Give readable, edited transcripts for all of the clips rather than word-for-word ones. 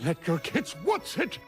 let your kids. What's it?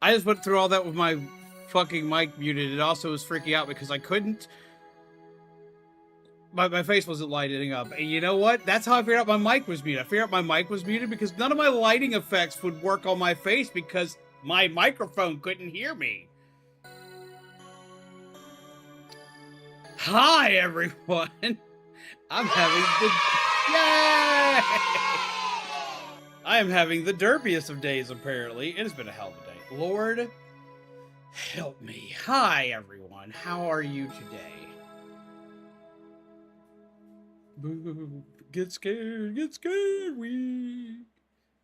I just went through all that with my fucking mic muted. It also was freaking out because I couldn't. My face wasn't lighting up. And you know what? That's how I figured out my mic was muted. I figured out my mic was muted because none of my lighting effects would work on my face because my microphone couldn't hear me. Hi, everyone. I'm having the... Yay! I am having the derpiest of days, apparently. It has been a hell of a day. Lord, help me. Hi, everyone. How are you today? Boo, get scared, we.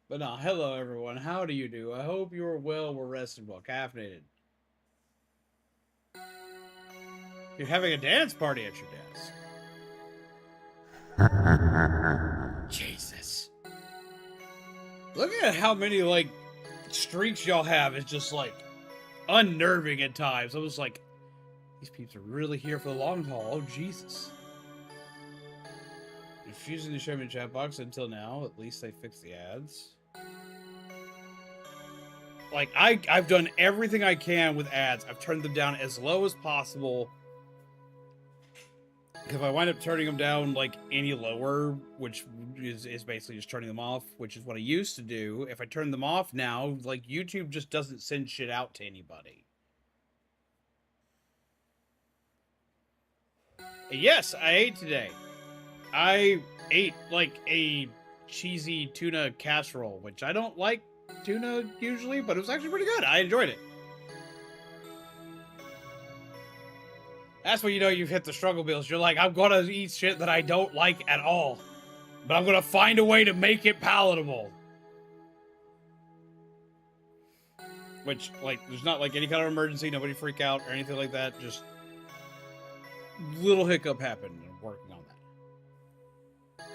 But no, hello, everyone. How do you do? I hope you're well, we're rested, well caffeinated. You're having a dance party at your desk. Jesus. Look at how many, like, streaks y'all have. It's just, like, unnerving at times. I was like, these peeps are really here for the long haul. Oh, Jesus. Refusing to show me the chat box until now. At least they fixed the ads. Like, I've done everything I can with ads. I've turned them down as low as possible. If I wind up turning them down, like, any lower, which is basically just turning them off, which is what I used to do. If I turn them off now, like, YouTube just doesn't send shit out to anybody. And yes, I ate today. I ate, like, a cheesy tuna casserole, which I don't like tuna usually, but it was actually pretty good. I enjoyed it. That's when you know you've hit the struggle bills. You're like, I'm gonna eat shit that I don't like at all, but I'm gonna find a way to make it palatable. Which, like, there's not, like, any kind of emergency, nobody freak out or anything like that. Just little hiccup happened. I'm working on that.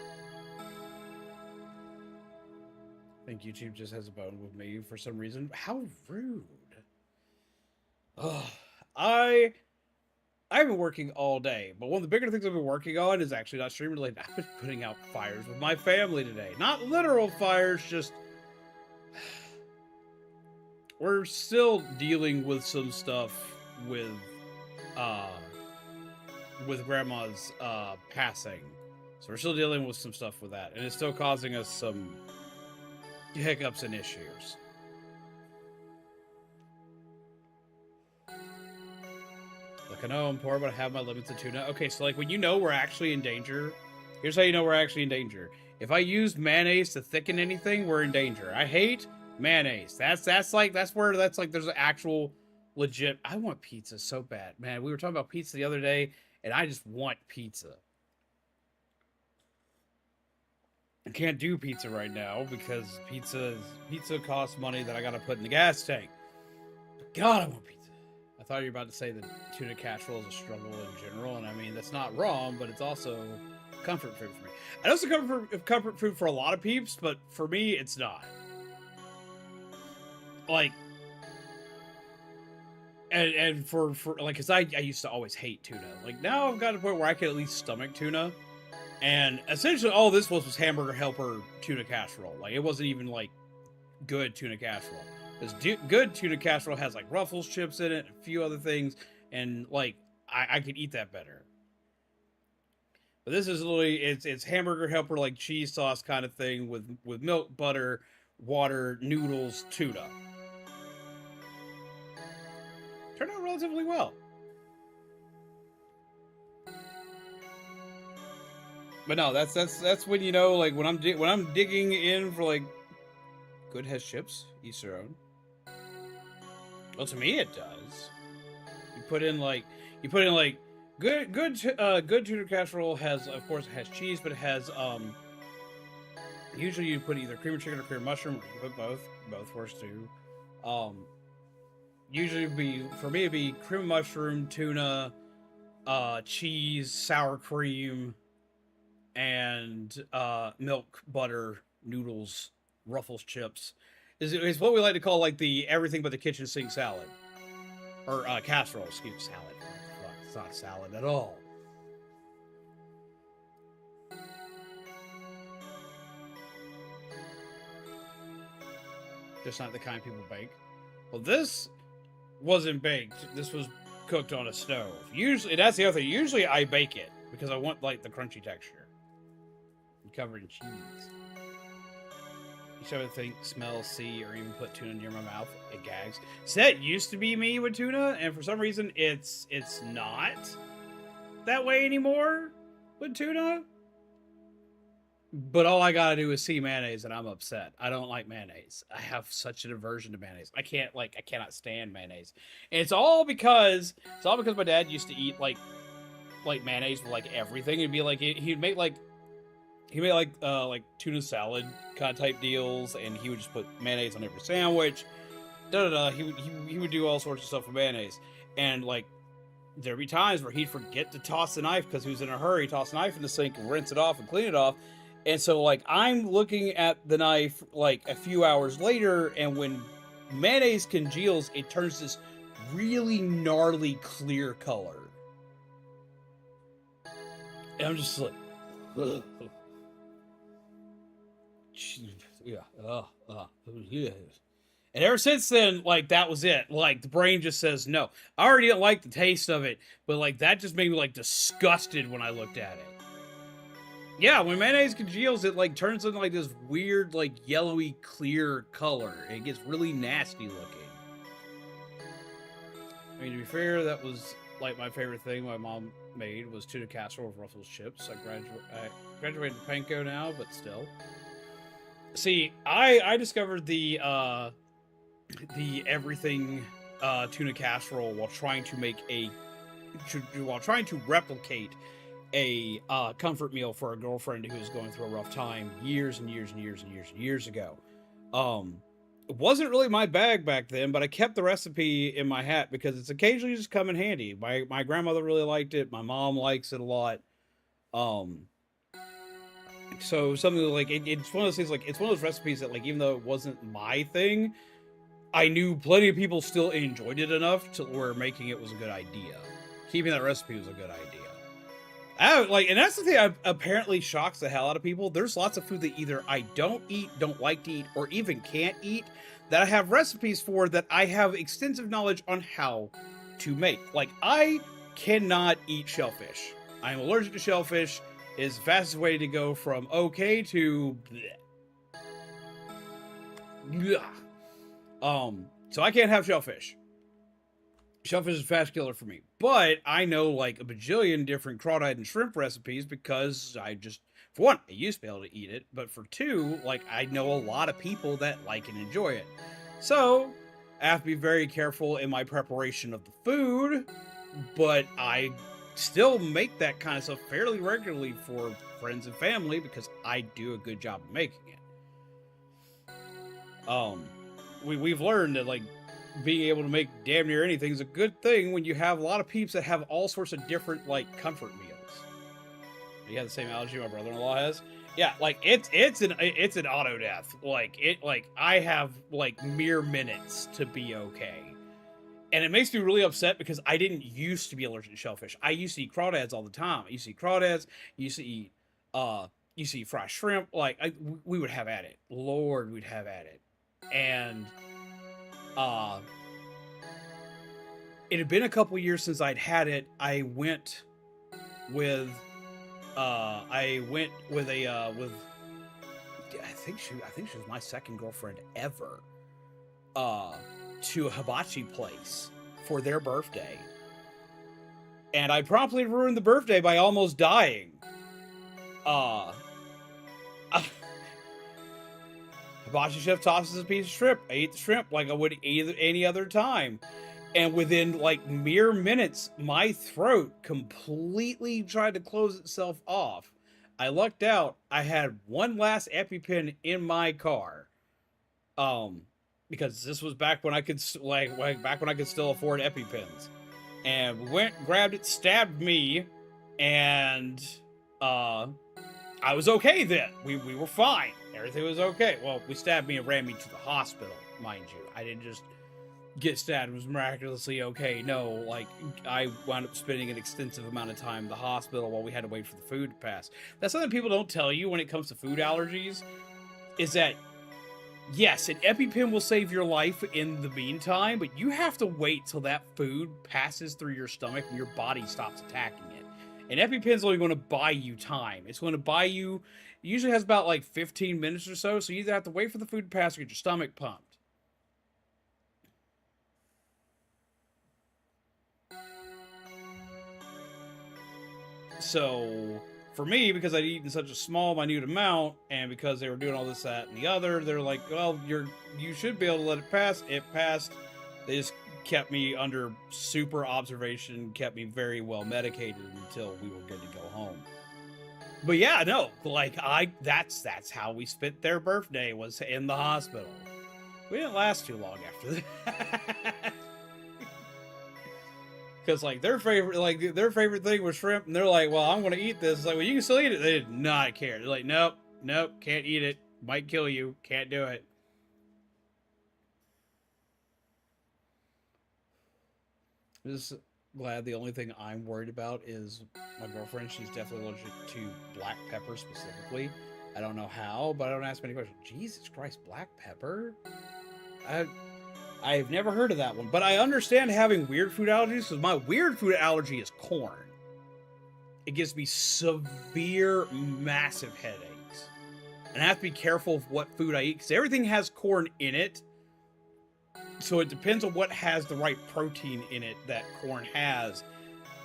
I think YouTube just has a bone with me for some reason. How rude. Ugh. I've been working all day, but one of the bigger things I've been working on is actually not stream related. I've been putting out fires with my family today. Not literal fires, just... We're still dealing with some stuff with Grandma's passing. So we're still dealing with some stuff with that, and it's still causing us some hiccups and issues. Like, I know I'm poor, but I have my limits of tuna. Okay, so, like, when you know we're actually in danger, here's how you know we're actually in danger. If I use mayonnaise to thicken anything, we're in danger. I hate mayonnaise. That's where there's an actual legit... I want pizza so bad. Man, we were talking about pizza the other day, and I just want pizza. I can't do pizza right now because pizza costs money that I gotta put in the gas tank. But God, I want pizza. I thought you were about to say that tuna casserole is a struggle in general, and I mean, that's not wrong, but it's also comfort food for me. I know it's comfort food for a lot of peeps, but for me, it's not. Like, and for like, because I used to always hate tuna. Like, now I've got to the point where I can at least stomach tuna. And essentially all this was Hamburger Helper tuna casserole. Like, it wasn't even, like, good tuna casserole. This good tuna casserole has, like, Ruffles chips in it, a few other things, and, like, I could eat that better. But this is literally, it's Hamburger Helper, like, cheese sauce kind of thing with milk, butter, water, noodles, tuna. Turned out relatively well. But no, that's when you know, like, when I'm digging in for, like, good has chips, each their own. Well, to me it does. You put in like good tuna casserole has, of course, it has cheese, but it has Usually you put either cream of chicken or cream of mushroom, or you can put both. Both works too. Usually for me it'd be cream of mushroom, tuna, cheese, sour cream, and milk, butter, noodles, Ruffles chips. Is what we like to call like the everything but the kitchen sink salad. Or casserole, excuse me, salad. Fuck, it's not salad at all. Just not the kind people bake. Well, this wasn't baked. This was cooked on a stove. Usually, that's the other thing. Usually I bake it because I want like the crunchy texture. And covered in cheese. You should ever think, smell, see, or even put tuna near my mouth. It gags. So that used to be me with tuna, and for some reason it's not that way anymore with tuna. But all I gotta do is see mayonnaise and I'm upset. I don't like mayonnaise. I have such an aversion to mayonnaise. I cannot stand mayonnaise. And it's all because my dad used to eat like mayonnaise with like everything. It'd be like he'd make like tuna salad kind of type deals, and he would just put mayonnaise on every sandwich. He would do all sorts of stuff with mayonnaise. And like there'd be times where he'd forget to toss the knife because he was in a hurry, toss the knife in the sink and rinse it off and clean it off. And so, like, I'm looking at the knife, like, a few hours later, and when mayonnaise congeals, it turns this really gnarly clear color. And I'm just like, ugh. Yeah, yeah. And ever since then, like, that was it. Like, the brain just says no. I already didn't like the taste of it, but, like, that just made me, like, disgusted when I looked at it. Yeah, when mayonnaise congeals, it like turns into like this weird, like yellowy clear color. It gets really nasty looking. I mean, to be fair, that was like my favorite thing my mom made was tuna casserole with Ruffles chips. I graduated to panko now, but still. See, I discovered the everything tuna casserole while trying to replicate a comfort meal for a girlfriend who was going through a rough time years ago. It wasn't really my bag back then, but I kept the recipe in my hat because it's occasionally just come in handy. My grandmother really liked it. My mom likes it a lot. So something like it's one of those things, like it's one of those recipes that, like, even though it wasn't my thing, I knew plenty of people still enjoyed it enough to where making it was a good idea. Keeping that recipe was a good idea. And that's the thing that apparently shocks the hell out of people. There's lots of food that either I don't eat, don't like to eat, or even can't eat that I have recipes for that I have extensive knowledge on how to make. Like, I cannot eat shellfish. I'm allergic to shellfish. It's the fastest way to go from okay to bleh. So I can't have shellfish. Shellfish is a fast killer for me. But I know like a bajillion different crawdad and shrimp recipes because for one, I used to be able to eat it. But for two, like, I know a lot of people that like and enjoy it. So I have to be very careful in my preparation of the food. But I still make that kind of stuff fairly regularly for friends and family because I do a good job of making it. We've learned that, like, being able to make damn near anything is a good thing when you have a lot of peeps that have all sorts of different, like, comfort meals. You have the same allergy my brother-in-law has. Yeah, like, it's an auto death. Like, I have like mere minutes to be okay. And it makes me really upset because I didn't used to be allergic to shellfish. I used to eat crawdads all the time. I used to eat crawdads, used to eat fried shrimp. Like, we would have at it. Lord, we'd have at it. And it had been a couple years since I'd had it. I went with I think she was my second girlfriend ever, to a hibachi place for their birthday. And I promptly ruined the birthday by almost dying. Hibachi chef tosses a piece of shrimp. I ate the shrimp like I would any other time. And within like mere minutes, my throat completely tried to close itself off. I lucked out. I had one last EpiPen in my car. Because this was back when I could back when I could still afford EpiPens. And we went, grabbed it, stabbed me, and I was okay then. We were fine. Everything was okay. Well, we stabbed me and ran me to the hospital, mind you. I didn't just get stabbed and was miraculously okay. No, like, I wound up spending an extensive amount of time in the hospital while we had to wait for the food to pass. That's something people don't tell you when it comes to food allergies, is that, yes, an EpiPen will save your life in the meantime, but you have to wait till that food passes through your stomach and your body stops attacking it. An EpiPen's only going to buy you time. It's going to buy you, it usually has about like 15 minutes or so, so you either have to wait for the food to pass or get your stomach pumped. So, for me, because I'd eaten such a small, minute amount, and because they were doing all this, that, and the other, they're like, well, you should be able to let it pass. It passed. They just kept me under super observation, kept me very well medicated until we were good to go home. But yeah, no, like, that's how we spent their birthday, was in the hospital. We didn't last too long after that. Because, like, their favorite thing was shrimp, and they're like, well, I'm going to eat this. It's like, well, you can still eat it. They did not care. They're like, nope, can't eat it. Might kill you. Can't do it. I'm just glad the only thing I'm worried about is my girlfriend. She's definitely allergic to black pepper specifically. I don't know how, but I don't ask many questions. Jesus Christ, black pepper? I've never heard of that one, but I understand having weird food allergies, because my weird food allergy is corn. It gives me severe, massive headaches. And I have to be careful of what food I eat, because everything has corn in it. So it depends on what has the right protein in it that corn has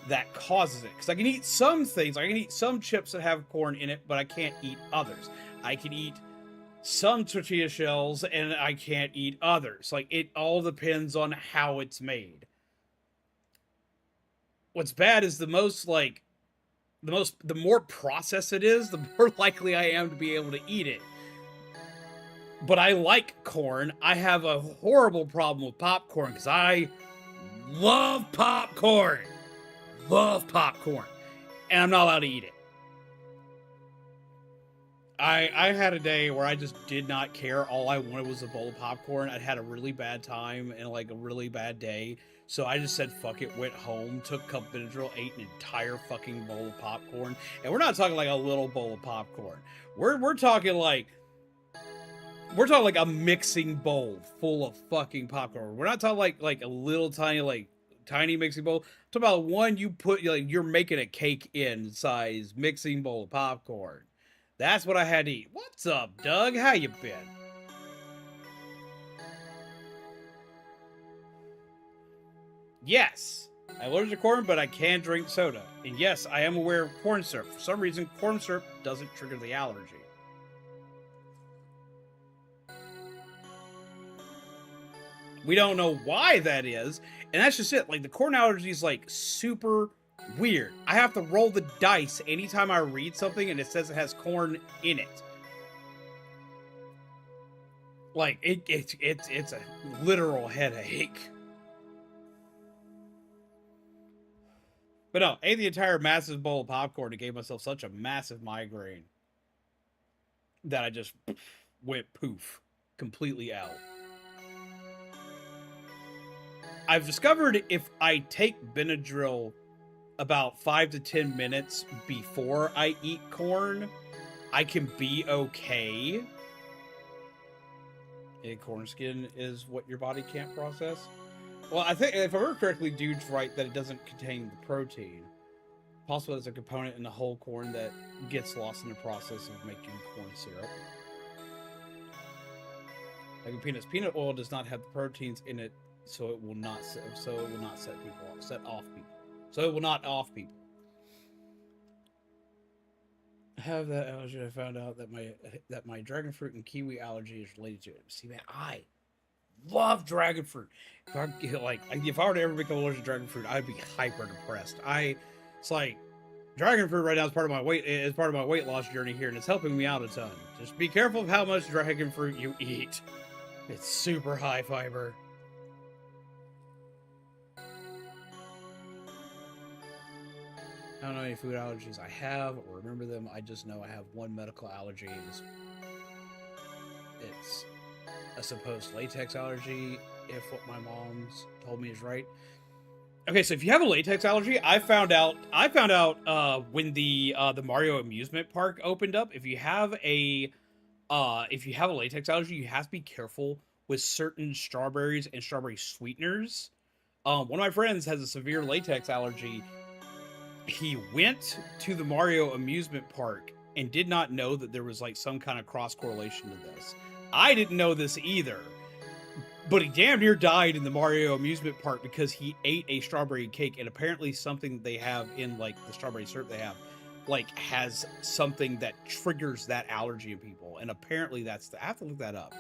that causes it. Because I can eat some things, I can eat some chips that have corn in it, but I can't eat others. I can eat some tortilla shells and I can't eat others. Like, it all depends on how it's made. What's bad is the more processed it is, the more likely I am to be able to eat it. But I like corn. I have a horrible problem with popcorn because I love popcorn. Love popcorn. And I'm not allowed to eat it. I had a day where I just did not care. All I wanted was a bowl of popcorn. I'd had a really bad time and like a really bad day. So I just said, fuck it, went home, took a cup of Benadryl, ate an entire fucking bowl of popcorn. And we're not talking like a little bowl of popcorn. We're talking like a mixing bowl full of fucking popcorn. We're not talking like a little tiny mixing bowl. I'm talking about one you put, like, you're making a cake in size mixing bowl of popcorn. That's what I had to eat. What's up, Doug? How you been? Yes, I'm allergic to corn, but I can drink soda. And yes, I am aware of corn syrup. For some reason, corn syrup doesn't trigger the allergy. We don't know why that is, and that's just it. Like, the corn allergy is, like, super weird. I have to roll the dice anytime I read something and it says it has corn in it. Like, it's a literal headache. But no, I ate the entire massive bowl of popcorn and gave myself such a massive migraine that I just went poof, completely out. I've discovered if I take Benadryl about 5 to 10 minutes before I eat corn, I can be okay. And corn skin is what your body can't process. Well, I think, if I remember correctly, dude's right that it doesn't contain the protein. Possibly there's a component in the whole corn that gets lost in the process of making corn syrup. Like peanut oil does not have the proteins in it, so it will not set off people. So it will not off people. I have that allergy. I found out that my dragon fruit and kiwi allergy is related to it. See, man, I love dragon fruit. If I were to ever become allergic to dragon fruit, I'd be hyper depressed. It's like, Dragon fruit right now is part of my weight loss journey here, and it's helping me out a ton. Just be careful of how much dragon fruit you eat. It's super high fiber. I don't know any food allergies I have or remember them. I just know I have one medical allergy. It's a supposed latex allergy, if what my mom's told me is right. Okay, so if you have a latex allergy, I found out when the Mario amusement park opened up. If you have a latex allergy, you have to be careful with certain strawberries and strawberry sweeteners. One of my friends has a severe latex allergy. He went to the Mario amusement park and did not know that there was like some kind of cross correlation to this. I didn't know this either. But he damn near died in the Mario amusement park because he ate a strawberry cake, and apparently something they have in like the strawberry syrup they have like has something that triggers that allergy in people. And apparently that's I have to look that up.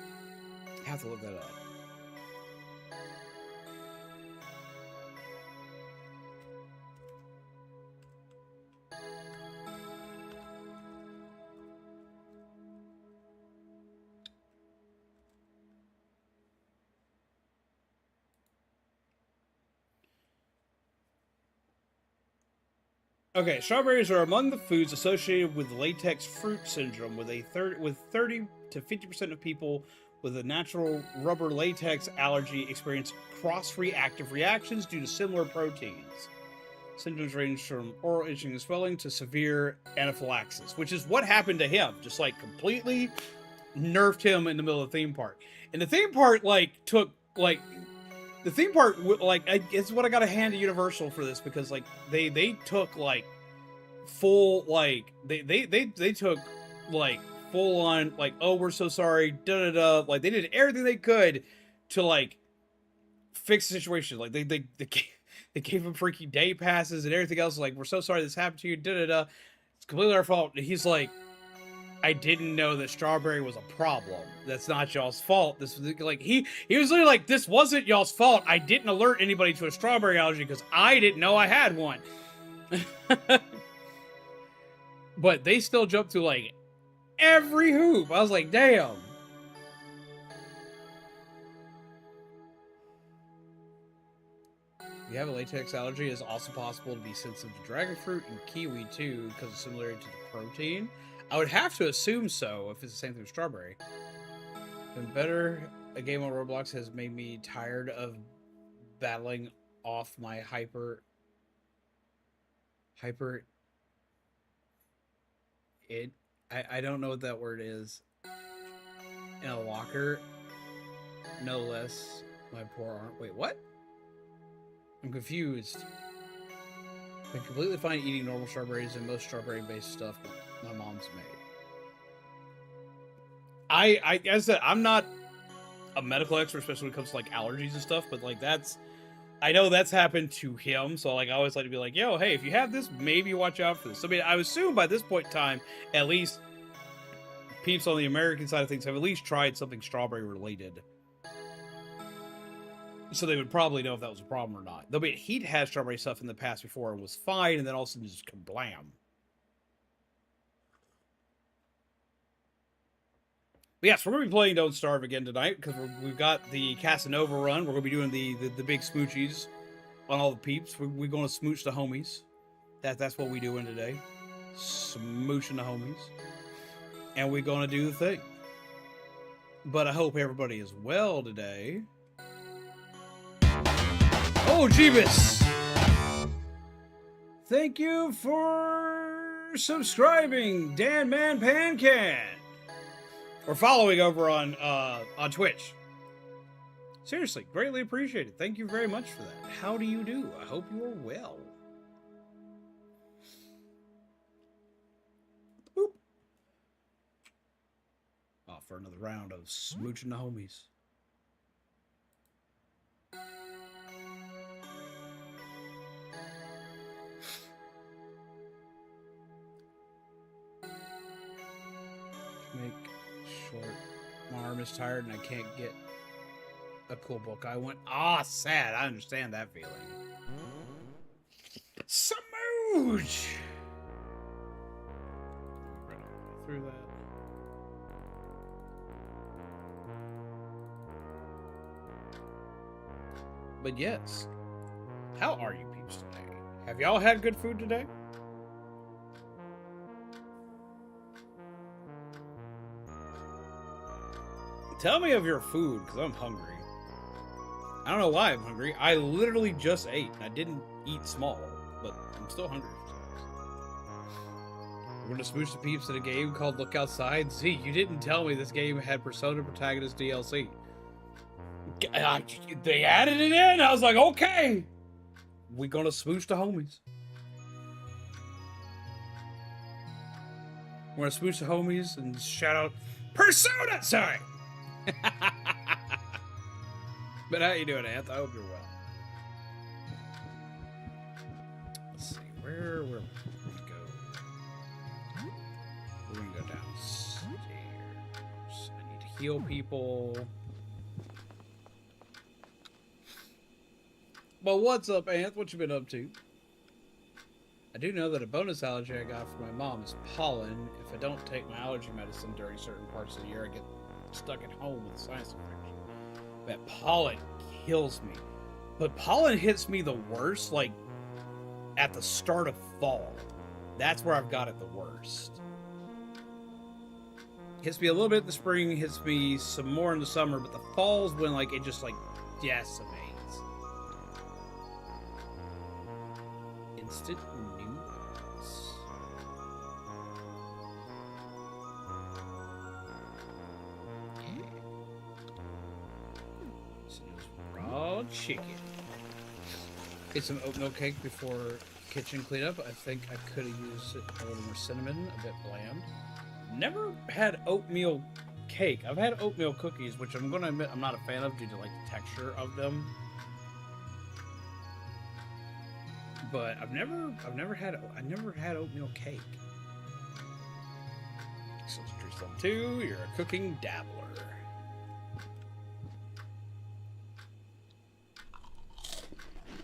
Okay, strawberries are among the foods associated with latex fruit syndrome, with 30 to 50% of people with a natural rubber latex allergy experience cross-reactive reactions due to similar proteins. Symptoms range from oral itching and swelling to severe anaphylaxis, which is what happened to him. Just like completely nerfed him in the middle of the theme park. And the theme park it's what I got to hand to Universal for this, because like they took like full like they took like full on like, oh, we're so sorry, da da da, like they did everything they could to like fix the situation. Like they gave him freaky day passes and everything else. Like, we're so sorry this happened to you, da da da. It's completely our fault. And he's like, I didn't know that strawberry was a problem. That's not y'all's fault. This was like he was literally like, this wasn't y'all's fault. I didn't alert anybody to a strawberry allergy because I didn't know I had one. But they still jumped through like every hoop. I was like, damn. If you have a latex allergy, it's also possible to be sensitive to dragon fruit and kiwi too, because of similarity to the protein. I would have to assume so if it's the same thing with strawberry. Been better. A game on Roblox has made me tired of battling off my hyper it. I don't know what that word is. In a locker, no less. My poor arm. Wait, what? I'm confused. I'm completely fine eating normal strawberries and most strawberry-based stuff my mom's made. I said, I'm not a medical expert, especially when it comes to like allergies and stuff, but like I know that's happened to him, so like I always like to be like, yo, hey, if you have this, maybe watch out for this. I mean, I assume by this point in time, at least peeps on the American side of things have at least tried something strawberry related. So they would probably know if that was a problem or not. Though he'd had strawberry stuff in the past before and was fine, and then all of a sudden just kablam. But yes, we're going to be playing Don't Starve again tonight, because we've got the Casanova run. We're going to be doing the big smoochies on all the peeps. We're going to smooch the homies. That's what we're doing today. Smooching the homies. And we're going to do the thing. But I hope everybody is well today. Oh, Jeebus! Thank you for subscribing, Dan Man Pancan, or following over on Twitch. Seriously, greatly appreciated. Thank you very much for that. How do you do? I hope you are well. Boop. Off for another round of smooching the homies. Make short. My arm is tired and I can't get a cool book. I went, sad. I understand that feeling. Smooch! But yes, how are you peeps today? Have y'all had good food today? Tell me of your food, because I'm hungry. I don't know why I'm hungry. I literally just ate. I didn't eat small, but I'm still hungry. We're going to smooch the peeps in a game called Look Outside. Z, you didn't tell me this game had Persona Protagonist DLC. They added it in. I was like, okay. We're going to smooch the homies. We're going to smooch the homies and shout out, Persona! Sorry. But how you doing, Anth? I hope you're well. Let's see, where we're gonna go. We're gonna go downstairs. I need to heal people. But what's up, Anth? What you been up to? I do know that a bonus allergy I got from my mom is pollen. If I don't take my allergy medicine during certain parts of the year, I get stuck at home with a sinus infection. That pollen kills me. But pollen hits me the worst, like, at the start of fall. That's where I've got it the worst. Hits me a little bit in the spring, hits me some more in the summer, but the fall's when, like, it just, like, decimates. Instant news. Raw chicken. Get some oatmeal cake before kitchen cleanup. I think I could have used a little more cinnamon, a bit bland. Never had oatmeal cake. I've had oatmeal cookies, which I'm going to admit I'm not a fan of due to like the texture of them. But I've never had oatmeal cake. So Jerusalem 2, you're a cooking dabbler.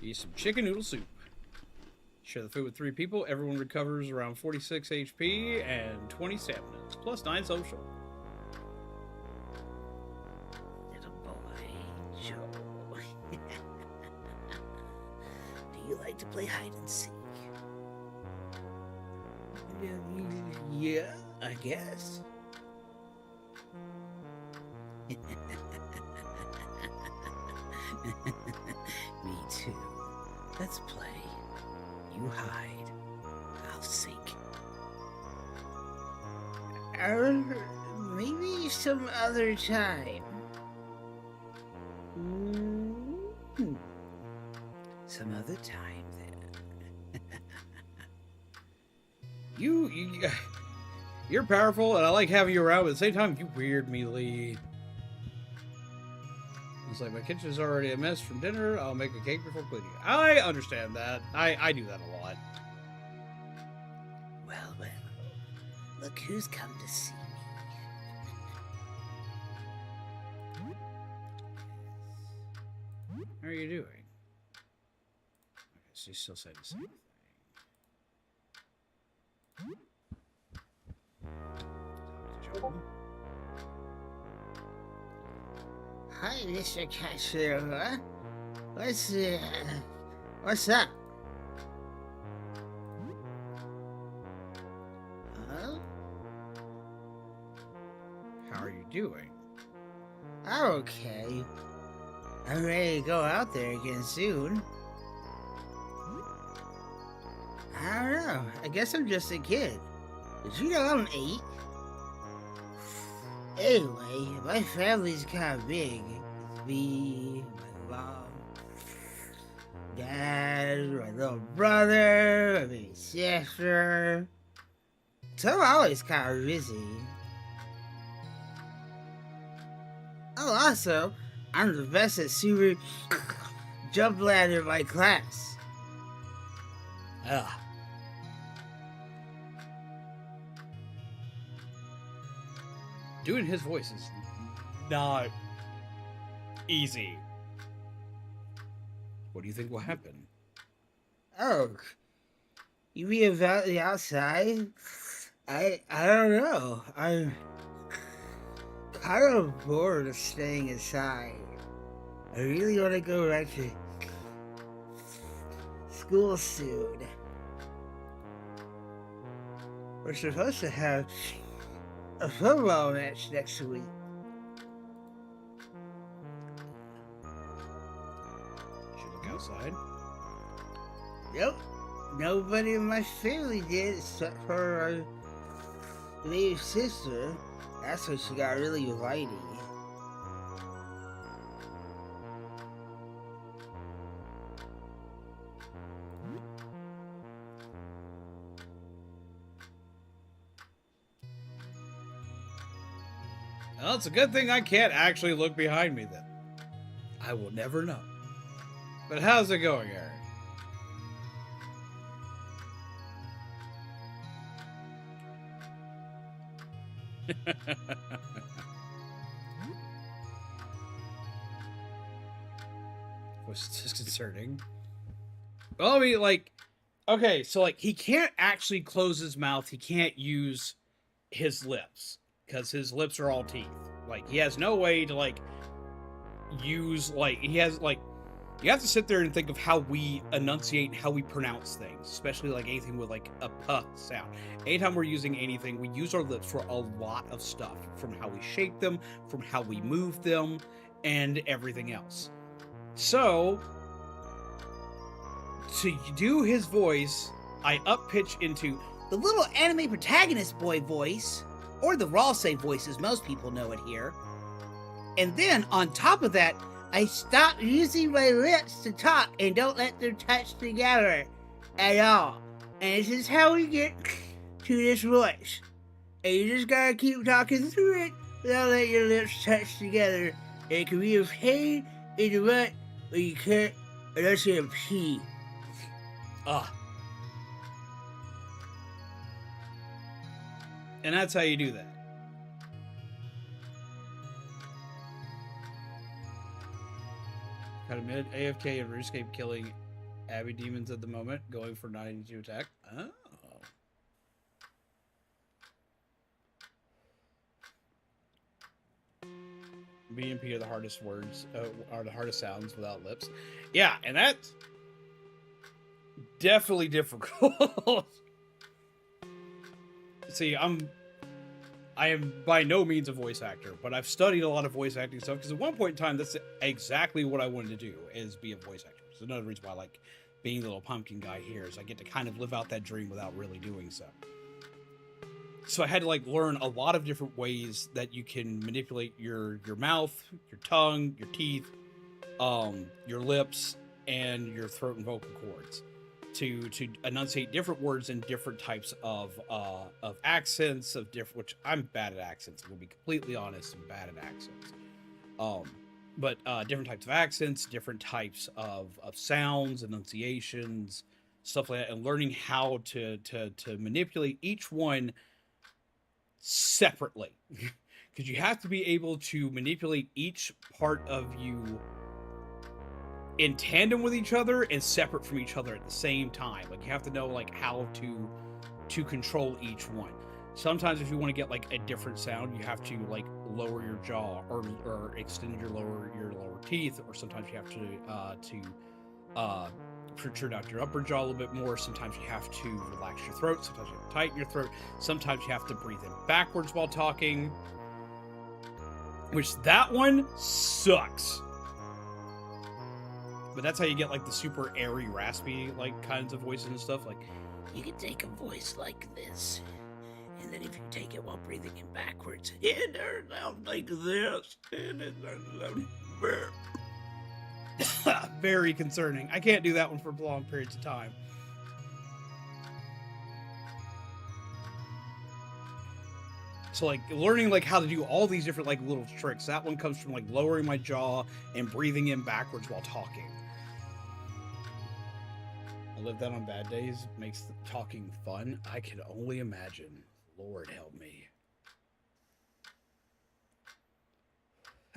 Eat some chicken noodle soup. Share the food with 3 people. Everyone recovers around 46 HP and 20 stamina, plus 9 social. Little boy, Joe. Do you like to play hide and seek? Yeah, I guess. Me too. Let's play. You hide. I'll seek. Maybe some other time. Some other time, then. You're powerful, and I like having you around, but at the same time, you weird me, Lee. It's like, my kitchen's already a mess from dinner. I'll make a cake before cleaning. I understand that. I do that a lot. Well, look who's come to see me. How are you doing? Okay, so you still say the same thing. Hi, Mr. Casanova. What's up? Huh? How are you doing? I'm okay. I'm ready to go out there again soon. I don't know. I guess I'm just a kid. Did you know I'm 8? Anyway, my family's kind of big. It's me, my mom, dad, my little brother, my big sister. So I'm always kind of busy. Oh, also, I'm the best at super jump ladder in my class. Ugh. Doing his voice is not easy. What do you think will happen? Oh, you mean about the outside? I don't know. I'm kind of bored of staying inside. I really want to go back to school soon. We're supposed to have a football match next week. Should look outside. Nope. Nobody in my family did except for our baby sister. That's when she got really whitey. Well, it's a good thing I can't actually look behind me then. I will never know. But how's it going, Aaron? Was disconcerting. Well, I mean, like, okay, so like he can't actually close his mouth. He can't use his lips because his lips are all teeth. Like, he has no way to like use like he has like you have to sit there and think of how we enunciate and how we pronounce things, especially like anything with like a p sound. Anytime we're using anything, we use our lips for a lot of stuff, from how we shape them, from how we move them, and everything else. So, to do his voice, I up-pitch into The little anime protagonist boy voice, or the Ralsei voice as most people know it here. And then, on top of that, I stop using my lips to talk and don't let them touch together at all. And this is how we get to this voice. And you just gotta keep talking through it without letting your lips touch together. And it can be a pain in the butt when you can't unless you pee. And that's how you do that. Got a minute AFK and RuneScape killing Abbey demons at the moment, going for 92 attack. Oh. B and P are the hardest words, are the hardest sounds without lips. Yeah, and that's definitely difficult. See, I am by no means a voice actor, but I've studied a lot of voice acting stuff, because at one point in time, that's exactly what I wanted to do, is be a voice actor. It's another reason why I like being the little pumpkin guy here, is I get to kind of live out that dream without really doing so. So I had to like learn a lot of different ways that you can manipulate your mouth, your tongue, your teeth, your lips, and your throat and vocal cords to enunciate different words in different types of accents, of different, which I'm bad at accents. I'm gonna be completely honest, I'm bad at accents. But different types of accents, different types of sounds, enunciations, stuff like that, and learning how to manipulate each one separately, because you have to be able to manipulate each part of you in tandem with each other and separate from each other at the same time. Like, you have to know like how to control each one. Sometimes if you want to get like a different sound, you have to like lower your jaw or extend your lower teeth, or sometimes you have to protrude out your upper jaw a little bit more. Sometimes you have to relax your throat. Sometimes you have to tighten your throat. Sometimes you have to breathe in backwards while talking, which that one sucks. But that's how you get like the super airy, raspy like kinds of voices and stuff. Like, You can take a voice like this, and then if you take it while breathing in backwards, it sounds like this, and it sounds very concerning. I can't do that one for long periods of time. So like learning like how to do all these different like little tricks. That one comes from like lowering my jaw and breathing in backwards while talking. I live that on bad days. Makes talking fun. I can only imagine. Lord help me.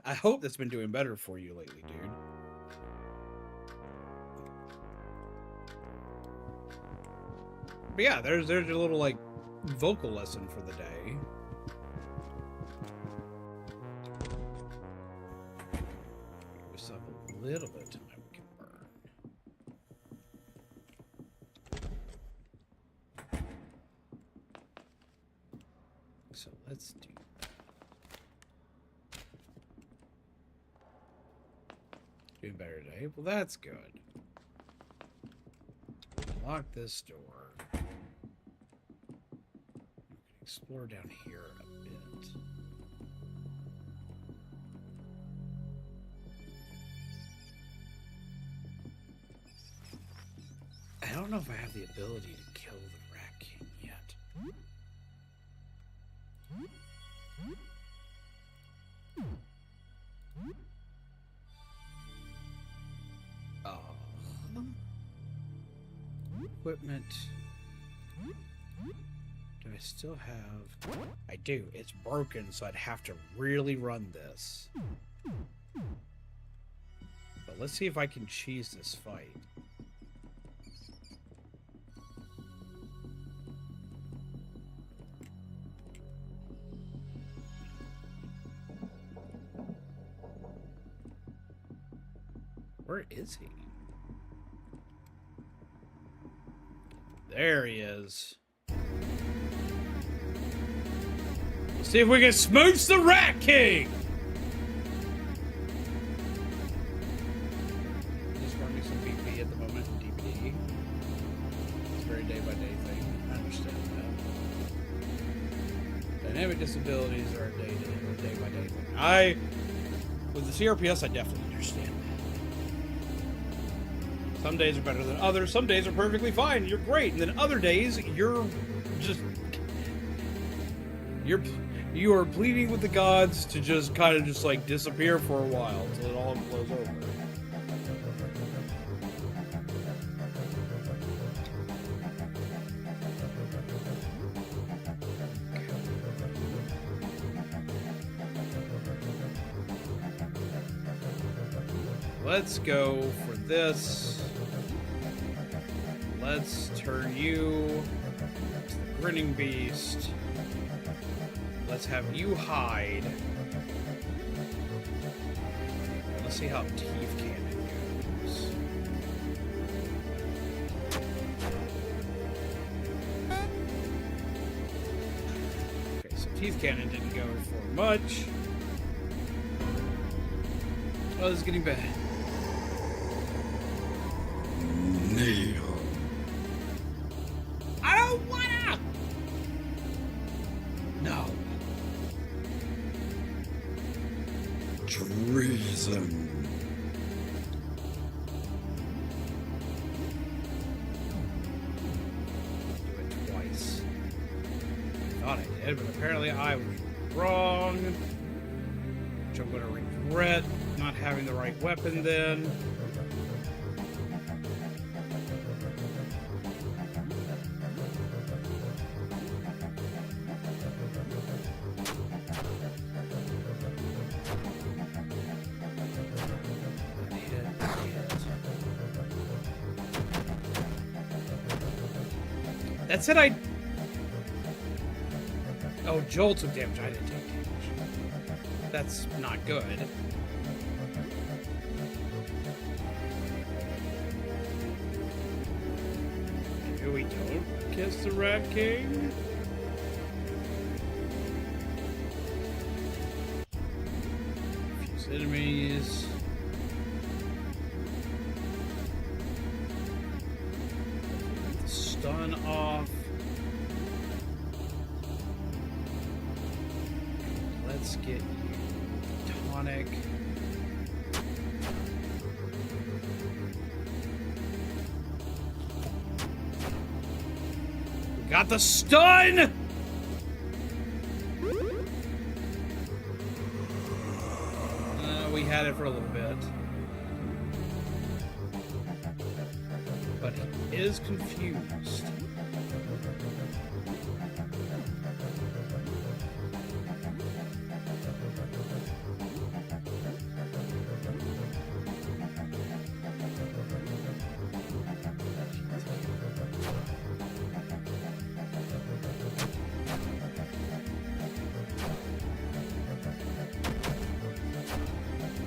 I hope that's been doing better for you lately, dude. But yeah, there's your little like vocal lesson for the day. Give yourself a little bit of time we can burn. So let's do that. Doing better today. Well, that's good. Lock this door. We can explore down here a bit. I don't know if I have the ability to kill the Rat King yet. Equipment. Do I still have... I do. It's broken, so I'd have to really run this. But let's see if I can cheese this fight. Where is he? There he is. Let's see if we can smooch the Rat King! Just running some BP at the moment, DVD. It's a very day-by-day thing. I understand that. Dynamic disabilities are a day-by-day thing. With the CRPS, I definitely understand that. Some days are better than others. Some days are perfectly fine. You're great. And then other days, you're just... You are pleading with the gods to just kind of just like disappear for a while until it all blows over. Let's go for this. Let's turn you to the Grinning Beast. Let's have you hide. Let's see how Teeth Cannon goes. Okay, so Teeth Cannon didn't go for much. Oh, this is getting bad. Neil. I don't wanna! No. Treason. Do it twice. I thought I did, but apparently I was wrong. Which I'm gonna regret not having the right weapon then. That said, Oh, Joel took damage. I didn't take damage. That's not good. Maybe we don't kiss the Rat King? Fuse enemies. Stun off. Let's get you tonic. We got the stun! We had it for a little bit. But he is confused.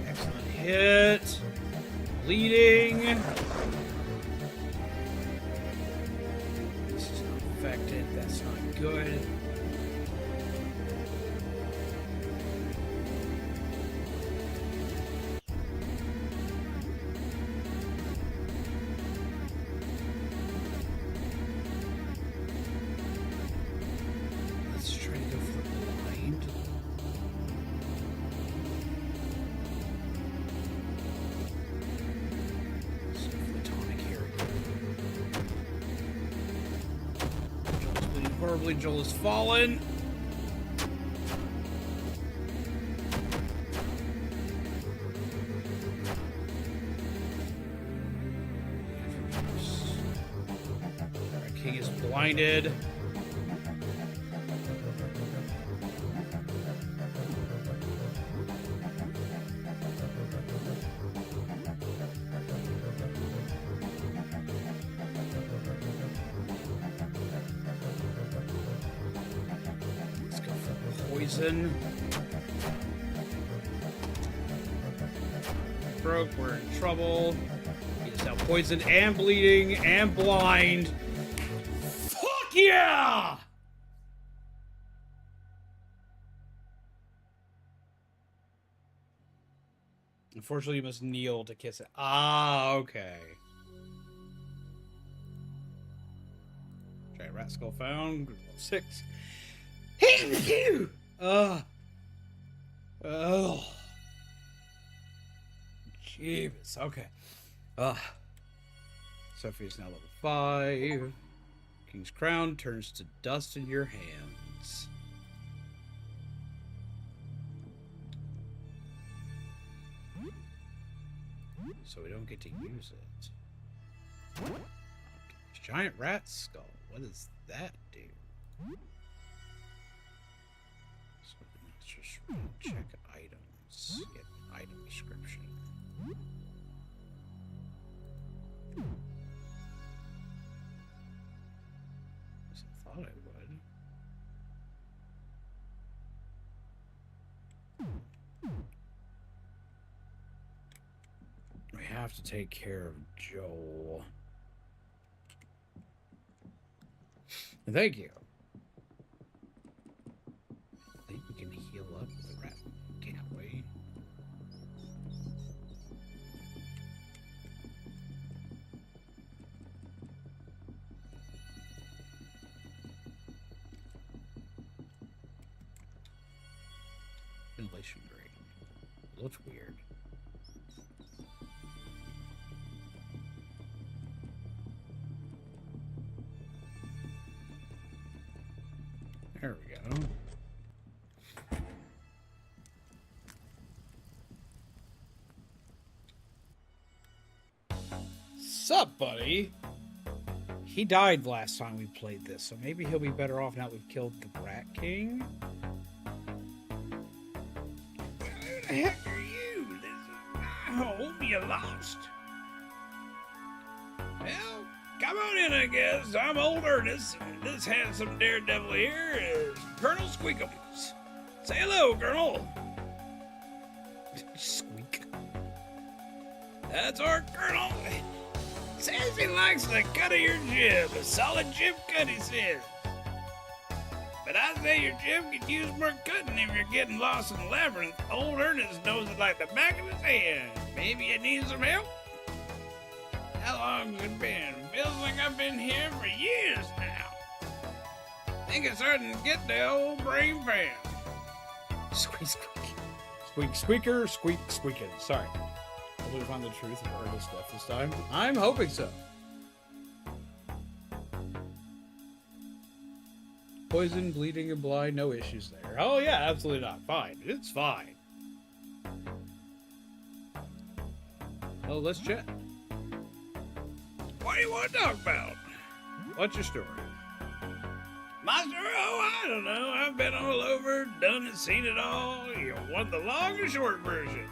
Excellent hit. Bleeding. This is not affected. That's not good. horribly Joel has fallen. Our king is blinded. Poison. Broke, we're in trouble. He is now poisoned and bleeding and blind. Fuck yeah! Unfortunately, you must kneel to kiss it. Ah, okay. Giant rat skull found. 6. Oh. Jeebus. Okay. Sophie is now level 5. King's crown turns to dust in your hands. So we don't get to use it. Giant rat skull. What does that do? Just check items. Get item description. As I thought I would. We have to take care of Joel. Thank you. I think we can heal up the rat, can't we? Ventilation grade. It looks weird. There we go. Sup, buddy? He died last time we played this, so maybe he'll be better off now that we've killed the Rat King. Who the heck are you? I hope you lost. Well, come on in, I guess. I'm old Ernest, and this handsome daredevil here is Colonel Squeakums. Say hello, Colonel. Squeak. That's our Colonel. Says he likes the cut of your jib. A solid jib cut, he says. But I say your jib could use more cutting if you're getting lost in the labyrinth. Old Ernest knows it like the back of his hand. Maybe you need some help? How long's it been? Feels like I've been here for years now. Think it's starting to get the old brain fan. Squeak, squeak. Squeak, squeaker, squeak, squeaking. Sorry. Will we find the truth of Ernest's death this time? I'm hoping so. Poison, bleeding, and blind, no issues there. Oh yeah, absolutely not. Fine. It's fine. Well, let's chat. What do you want to talk about? What's your story? My story? Oh, I don't know. I've been all over, done and seen it all. You want the long or short version?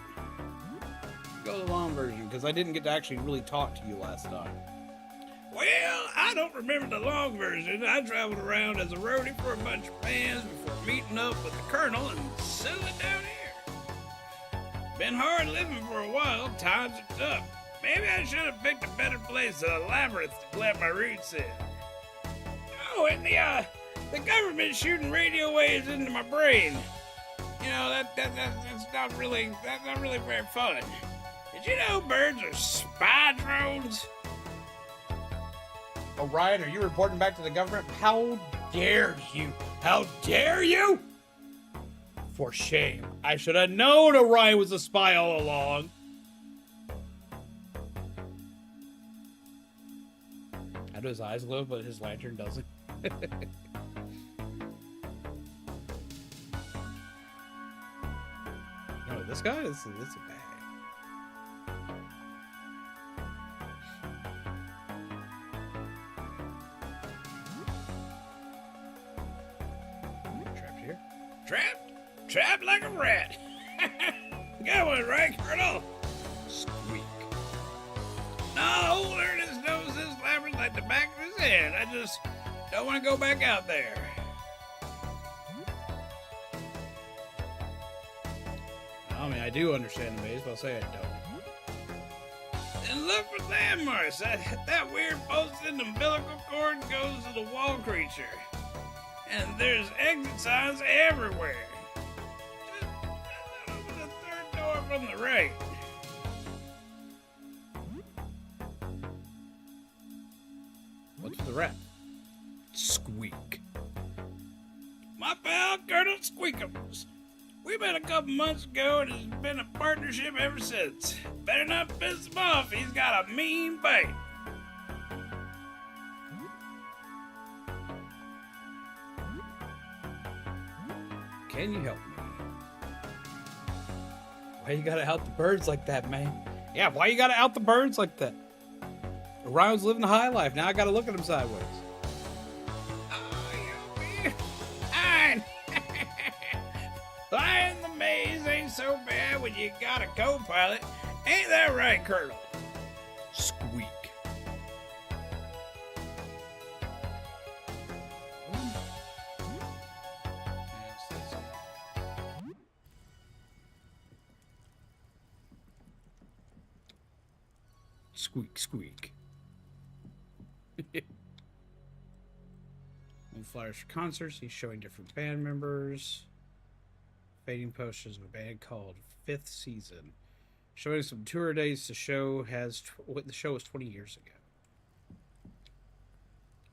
Go the long version, because I didn't get to actually really talk to you last time. Well, I don't remember the long version. I traveled around as a roadie for a bunch of bands before meeting up with the Colonel and settling down here. Been hard living for a while. Times are tough. Maybe I should have picked a better place than a labyrinth to plant my roots in. Oh, and the government's shooting radio waves into my brain. You know, that's not really very fun. Did you know birds are spy drones? Orion, are you reporting back to the government? How dare you? How dare you? For shame. I should have known Orion was a spy all along. How do his eyes glow, but his lantern doesn't? this guy? This is a bag. Trapped here. Trapped? Trapped like a rat. Got one right, Colonel. Squeak. No, Ernest knows this labyrinth like the back of his head. I just don't want to go back out there. I mean, I do understand the maze, but I'll say I don't. And look for landmarks. That weird post in the umbilical cord goes to the wall creature. And there's exit signs everywhere. Just open the third door from the right. What's with the rat? Squeak. My pal, Colonel Squeakums. We met a couple months ago and it's been a partnership ever since. Better not piss him off, he's got a mean bite. Can you help me? Why you gotta out the birds like that, man? Yeah, why you gotta out the birds like that? Orion's living the high life, now I gotta look at him sideways. Oh, you fine. Flying the maze ain't so bad when you got a co-pilot. Ain't that right, Colonel? Squeak. Squeak, squeak. On flyers for concerts, he's showing different band members. Fading posters of a band called Fifth Season. Showing some tour dates. The show was 20 years ago.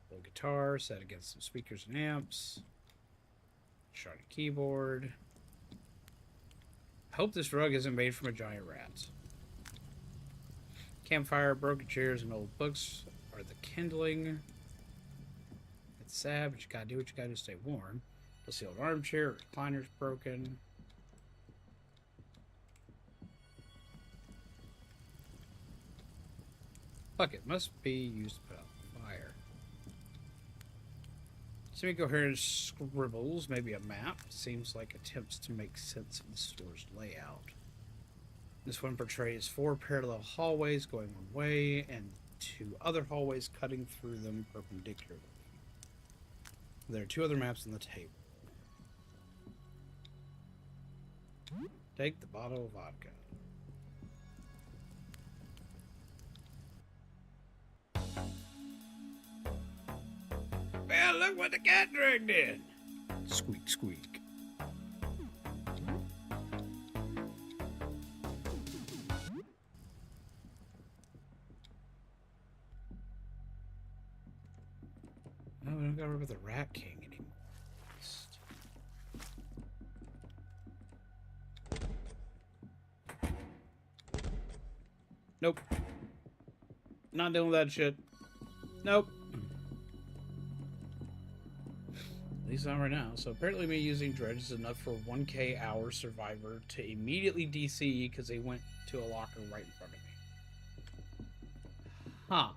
Little guitar set against some speakers and amps. Shiny keyboard. Hope this rug isn't made from a giant rat. Campfire, broken chairs, and old books are the kindling. It's sad, but you gotta do what you gotta do to stay warm. The sealed armchair, recliner's broken. Bucket must be used to put out the fire. Semi-coherent scribbles, maybe a map. Seems like attempts to make sense of the store's layout. This one portrays 4 parallel hallways going one way and 2 other hallways cutting through them perpendicularly. There are 2 other maps on the table. Take the bottle of vodka. Well, look what the cat dragged in. Squeak, squeak. No, we don't gotta remember the Rat King anymore. Nope. Not dealing with that shit. Nope. At least not right now. So apparently me using Dredge is enough for a 1k hour survivor to immediately DC because they went to a locker right in front of me. Huh.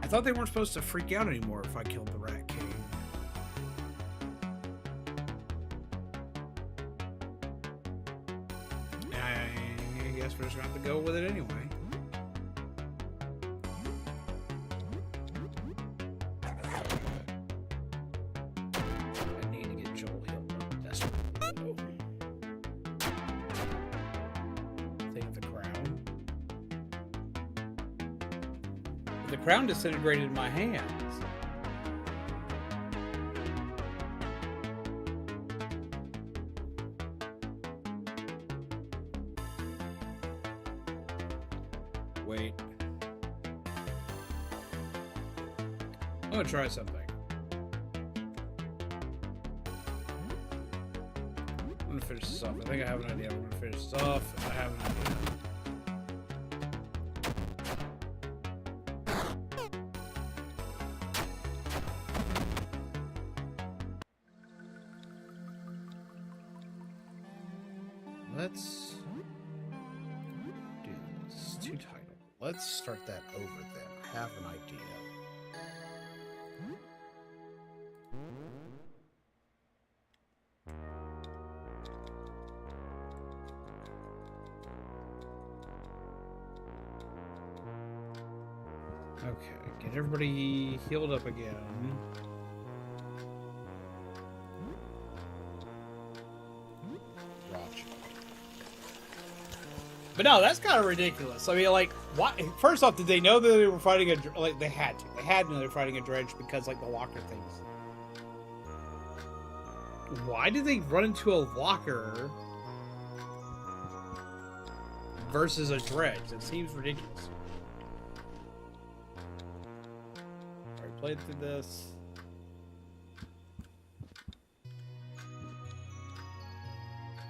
I thought they weren't supposed to freak out anymore if I killed the Rat King. I guess we're just gonna have to go with it anyway. I need to get Joel healed up. That's what Take the crown. The crown disintegrated in my hands. Wait. gonna try something. I'm gonna finish this off. I think I have an idea. I'm gonna finish this off. I have an idea. Let's do this. It's too title. Let's start that over then. I have an idea. Okay, get everybody healed up again. Watch. But no, that's kind of ridiculous. I mean, like, why? First off, did they know that they were fighting a like? They had to. They had to know they were fighting a dredge because like the locker things. Why did they run into a locker versus a dredge? It seems ridiculous. Alright, played through this.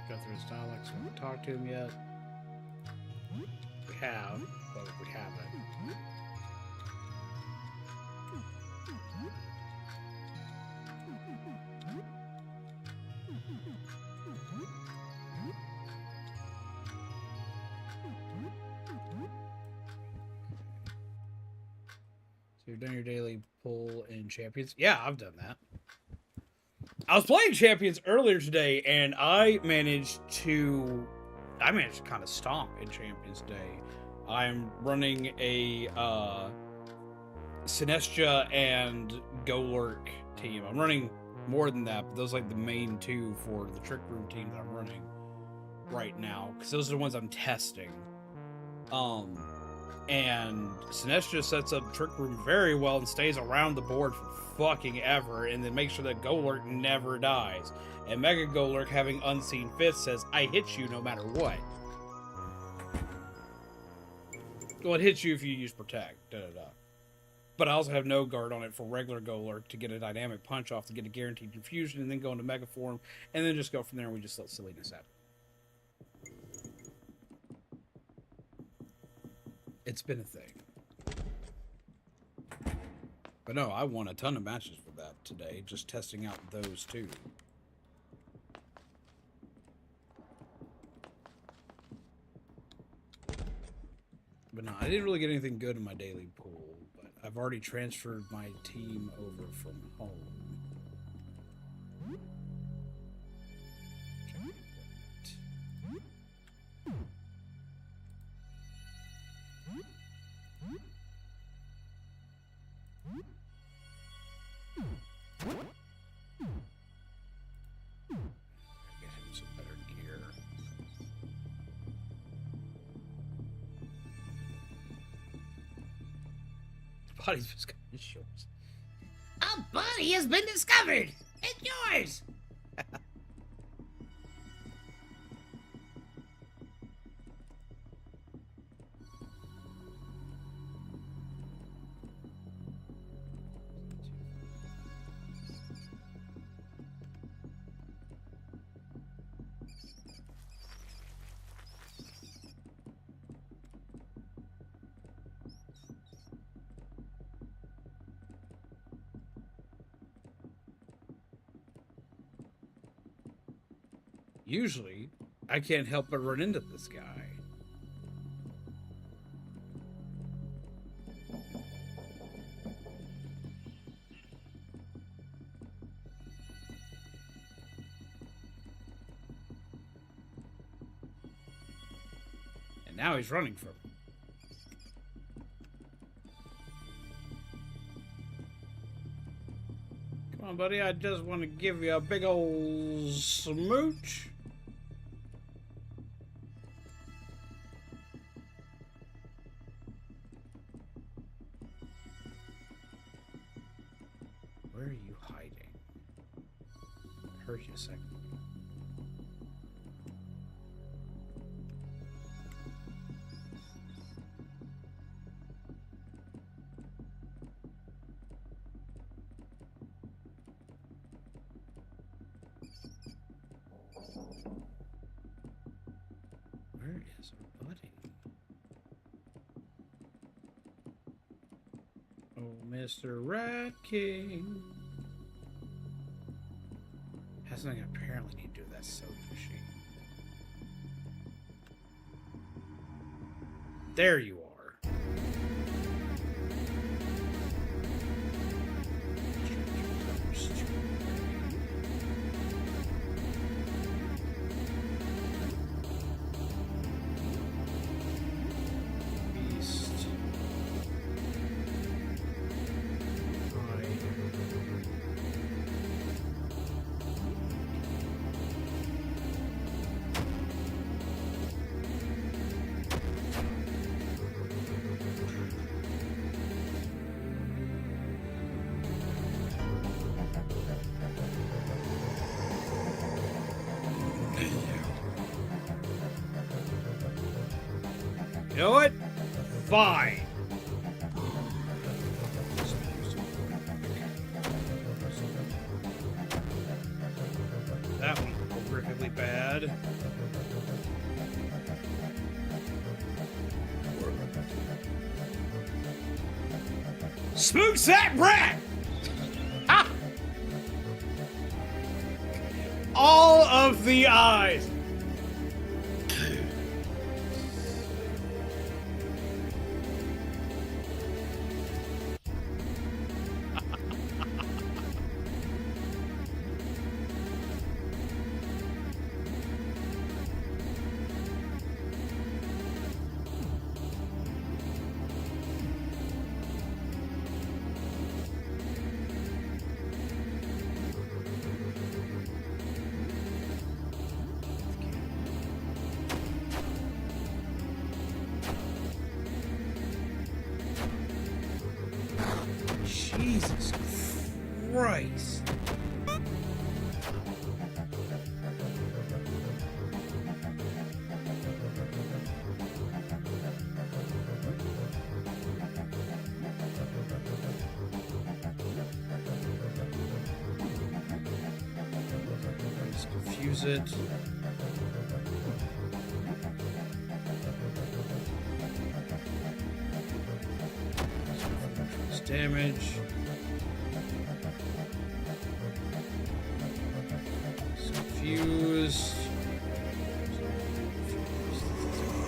Go through his dialogue, so we haven't talked to him yet. We have, but we haven't. So you've done your daily pull in Champions? Yeah, I've done that. I was playing Champions earlier today, and I managed to kind of stomp in Champions Day. I'm running a Sinestia and Golurk team. I'm running more than that, but those are like the main two for the Trick Room team that I'm running right now, because those are the ones I'm testing. And Sinestia sets up Trick Room very well and stays around the board for fucking ever, and then makes sure that Golurk never dies. And Mega Golurk, having unseen fist, says, I hit you no matter what. Well, it hits you if you use Protect. Da-da-da. But I also have no guard on it for regular Golurk to get a dynamic punch off to get a guaranteed confusion, and then go into Mega form, and then just go from there, and we just let silliness happen. It's been a thing. But no, I won a ton of matches for that today, just testing out those two. But no, I didn't really get anything good in my daily pool, but I've already transferred my team over from home. Get him some better gear. His body's just got his shoulders. A body has been discovered! It's yours! Usually, I can't help but run into this guy. And now he's running from me. Come on, buddy, I just want to give you a big old smooch. Where are you hiding? I heard you a second ago. Mr. Rat King. Has something I apparently need to do with that sewing machine. There you are. Beast. You know what? Fine. That one horrifically bad. Smooch that rat! Ha! All of the eyes. Jesus Christ. Just confuse it. Damage. Confused.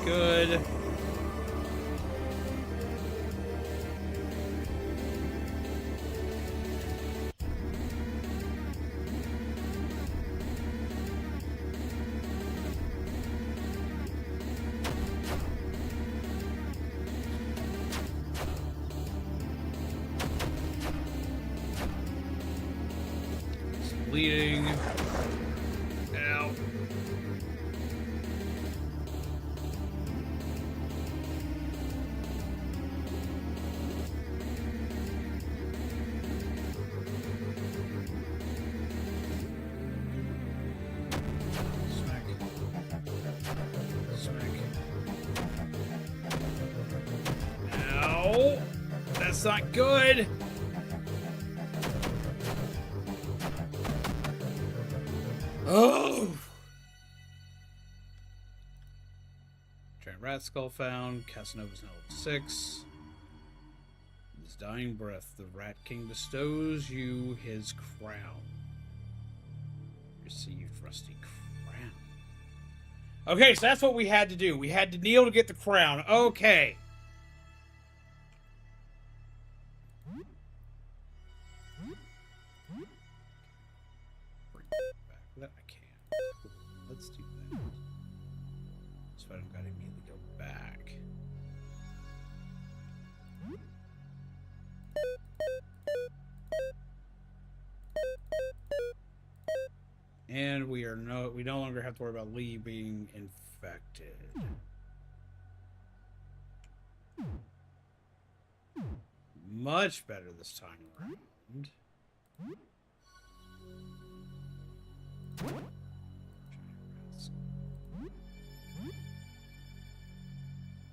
Good. Bleeding. Ow. Smack. Smack. Ow. That's not good. Oh! Giant rat skull found. Casanova's now level 6. In his dying breath, the Rat King bestows you his crown. Received rusty crown. Okay, so that's what we had to do. We had to kneel to get the crown. Okay. That I can. Cool. Let's do that. So I don't gotta immediately go back. And we no longer have to worry about Lee being infected. Much better this time around.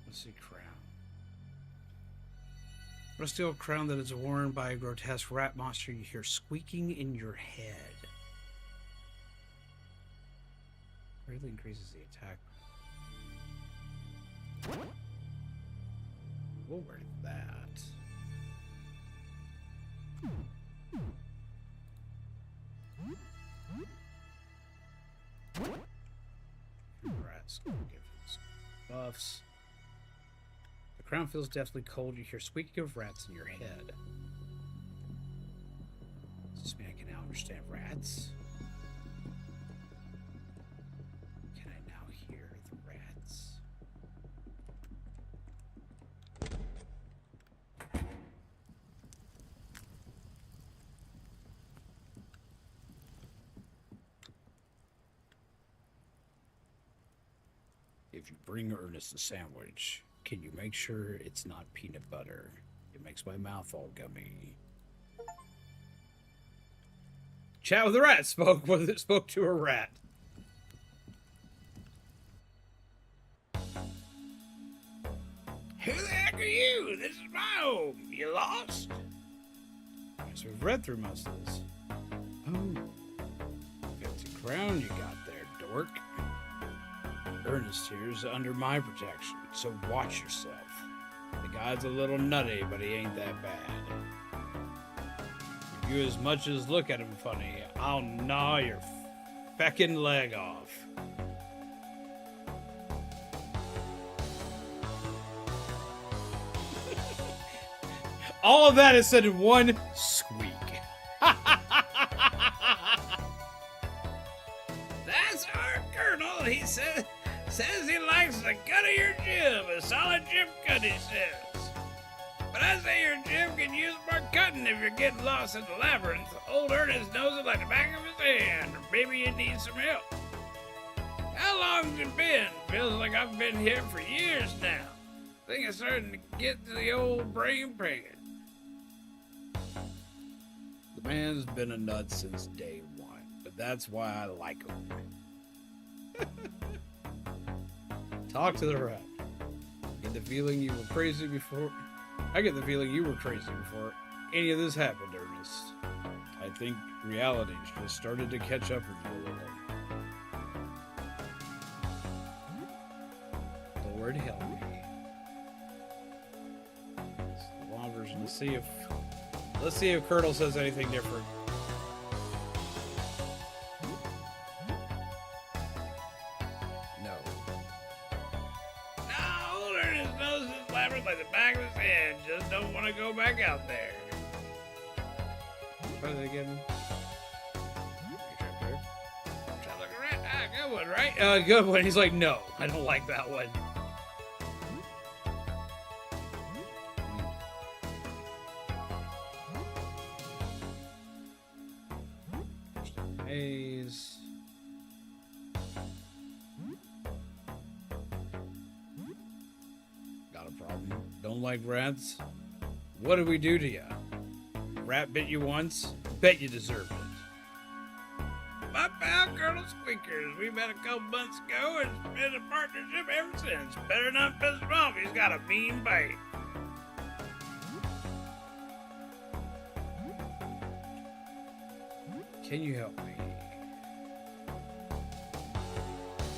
Let's see, crown. Rusty old crown that is worn by a grotesque rat monster you hear squeaking in your head. Greatly increases the attack. We'll worry that. rats. Buffs. The crown feels deathly cold. You hear squeaking of rats in your head. Does this mean I can now understand rats? Can I now hear the rats? If you bring Ernest a sandwich, can you make sure it's not peanut butter? It makes my mouth all gummy. Chat with a rat spoke to a rat. Who the heck are you? This is my home. You lost? Guess we've read through most of this. Oh. Fancy crown you got there, dork. Ernest here's under my protection, so watch yourself. The guy's a little nutty, but he ain't that bad. If you as much as look at him funny, I'll gnaw your feckin' leg off. All of that is said in one squeak. That's our colonel, he says he likes the cut of your jib, a solid jib cut, he says. But I say your jib can use more cutting if you're getting lost in the labyrinth. Old Ernest knows it like the back of his hand, or maybe you need some help. How long's it been? Feels like I've been here for years now. I think it's starting to get to the old brain pain. The man's been a nut since day one, but that's why I like him. Talk to the rat. Get the feeling you were crazy before. I get the feeling you were crazy before any of this happened, Ernest. I think reality's just started to catch up with you a little. Lord help me. It's the long version. Let's see if Colonel says anything different. Like the back of his head, just don't want to go back out there. Try that again. Try to look around. Ah, good one, right? Good one. He's like, no, I don't like that one. Maze. Don't like rats? What did we do to you? Rat bit you once? Bet you deserved it. My pal Colonel Squeakers. We met a couple months ago and it's been a partnership ever since. Better not piss him off. He's got a mean bite. Can you help me?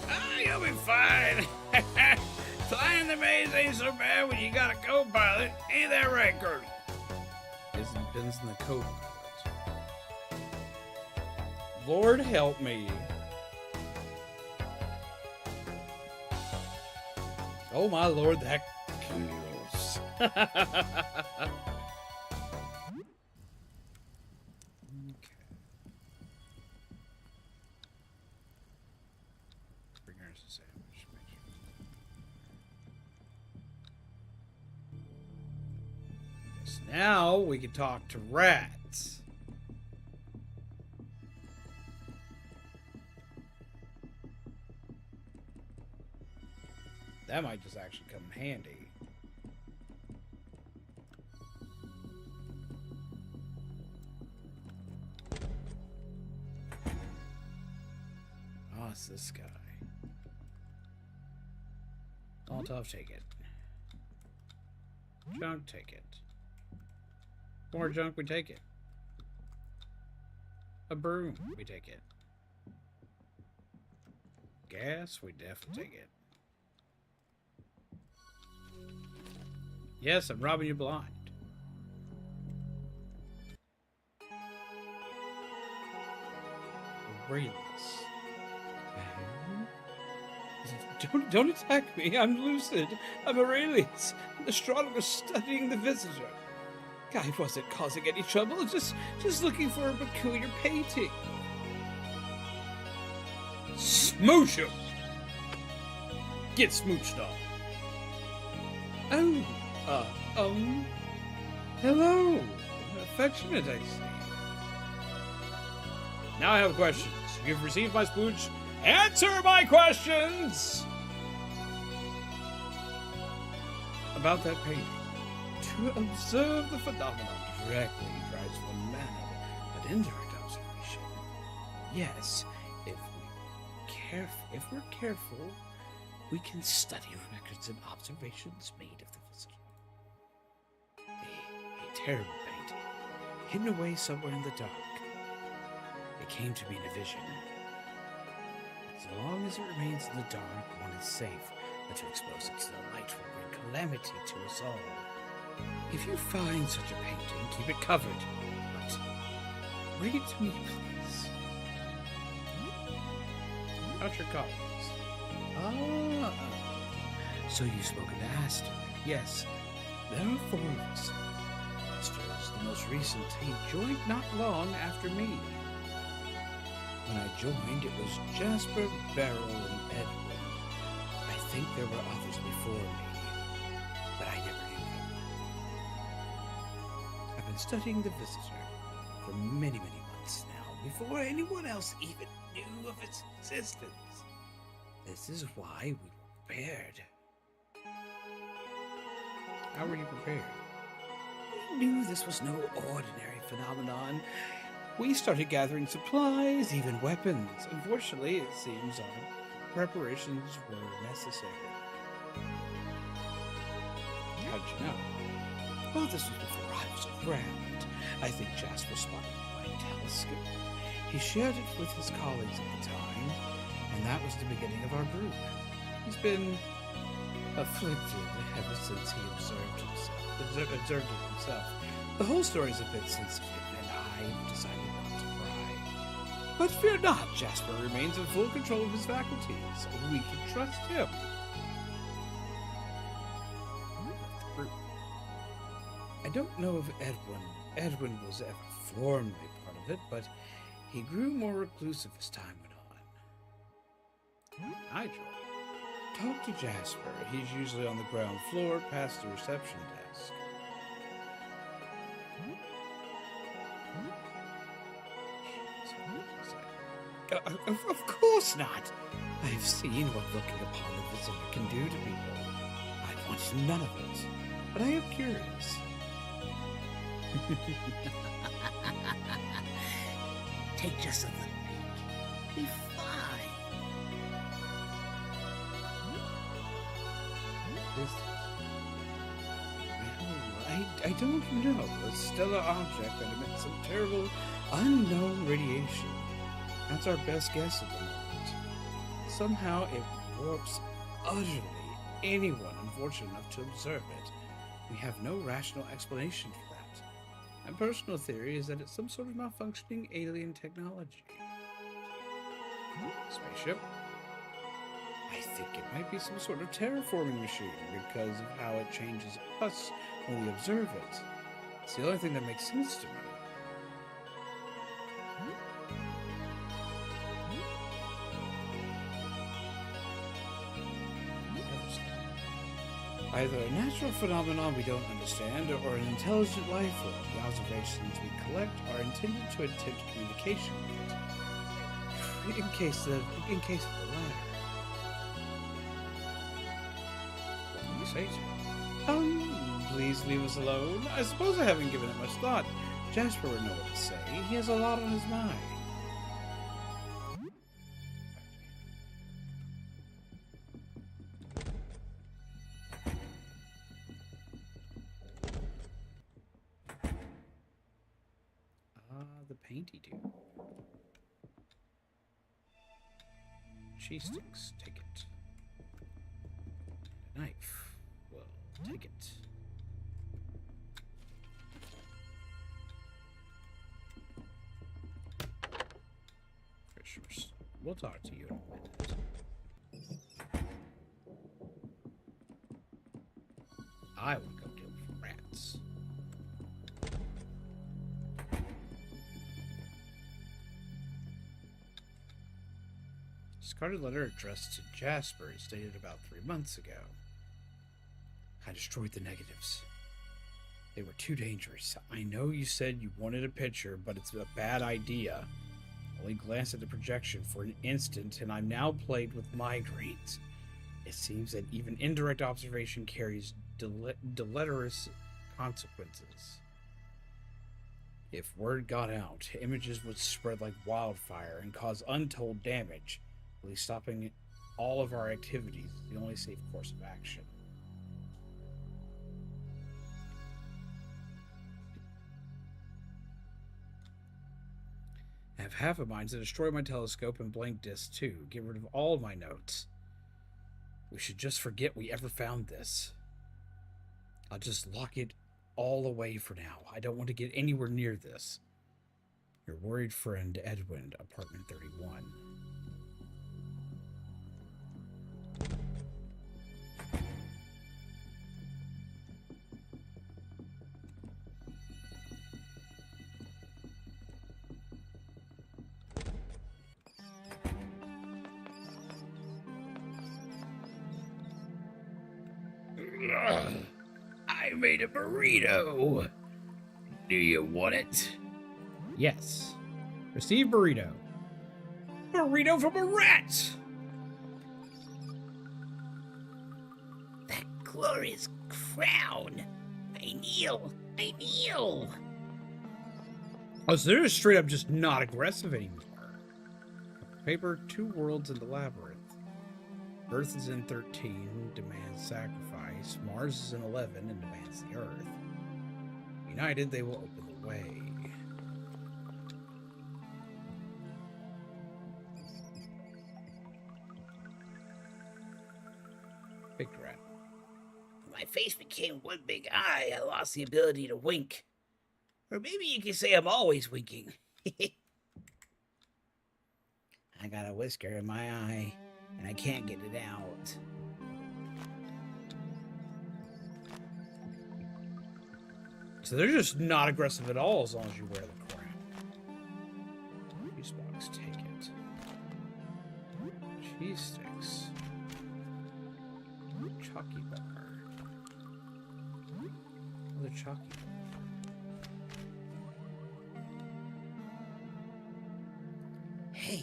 Ah, you'll be fine. Flying the maze ain't so bad when you got a co-pilot. Ain't that right, Colonel? Isn't Benson the co-pilot? Lord help me. Oh my lord, that kills. Now we can talk to rats. That might just actually come in handy. Oh, it's this guy. All tough, take it. Junk, take it. More junk, we take it. A broom, we take it. Gas, we definitely take it. Yes, I'm robbing you blind. Brainless. Don't attack me. I'm lucid. I'm Aurelius, an astronomer studying the visitor. I wasn't causing any trouble, just looking for a peculiar painting. Smooch him! Get smooched on. Oh, hello. Affectionate, I see. Now I have questions. You've received my smooch. Answer my questions! About that painting. To observe the phenomenon directly drives one manner, but indirect observation. Yes, if we're careful, we can study records and observations made of the visitor. A terrible painting, hidden away somewhere in the dark. It came to me in a vision. As long as it remains in the dark, one is safe, but to expose it to the light will bring calamity to us all. If you find such a painting, keep it covered, but bring it to me, please. About your colleagues. Ah, so you've spoken to Aster. Yes, there are 4 of us. Aster is the most recent. He joined not long after me. When I joined, it was Jasper, Beryl, and Edwin. I think there were others before me, but I never knew them. I've been studying the visitor for many, many months now, before anyone else even knew of its existence. This is why we prepared. How were you prepared? We knew this was no ordinary phenomenon. We started gathering supplies, even weapons. Unfortunately, it seems our preparations were necessary. How did you know? Well, this was before I was around. I think Jasper spotted my telescope. He shared it with his colleagues at the time, and that was the beginning of our group. He's been afflicted ever since he observed it himself. The whole story's a bit sensitive, and I've decided not to pry. But fear not, Jasper remains in full control of his faculties. We can trust him. I don't know if Edwin was ever formally part of it, but he grew more reclusive as time went on. I joined. Talk to Jasper. He's usually on the ground floor past the reception desk. Of course not. I've seen what looking upon the visitor can do to people. I want none of it, but I am curious. Take just a little peek. Be fine. What is this? I don't know. A stellar object that emits some terrible, unknown radiation. That's our best guess at the moment. Somehow it warps utterly anyone unfortunate enough to observe it. We have no rational explanation for that. My personal theory is that it's some sort of malfunctioning alien technology. Spaceship? I think it might be some sort of terraforming machine because of how it changes us when we observe it. It's the only thing that makes sense to me. Either a natural phenomenon we don't understand or an intelligent life form. The observations we collect are intended to attempt communication with it. In case of the latter. What do you say to it? Please leave us alone. I suppose I haven't given it much thought. Jasper would know what to say. He has a lot on his mind. The painty do. Cheese sticks, take it. And a knife. Well, take it. We'll talk to you in a minute. I would go kill for rats. Discarded letter addressed to Jasper, dated about 3 months ago. I destroyed the negatives. They were too dangerous. I know you said you wanted a picture, but it's a bad idea. I only glanced at the projection for an instant, and I'm now plagued with migraines. It seems that even indirect observation carries deleterious consequences. If word got out, images would spread like wildfire and cause untold damage. At least stopping all of our activities is the only safe course of action. I have half a mind to destroy my telescope and blank disk too. Get rid of all of my notes. We should just forget we ever found this. I'll just lock it all away for now. I don't want to get anywhere near this. Your worried friend, Edwin, apartment 31. I made a burrito. Do you want it? Yes. Receive burrito. Burrito from a rat! That glorious crown. I kneel. I kneel. Oh, so they're just straight up just not aggressive anymore. Paper, 2 worlds in the labyrinth. Earth is in 13, demands sacrifice. Mars is in 11 and demands the Earth. United, they will open the way. Big rat. My face became one big eye. I lost the ability to wink. Or maybe you could say I'm always winking. I got a whisker in my eye, and I can't get it out. So they're just not aggressive at all as long as you wear the crown. Cheese box, take it. Cheese sticks. Chalky bar. Another chalky bar. Hey,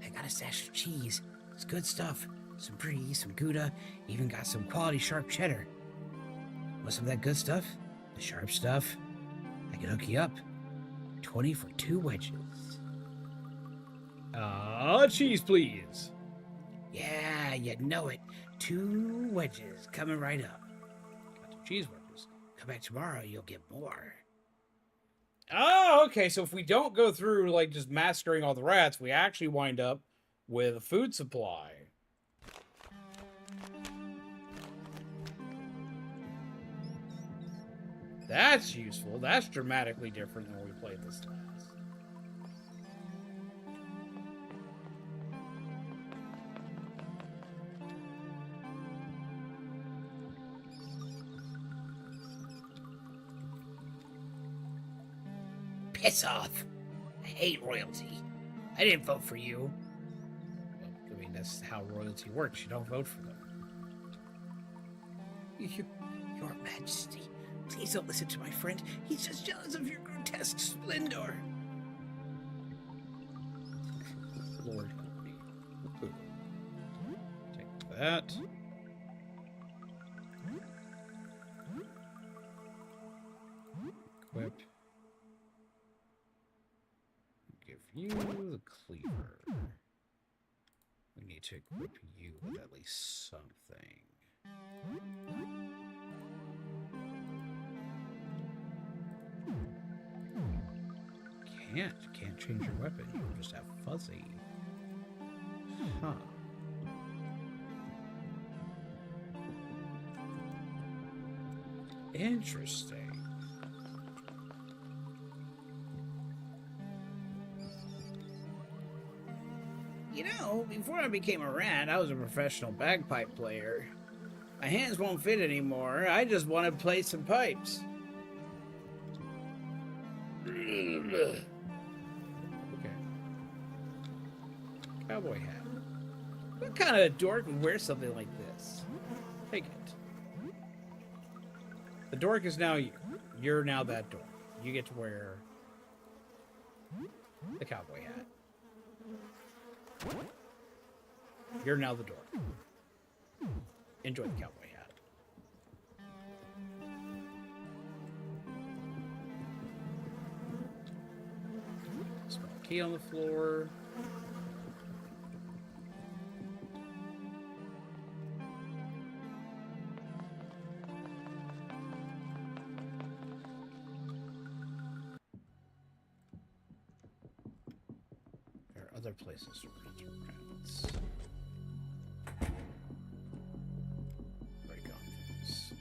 I got a stash of cheese. It's good stuff. Some brie, some Gouda, even got some quality sharp cheddar. Want some of that good stuff? The sharp stuff? I can hook you up. 20 for 2 wedges. Cheese, please. Yeah, you know it. 2 wedges coming right up. Got 2 cheese wedges. Come back tomorrow, you'll get more. Oh, okay. So if we don't go through, like, just massacring all the rats, we actually wind up with a food supply. That's useful. That's dramatically different than when we played this last. Piss off. I hate royalty. I didn't vote for you. Well, I mean, that's how royalty works. You don't vote for them. Your Majesty, please don't listen to my friend. He's just jealous of your grotesque splendor. Lord help me. Ooh. Take that. Equip. Give you the cleaver. We need to equip you with at least something. Can't change your weapon. You can just have fuzzy. Huh. Interesting. You know, before I became a rat, I was a professional bagpipe player. My hands won't fit anymore. I just want to play some pipes. Okay. Cowboy hat. What kind of dork would wear something like this? Take it. The dork is now you. You're now that dork. You get to wear the cowboy hat. You're now the dork. Enjoy the cowboy hat. Small key on the floor. There are other places to rent credits. Break on this.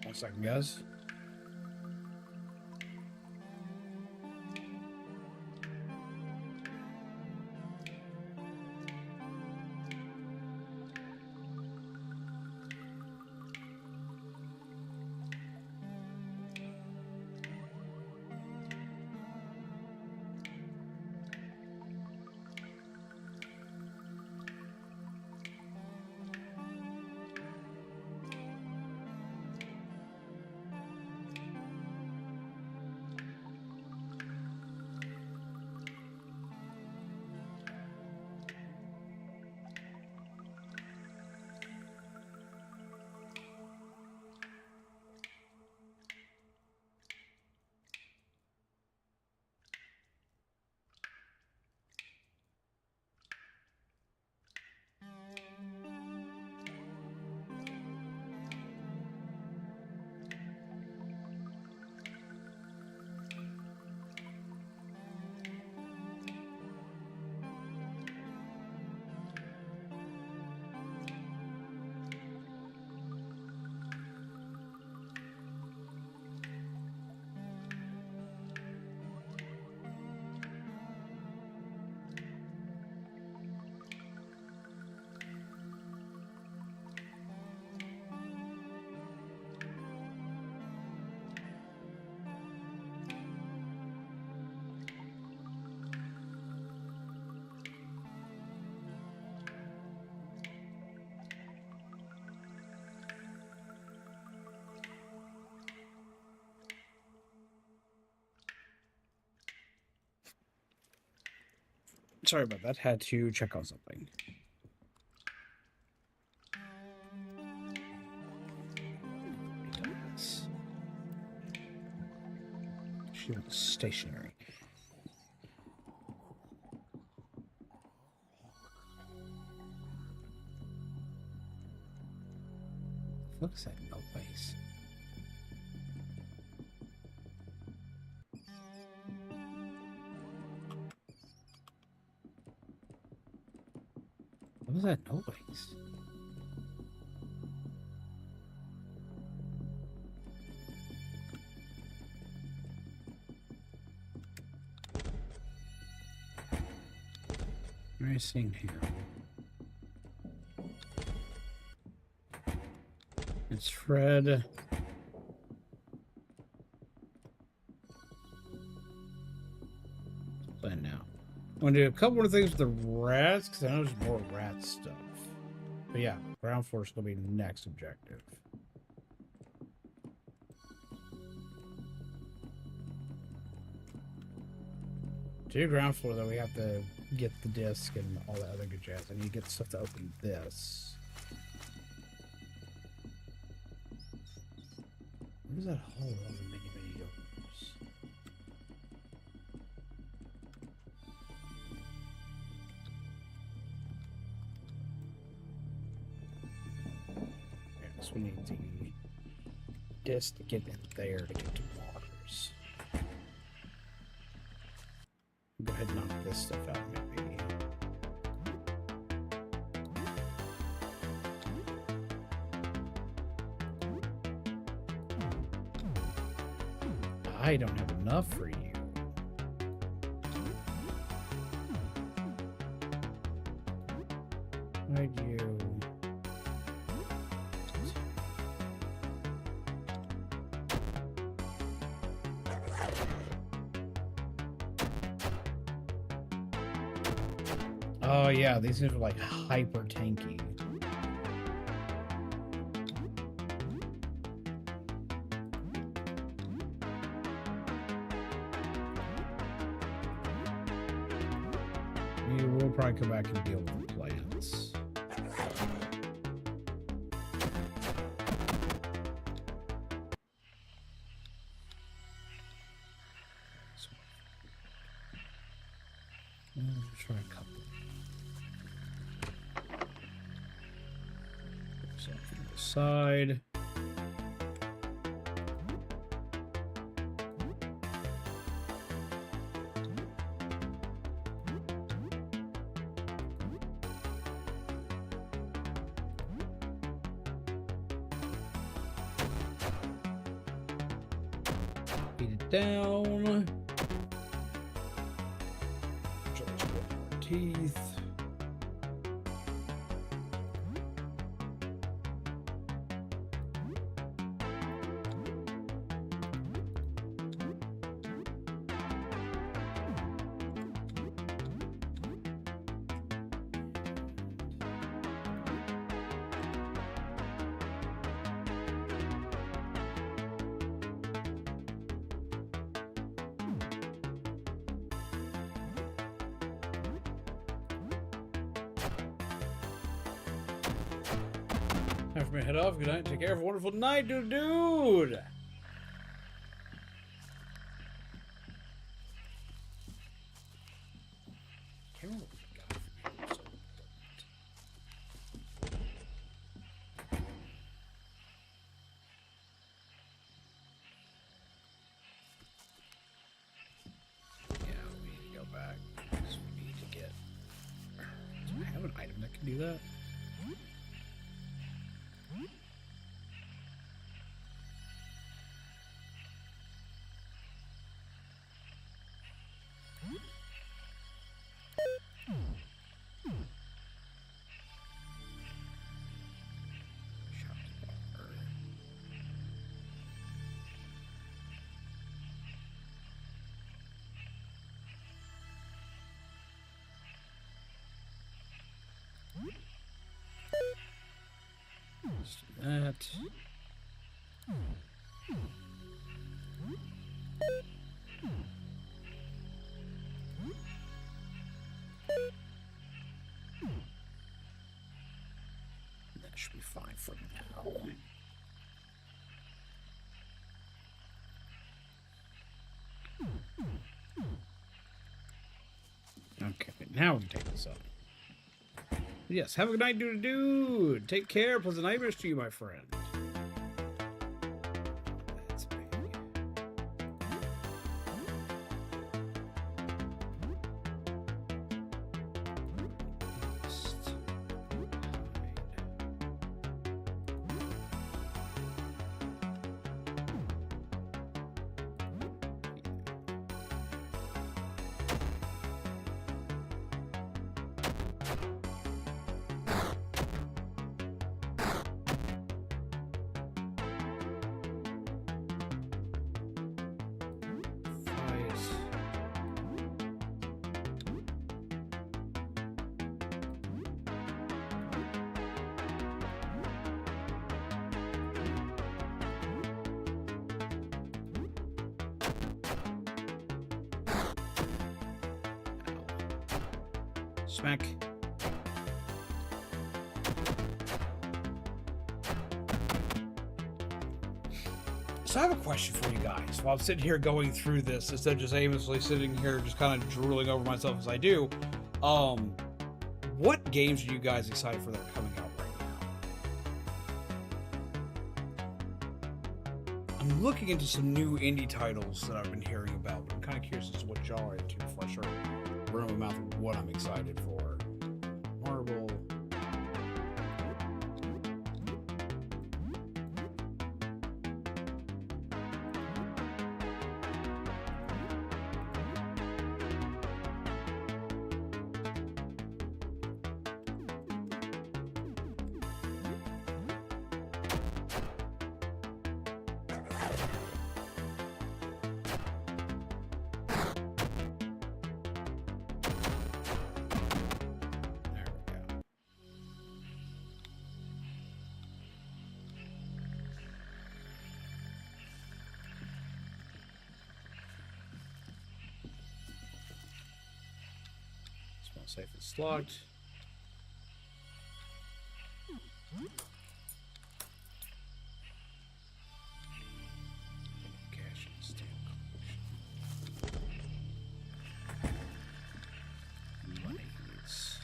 One second, guys. Sorry about that. Had to check on something. She was stationary. What is that? No place. What was that noise? What are you seeing here? It's Fred. Plan now. I'm gonna do a couple more things with the rats because I know there's more rat stuff. But yeah, ground floor is gonna be the next objective. To do ground floor though, we have to get the disc and all that other good jazz. I need to get stuff to open this. Where's that hole on the mini doors? Yes, we need the disc to get in there to get to waters. Go ahead and knock this stuff out, maybe. I don't have enough for you. Why'd you... Oh yeah, these are like hyper tanky. We will probably come back and deal with the plants. Let's try a couple. So from the side. Beat it down. Teeth. Time for me to head off. Good night. Take care. Have a wonderful night, dude. Can't remember what we got from here, so yeah, we need to go back. So we need to get. Do I have an item that can do that? Let's do that. That should be fine for now. Okay, now we can take this up. Yes, have a good night, dude. Take care. Pleasant nightmares to you, my friend. That's big. Smack. So I have a question for you guys. While I'm sitting here going through this, instead of just aimlessly sitting here just kind of drooling over myself as I do, what games are you guys excited for that are coming out right now? I'm looking into some new indie titles that I've been hearing about, but I'm kind of curious as to what y'all are into before I start running my mouth of what I'm excited for. Marble. Safe is locked. Cash and stamp collection. Monies.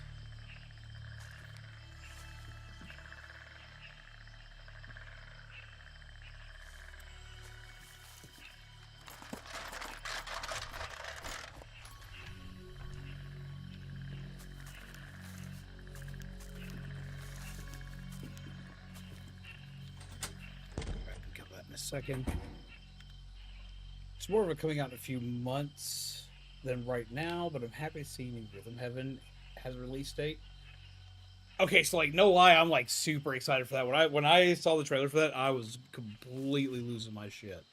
Get that in a second. It's more of it coming out in a few months than right now, but I'm happy to see New Rhythm Heaven has a release date. Okay, so like no lie, I'm like super excited for that. When I saw the trailer for that, I was completely losing my shit.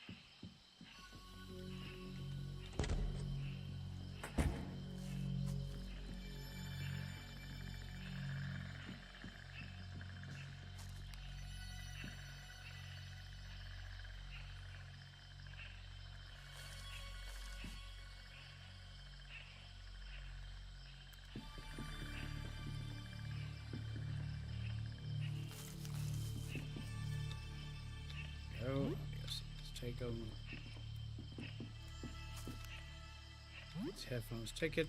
Oh, yes, let's take them. These headphones, take it.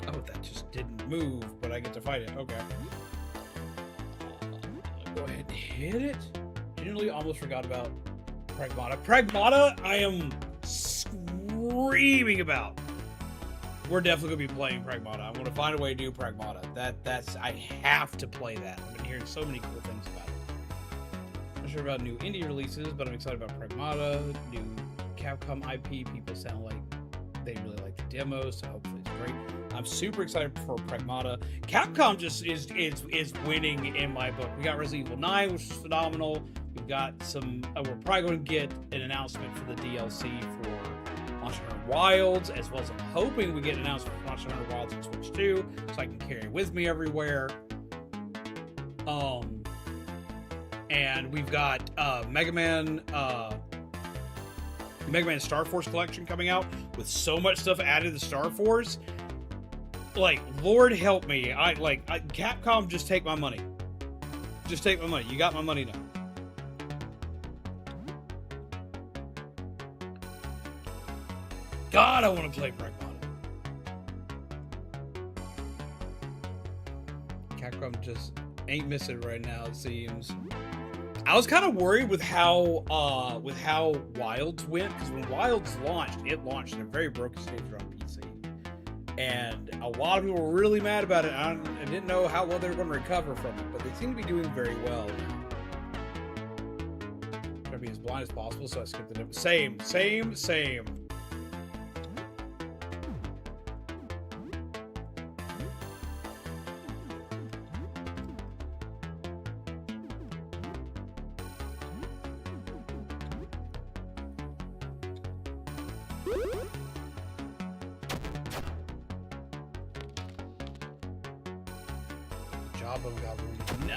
Oh, that just didn't move, but I get to fight it. Okay. Go ahead and hit it. Genuinely almost forgot about Pragmata. Pragmata, I am screaming about. We're definitely gonna be playing Pragmata. I'm gonna find a way to do Pragmata. That's I have to play that. I've been hearing so many cool things about it. Not sure about new indie releases, but I'm excited about Pragmata. New Capcom IP. People sound like they really like the demos, so hopefully it's great. I'm super excited for Pragmata. Capcom just is winning in my book. We got Resident Evil 9, which is phenomenal. We've got some. We're probably going to get an announcement for the DLC for Monster Hunter Wilds, as well as I'm hoping we get an announcement for Monster Hunter Wilds on Switch 2, so I can carry it with me everywhere. And we've got Mega Man Star Force collection coming out with so much stuff added to Star Force. Like, Lord help me. Capcom, just take my money. Just take my money. You got my money now. God, I want to play Pragmata. Capcom just ain't missing right now, it seems. I was kind of worried with how Wilds went, because when Wilds launched, it launched in a very broken state on PC. And a lot of people were really mad about it. I didn't know how well they were going to recover from it, but they seem to be doing very well now. Trying to be as blind as possible, so I skipped the same. No!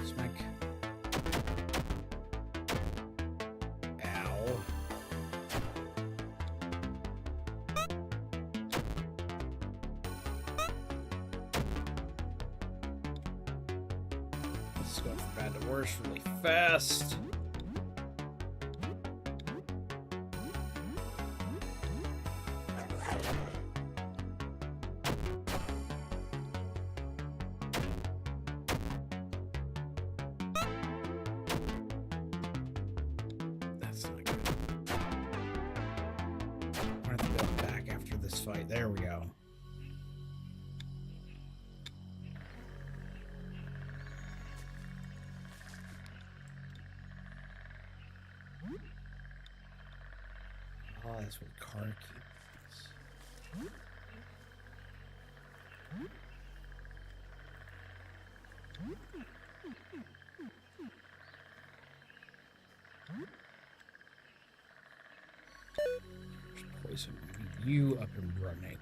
Smack. Ow. This is going from bad to worse really fast. That's not good. We're gonna have to go back after this fight. There we go. Oh, that's what car key is. Poison. You up and running.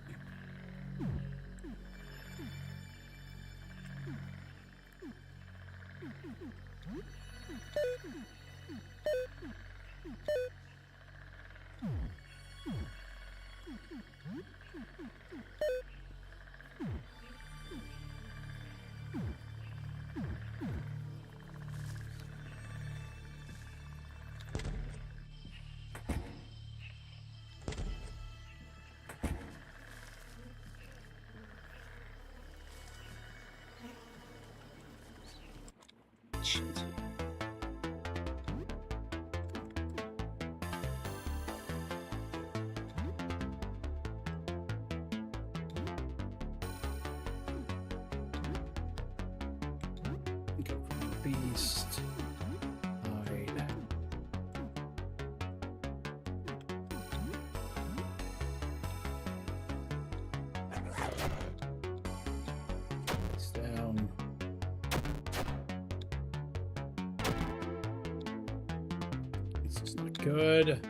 Shit. Go from the beast. Hide. It's down. This is not good.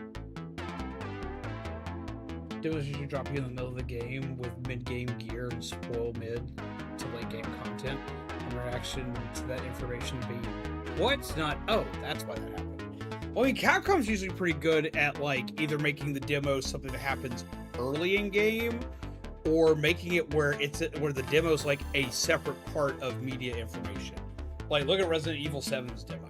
Duos usually drop you in the middle of the game with mid-game gear and spoil mid to late game content. And reaction to that information be, what's not? Oh, that's why that happened. Well, I mean, Capcom's usually pretty good at like either making the demo something that happens early in game, or making it where where the demo's like a separate part of media information. Like, look at Resident Evil 7's demo.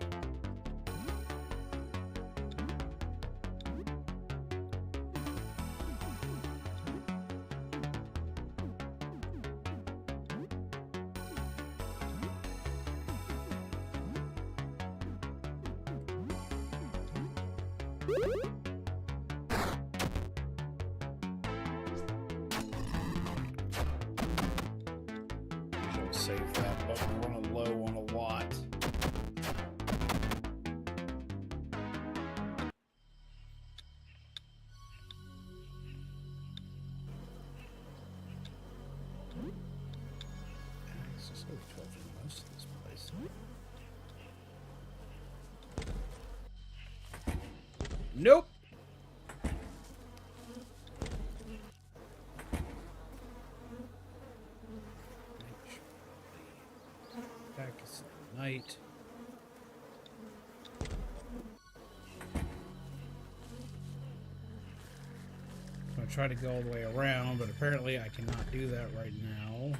Save that, but we're running low on a lot. This is over 12 for most of this place. Nope. Back is night. I'm gonna try to go all the way around, but apparently I cannot do that right now.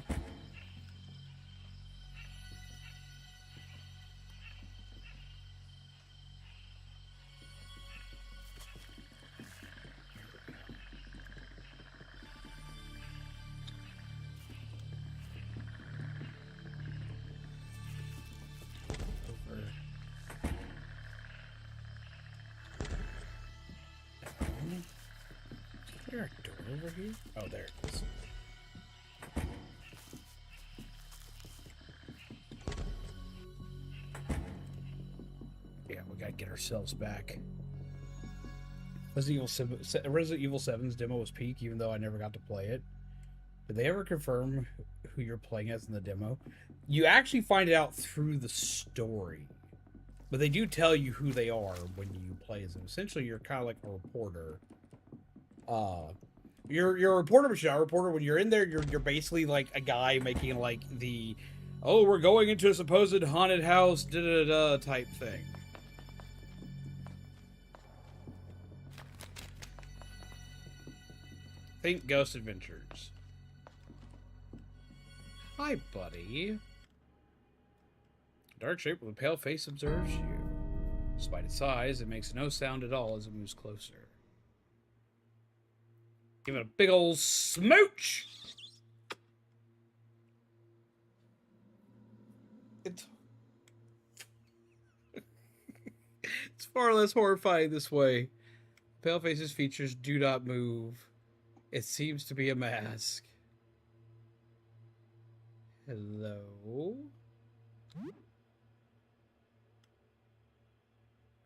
Is there a door over here? Oh, there it is. Yeah, we gotta get ourselves back. Resident Evil 7's demo was peak, even though I never got to play it. Did they ever confirm who you're playing as in the demo? You actually find it out through the story. But they do tell you who they are when you play as them. Essentially, you're kind of like a reporter. You're a reporter, but you're not a reporter. When you're in there, you're basically like a guy making like the, oh, we're going into a supposed haunted house, da-da-da type thing. Think Ghost Adventures. Hi, buddy. A dark shape with a pale face observes you. Despite its size, it makes no sound at all as it moves closer. Give it a big old smooch! It's far less horrifying this way. Paleface's features do not move. It seems to be a mask. Hello?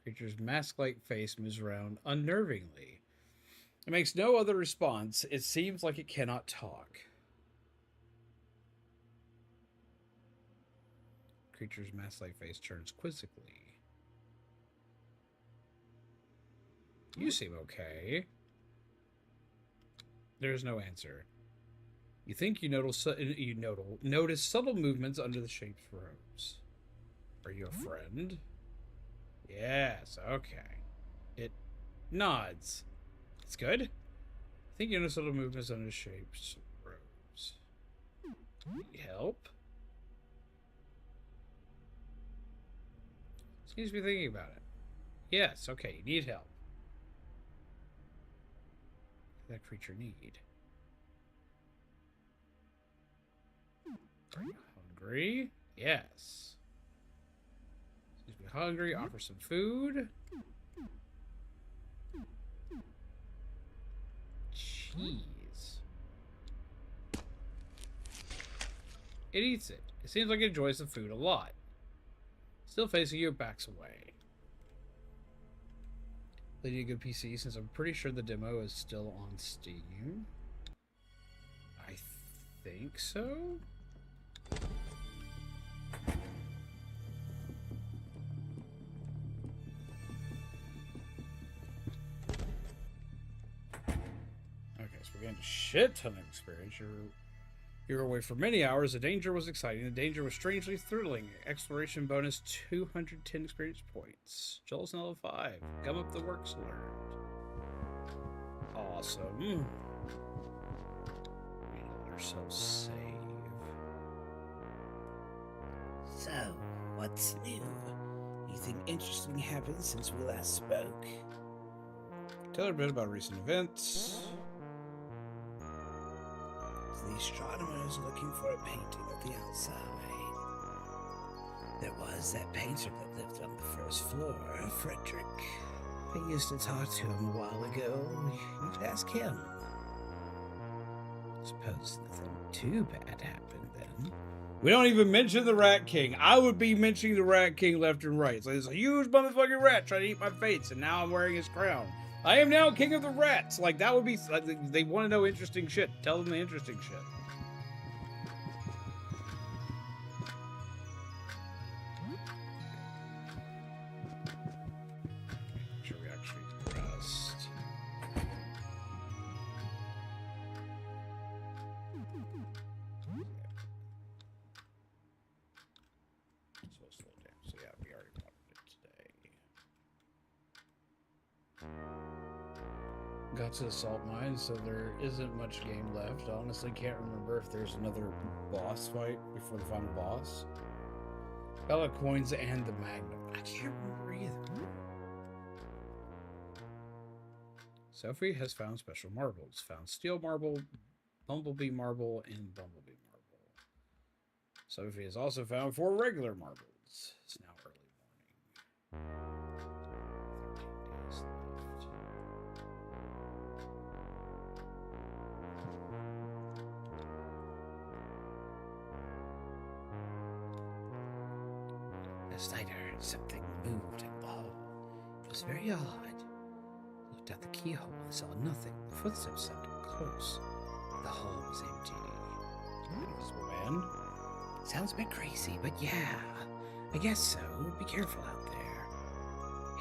Creature's mask-like face moves around unnervingly. It makes no other response. It seems like it cannot talk. Creature's mask-like face turns quizzically. You seem okay. There's no answer. You think you notice subtle movements under the shaped robes. Are you a friend? Yes, okay. It nods. It's good. I think you notice subtle movements under the shaped robes. Need help? Seems to be thinking about it. Yes, okay, you need help. What does that creature need? Are you hungry? Yes. Seems to be hungry. Offer some food. Cheese. It eats it. It seems like it enjoys the food a lot. Still facing you, it backs away. They need a good PC since I'm pretty sure the demo is still on Steam. I think so? Okay, so we're getting a shit ton of experience. You're away for many hours. The danger was exciting. The danger was strangely thrilling. Exploration bonus 210 experience points. Joel's level 5. Come up the works learned. Awesome. Let ourselves save. So, what's new? Anything interesting happened since we last spoke? Tell her a bit about recent events. The astronomer is looking for a painting of the outside. There was that painter that lived on the first floor, Frederick. I used to talk to him a while ago. You could ask him. Suppose nothing too bad happened then. We don't even mention the Rat King. I would be mentioning the Rat King left and right. So there's a huge motherfucking rat trying to eat my face, and now I'm wearing his crown. I am now king of the rats. Like, that would be... Like, they want to know interesting shit. Tell them the interesting shit. Make sure we actually rest. So slow down. So yeah, we already watered it today. Got to the salt mine, so there isn't much game left. I honestly can't remember if there's another boss fight before the final boss. Got the coins and the magnum. I can't remember either. Sophie has found special marbles. Found steel marble, bumblebee marble, and bumblebee marble. Sophie has also found 4 regular marbles. It's now early morning. 13 days left. Last night I heard something moved in the hall. It was very odd. Looked out the keyhole and saw nothing. The footsteps sounded close. The hall was empty. Invisible man. Sounds a bit crazy, but yeah. I guess so. Be careful out there.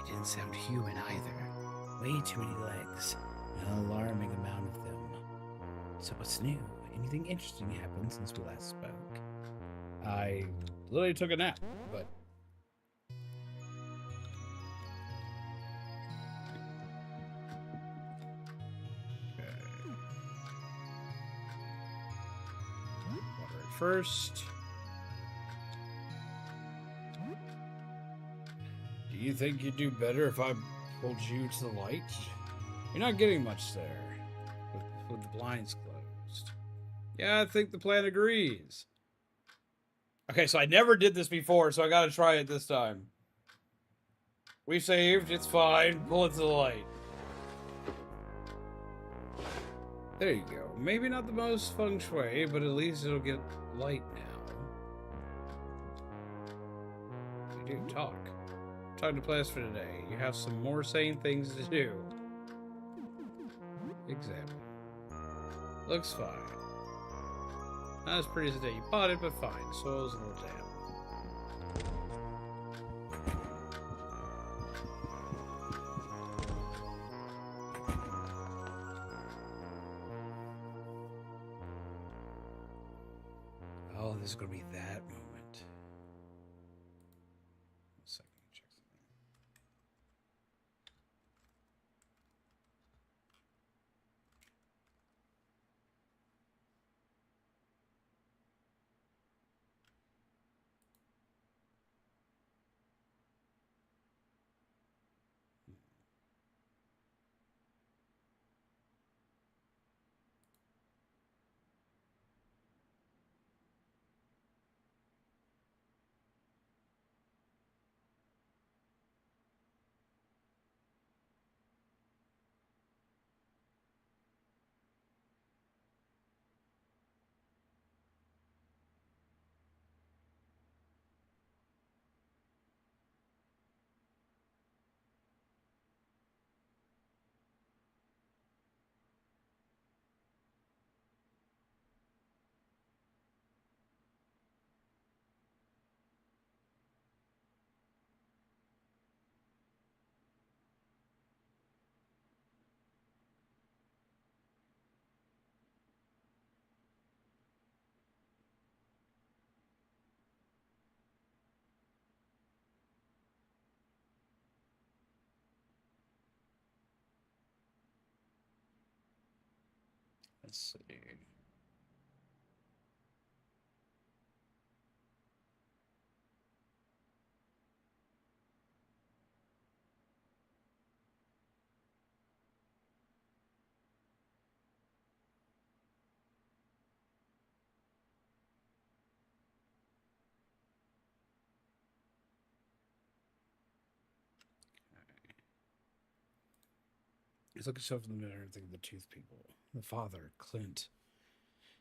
It didn't sound human either. Way too many legs. An alarming amount of them. So what's new? Anything interesting happened since we last spoke? I literally took a nap, but... Water it first. Do you think you'd do better if I pulled you to the light? You're not getting much there, with the blinds closed. Yeah, I think the plan agrees. Okay, so I never did this before, so I gotta try it this time. We saved, it's fine. Pull it to the light. There you go. Maybe not the most feng shui, but at least it'll get light now. We do talk. Time to play us for today. You have some more sane things to do. Example. Looks fine. Not as pretty as the day you bought it, but fine. Soil's a little damp. Oh, this is gonna be that moment. 1 second, check something. Let's see. He's looking himself in the mirror and thinking of the tooth people. The father, Clint.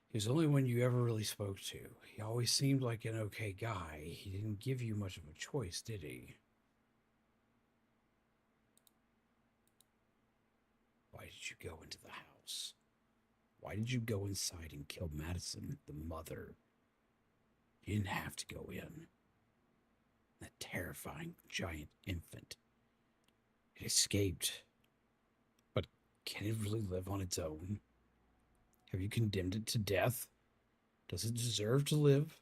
He was the only one you ever really spoke to. He always seemed like an okay guy. He didn't give you much of a choice, did he? Why did you go into the house? Why did you go inside and kill Madison, the mother? You didn't have to go in. That terrifying giant infant. It escaped. But can it really live on its own? Have you condemned it to death? Does it deserve to live?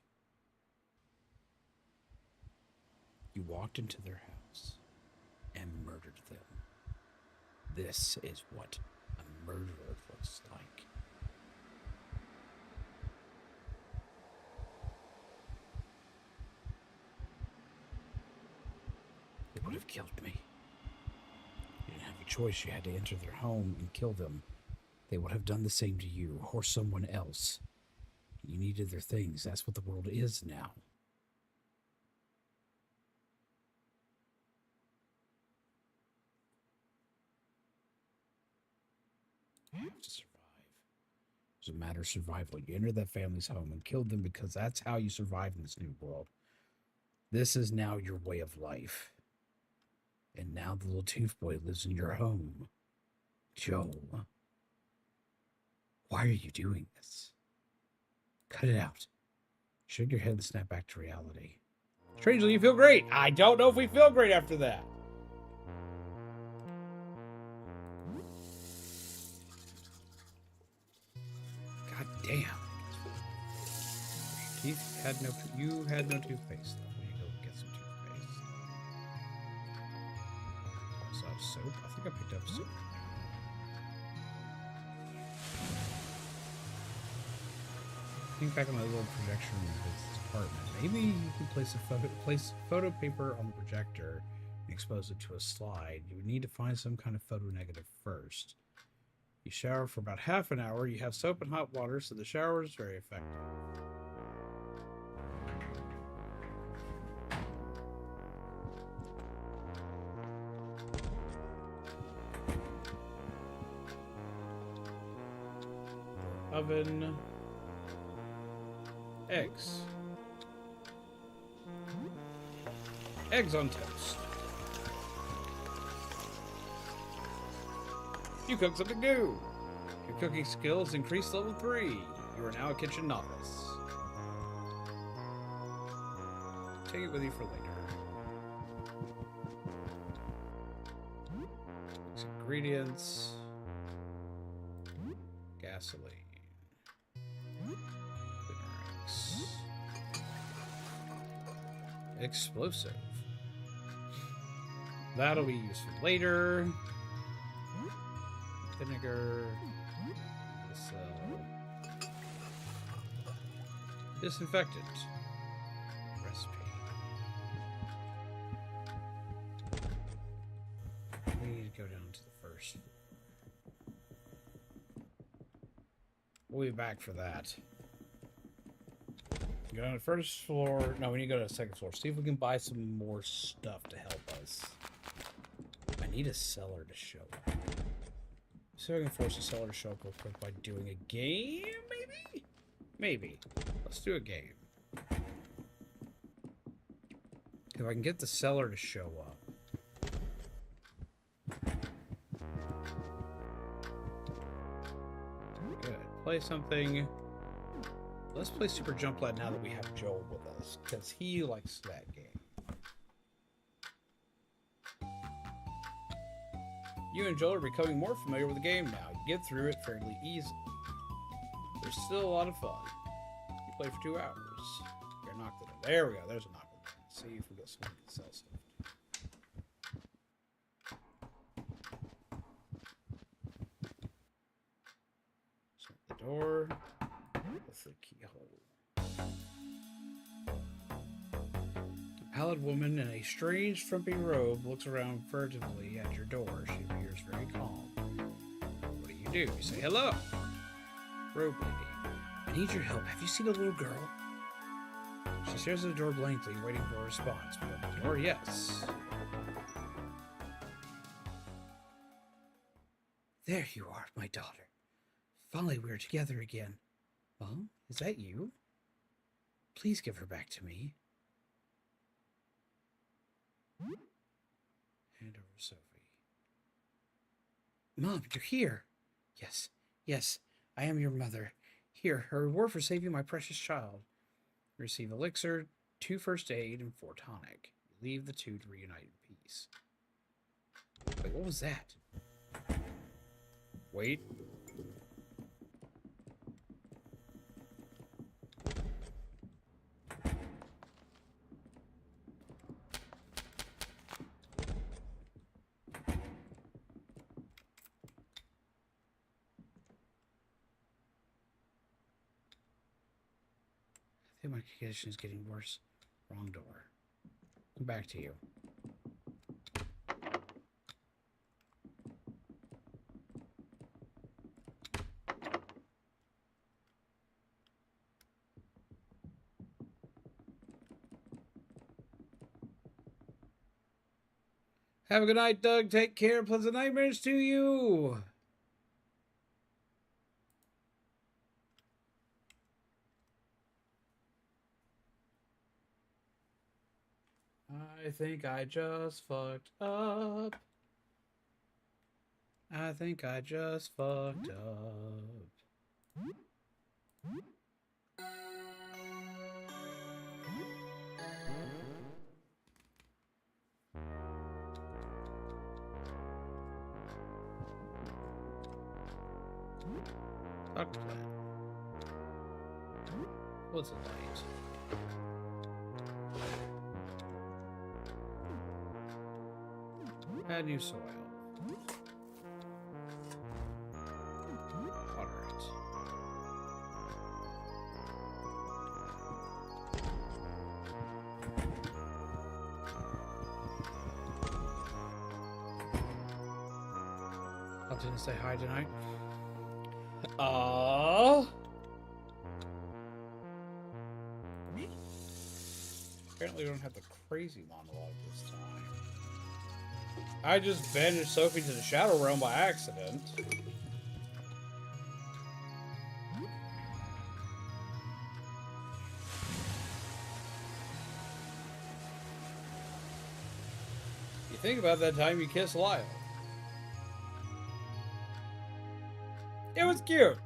You walked into their house and murdered them. This is what a murderer looks like. They would have killed me. You didn't have a choice. You had to enter their home and kill them. They would have done the same to you or someone else. You needed their things. That's what the world is now. You have to survive. It was a matter of survival. You entered that family's home and killed them because that's how you survive in this new world. This is now your way of life. And now the little tooth boy lives in your home. Joe. Why are you doing this? Cut it out. Shake your head and snap back to reality. Strangely, you feel great. I don't know if we feel great after that. God damn. Teeth had no. You had no toothpaste. Though. We need to go get some toothpaste. Also have soap. I think I picked up soap. Think back on my little projection in this apartment. Maybe you could place photo paper on the projector and expose it to a slide. You would need to find some kind of photo negative first. You shower for about half an hour. You have soap and hot water, so the shower is very effective. Oven. Eggs. Eggs on toast. You cooked something new. Your cooking skills increased level 3. You are now a kitchen novice. Take it with you for later. Ingredients. Gasoline. Limericks. Explosive. That'll be used for later. Vinegar. Disinfectant. Recipe. We need to go down to the first. We'll be back for that. Go on the first floor. No, we need to go to the second floor. See if we can buy some more stuff to help us. I need a seller to show up. See if I can force a seller to show up real quick by doing a game, maybe? Maybe. Let's do a game. If I can get the seller to show up. Good. Play something. Let's play Super Jump Lad now that we have Joel with us, because he likes that game. You and Joel are becoming more familiar with the game now. You get through it fairly easily. There's still a lot of fun. You play for 2 hours. You're knocked it in. There we go. There's a knock it in. See if we got someone who can sell stuff. Shut the door. With the keyhole. A pallid woman in a strange, frumpy robe looks around furtively at your door. She appears very calm. What do? You say hello. Robe lady. I need your help. Have you seen a little girl? She stares at the door blankly, waiting for a response. We open the door, yes. There you are, my daughter. Finally, we're together again. Mom, is that you? Please give her back to me. Hand over Sophie. Mom, you're here. Yes, yes, I am your mother. Here, a reward for saving my precious child. You receive elixir, 2 first aid, and 4 tonic. You leave the 2 to reunite in peace. Wait, what was that? Wait. I think my condition is getting worse. Wrong door. Come back to you. Have a good night, Doug. Take care. Pleasant nightmares to you. I think I just fucked up. I think I just fucked up. Talk to that. What's a light? Add new soil. Water it. I didn't say hi tonight. Apparently we don't have the crazy monologue this time. I just banished Sophie to the Shadow Realm by accident. You think about that time you kissed Lyle. It was cute.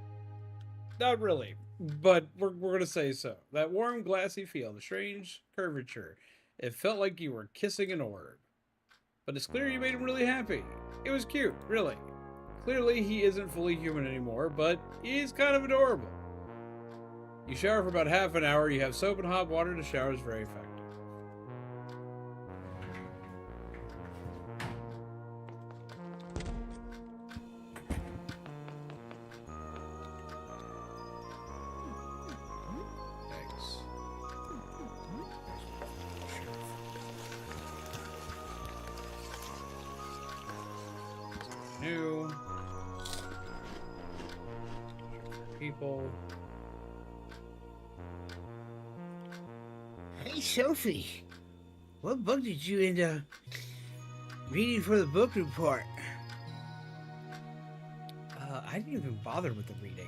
Not really, but we're gonna say so. That warm, glassy feel, the strange curvature. It felt like you were kissing an orb. But it's clear you made him really happy. It was cute, really. Clearly, he isn't fully human anymore, but he's kind of adorable. You shower for about half an hour. You have soap and hot water. The shower is very effective. Thanks. New. People. Hey, Sophie. What book did you end up reading for the book report? I didn't even bother with the reading.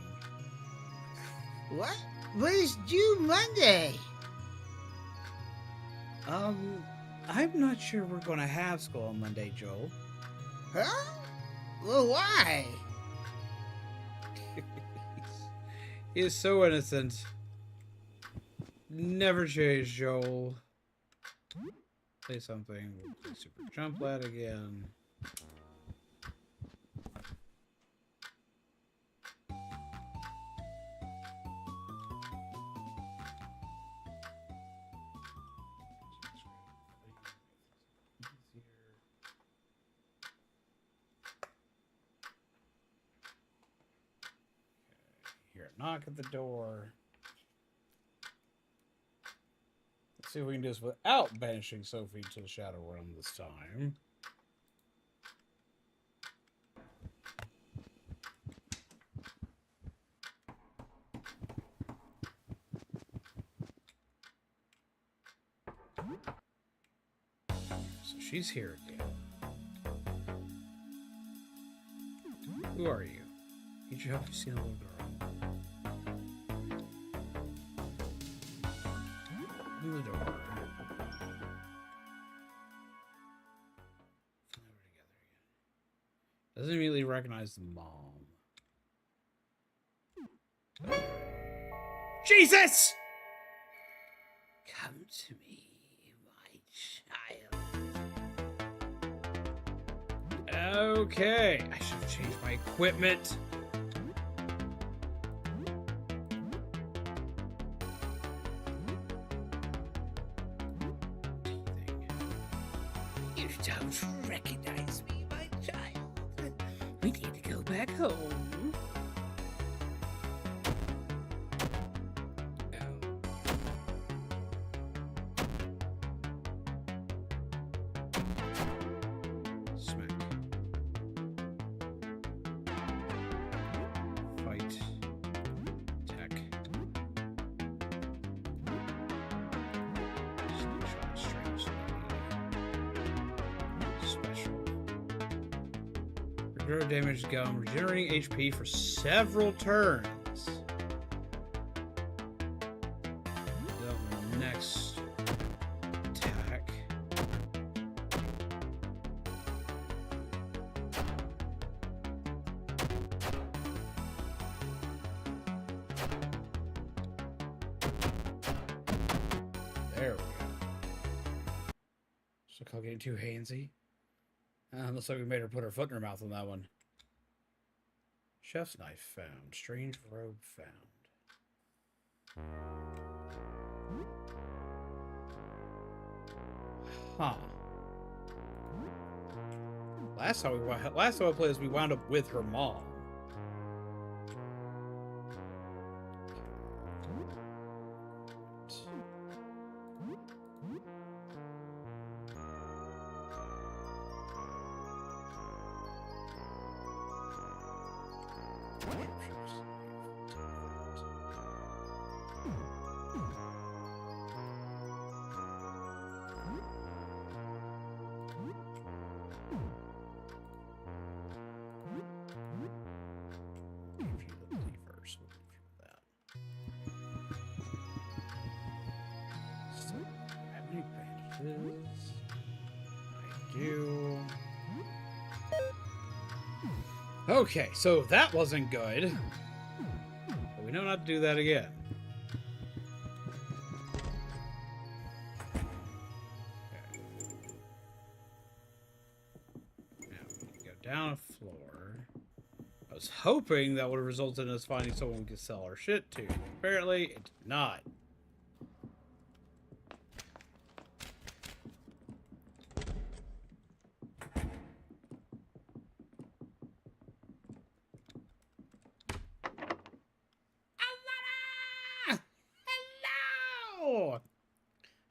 What? But it's due Monday. I'm not sure we're gonna have school on Monday, Joel. Huh? Well, why? He is so innocent. Never change, Joel. Say something. Super jump lad again. Hear a knock at the door. Let's see if we can do this without banishing Sophie to the Shadow Realm this time. So she's here again. Who are you? Need your help? You seen a little girl? Open the door. Never together again. Doesn't immediately recognize the mom. Jesus! Come to me, my child. Okay, I should have changed my equipment. You don't recognize me, my child. We need to go back home. Smack. Fight. Tech. Slingshot, strange special. Regrow damage gum, regenerating HP for several turns. The next attack. There we go. So called getting too handsy. Looks like we made her put her foot in her mouth on that one. Chef's knife found. Strange robe found. Huh. Last time I played this, we wound up with her mom. I do. Okay, so that wasn't good. But we know not to do that again. Okay. Now we go down a floor. I was hoping that would have resulted in us finding someone we could sell our shit to. Apparently, it did not. Hello!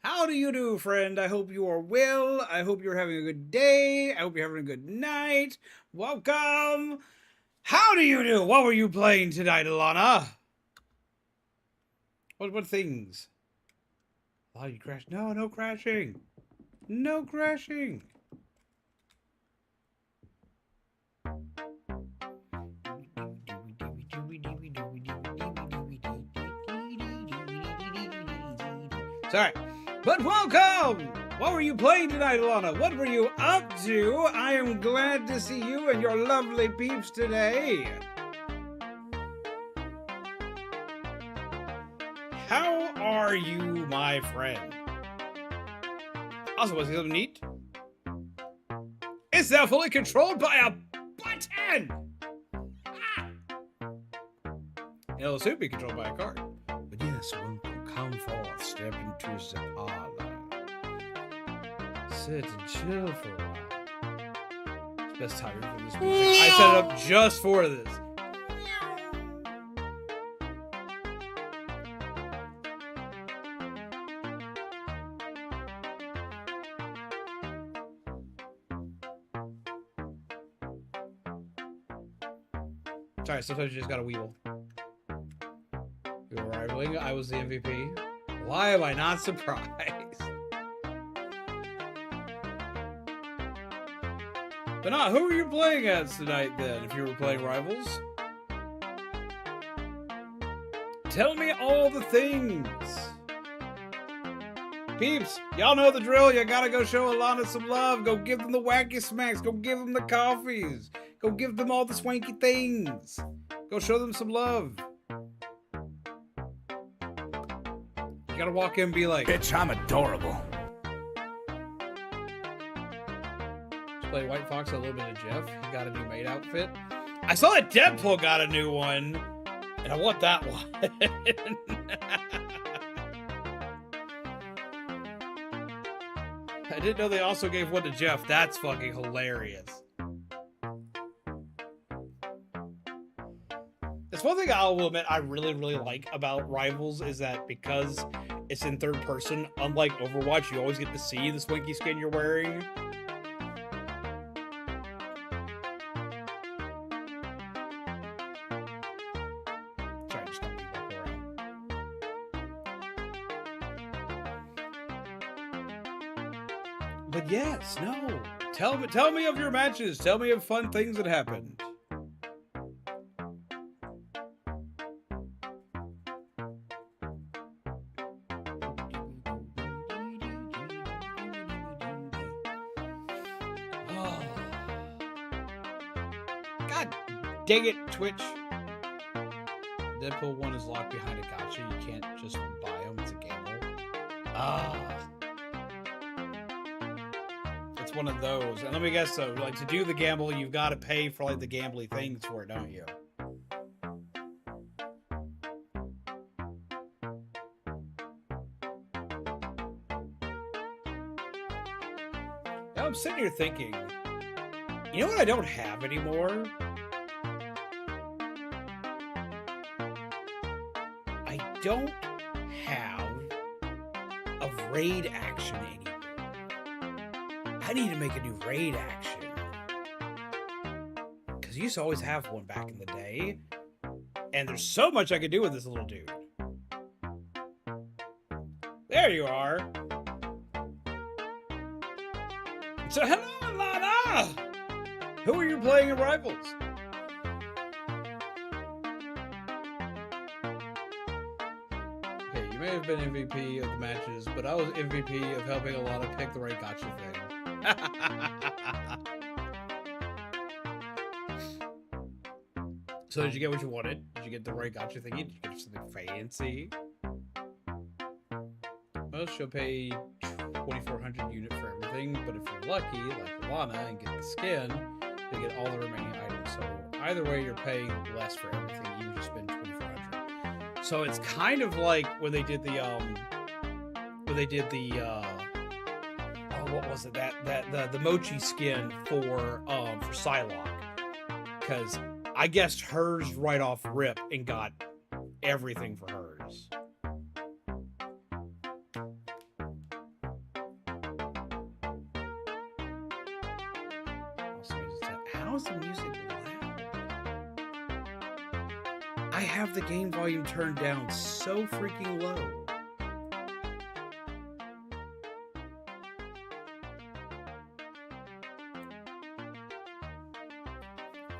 How do you do, friend? I hope you are well. I hope you're having a good day. I hope you're having a good night. Welcome! How do you do? What were you playing tonight, Alanna? What things? Oh, you crashed. No, no crashing. No crashing. Sorry. But welcome! What were you playing tonight, Alanna? What were you up to? I am glad to see you and your lovely peeps today. How are you, my friend? Also, was something neat? It's now fully controlled by a button! Ah! It'll soon be controlled by a card. But yes, welcome. Come forth, step into the parlor. Sit and chill for a while. It's best timing for this music. I set it up just for this. Sorry, sometimes you just gotta wheedle. You were rivaling, I was the MVP. Why am I not surprised? But not, who are you playing as tonight then, if you were playing Rivals? Tell me all the things. Peeps, y'all know the drill. You gotta go show Alanna some love. Go give them the wacky smacks. Go give them the coffees. Go give them all the swanky things. Go show them some love. You gotta walk in and be like, Bitch, I'm adorable. play White Fox a little bit of Jeff. He got a new maid outfit. I saw that Deadpool got a new one, and I want that one. I didn't know they also gave one to Jeff. That's fucking hilarious. That's one thing I will admit I really, really like about Rivals is that because it's in third person, unlike Overwatch, you always get to see the swanky skin you're wearing. Sorry, just don't beat that around. But yes, no. Tell me of your matches. Tell me of fun things that happened. God dang it, Twitch. Deadpool 1 is locked behind a gacha. You can't just buy them. It's a gamble. It's one of those. And let me guess though, like to do the gamble, you've got to pay for like the gambly things for it, don't you? Now I'm sitting here thinking, you know what I don't have anymore? I don't have a raid action anymore. I need to make a new raid action. Because I used to always have one back in the day. And there's so much I could do with this little dude. There you are. So hello, Alanna! Who are you playing in Rivals? Okay, you may have been MVP of the matches, but I was MVP of helping Alanna pick the right gacha thing. So did you get what you wanted? Did you get the right gotcha thingy? Did you get something fancy? Well, she'll pay 2,400 unit for everything, but if you're lucky, like Alanna, and get the skin, they get all the remaining items. So either way, you're paying less for everything. You just spend 2,400. So it's kind of like when they did the what was it? The mochi skin for Psylocke, because I guessed hers right off rip and got everything for hers. How's the music loud? I have the game volume turned down so freaking low.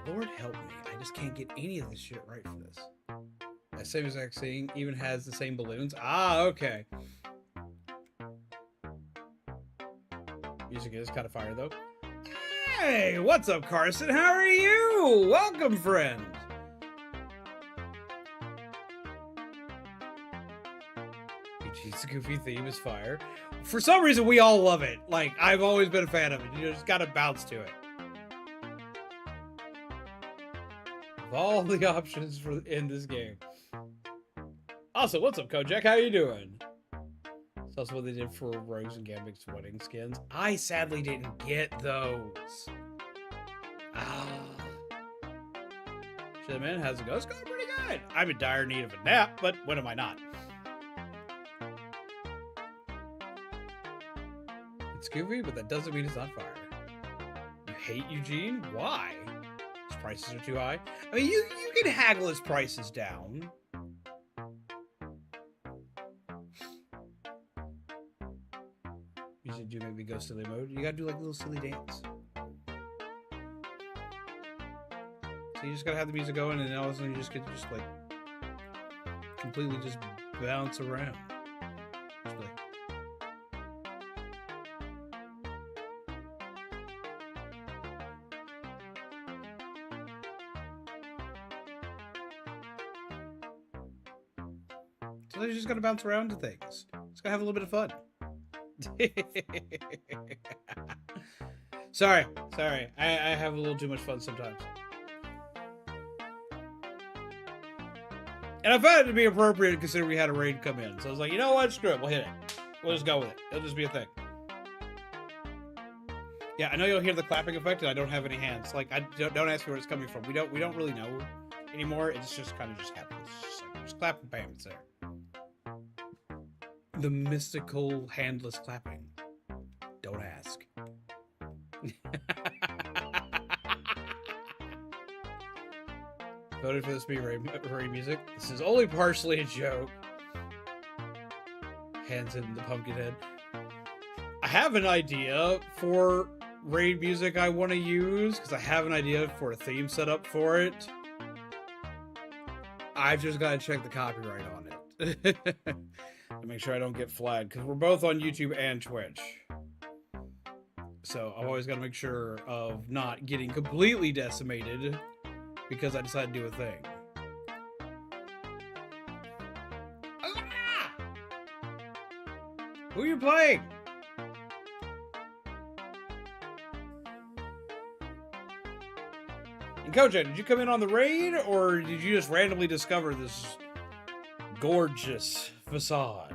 Lord help me, I just can't get any of this shit right for this. That same exact thing even has the same balloons. Ah, okay. Music is kind of fire though. Hey, what's up, Carson? How are you? Welcome, friend. Ichi's goofy theme is fire. For some reason, we all love it. Like, I've always been a fan of it. You just gotta bounce to it. Of all the options for in this game. Also, what's up, Kojak? How you doing? It's also what they did for Rose and Gambit's wedding skins. I sadly didn't get those. Shit, man, how's it going? It's going pretty good. I'm in dire need of a nap, but when am I not? It's goofy, but that doesn't mean it's on fire. You hate Eugene? Why? His prices are too high? I mean, you can haggle his prices down. You should do maybe go silly mode. You gotta do like a little silly dance. So you just gotta have the music going, and then all of a sudden you just get to just like completely just bounce around. Just like, so you just gotta bounce around to things. Just gotta have a little bit of fun. Sorry. I have a little too much fun sometimes. And I found it to be appropriate considering we had a raid come in. So I was like, you know what? Screw it. We'll hit it. We'll just go with it. It'll just be a thing. Yeah, I know you'll hear the clapping effect, and I don't have any hands. Like, I don't ask me where it's coming from. We don't really know anymore. It's just kind of just happens. It's just like, just clap and bam, it's there. The mystical handless clapping. Don't ask. Voted for this to be raid music. This is only partially a joke. Hands in the pumpkin head. I have an idea for raid music I want to use, because I have an idea for a theme setup for it. I've just got to check the copyright on it. To make sure I don't get flagged, because we're both on YouTube and Twitch. So I've always got to make sure of not getting completely decimated because I decided to do a thing. Ah! Who are you playing? And Koja, did you come in on the raid, or did you just randomly discover this gorgeous facade?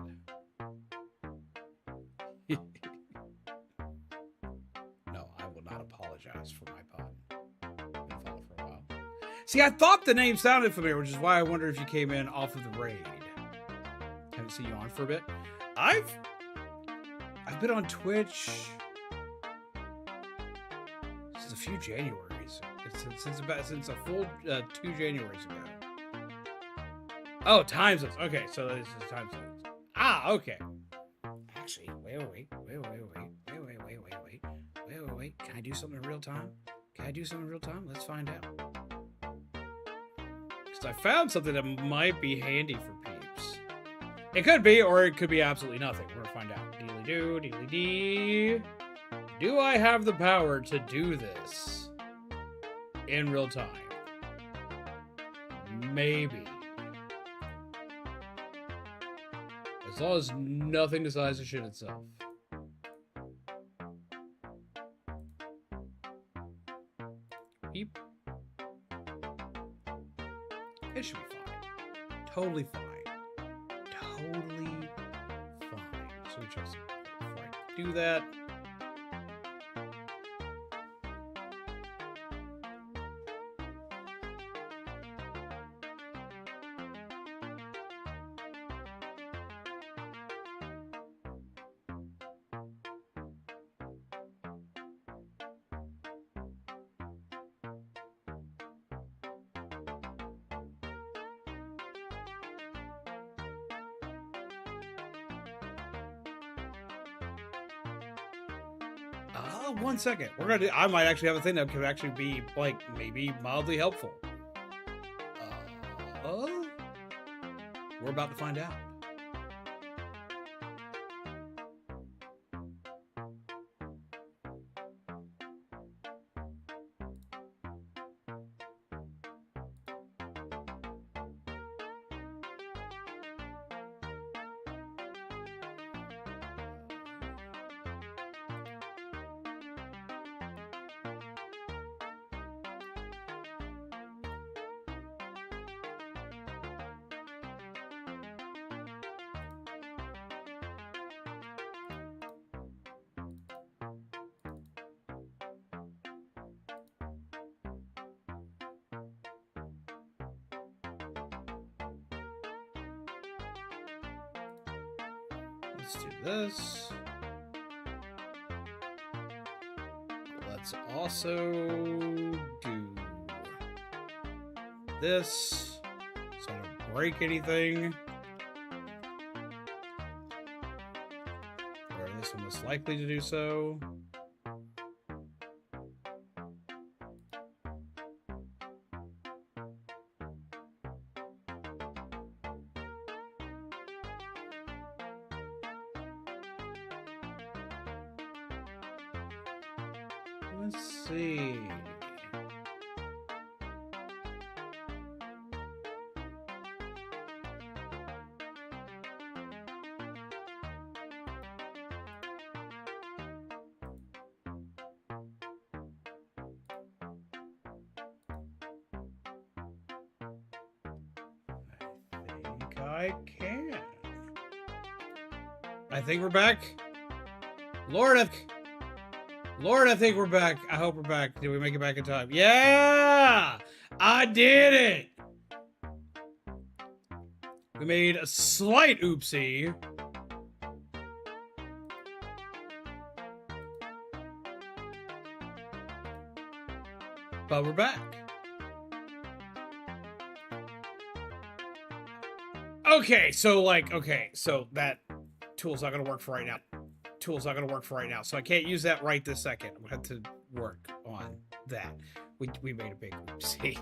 No, I will not apologize for my pun. Been following for a while. See, I thought the name sounded familiar, which is why I wonder if you came in off of the raid. Haven't seen you on for a bit. I've been on Twitch since a few Januaries. Since a full 2 Januaries ago. Oh, time zones. Okay, so this is time zones. Ah, okay. Actually, wait. Can I do something in real time? Let's find out. Because I found something that might be handy for peeps. It could be, or it could be absolutely nothing. We're gonna find out. Dealy-doo, dealy-dee. Do I have the power to do this in real time? Maybe. As long as nothing decides to shit itself. Beep. It should be fine. Totally fine. Totally fine. So we just before I do that. One second. We're gonna do, I might actually have a thing that could actually be like maybe mildly helpful. We're about to find out. Let's do this. Let's also do this so I don't break anything. Or at least I'm most likely to do so. Let's see. I can. I think we're back. Lord, I think we're back. I hope we're back. Did we make it back in time? Yeah! I did it! We made a slight oopsie. But we're back. Okay, so that tool's not gonna work for right now. Tool's not gonna work for right now, so I can't use that right this second. We have to work on that. We made a big oopsie.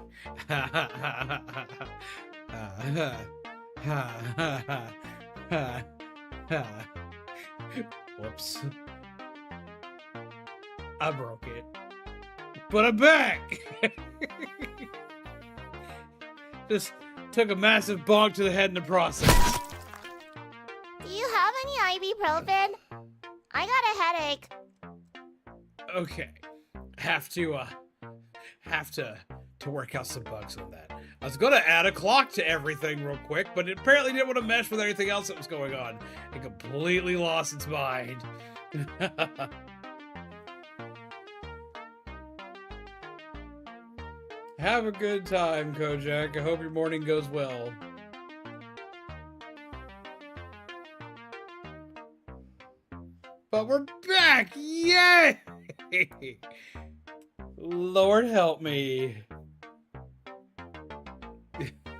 Whoops. I broke it. But I'm back! Just took a massive bonk to the head in the process. Do you have any ibuprofen? I got a headache. Okay. Have to work out some bugs on that. I was gonna add a clock to everything real quick, but it apparently didn't want to mesh with everything else that was going on. It completely lost its mind. Have a good time, Kojak. I hope your morning goes well. But we're back! Yay! Lord help me.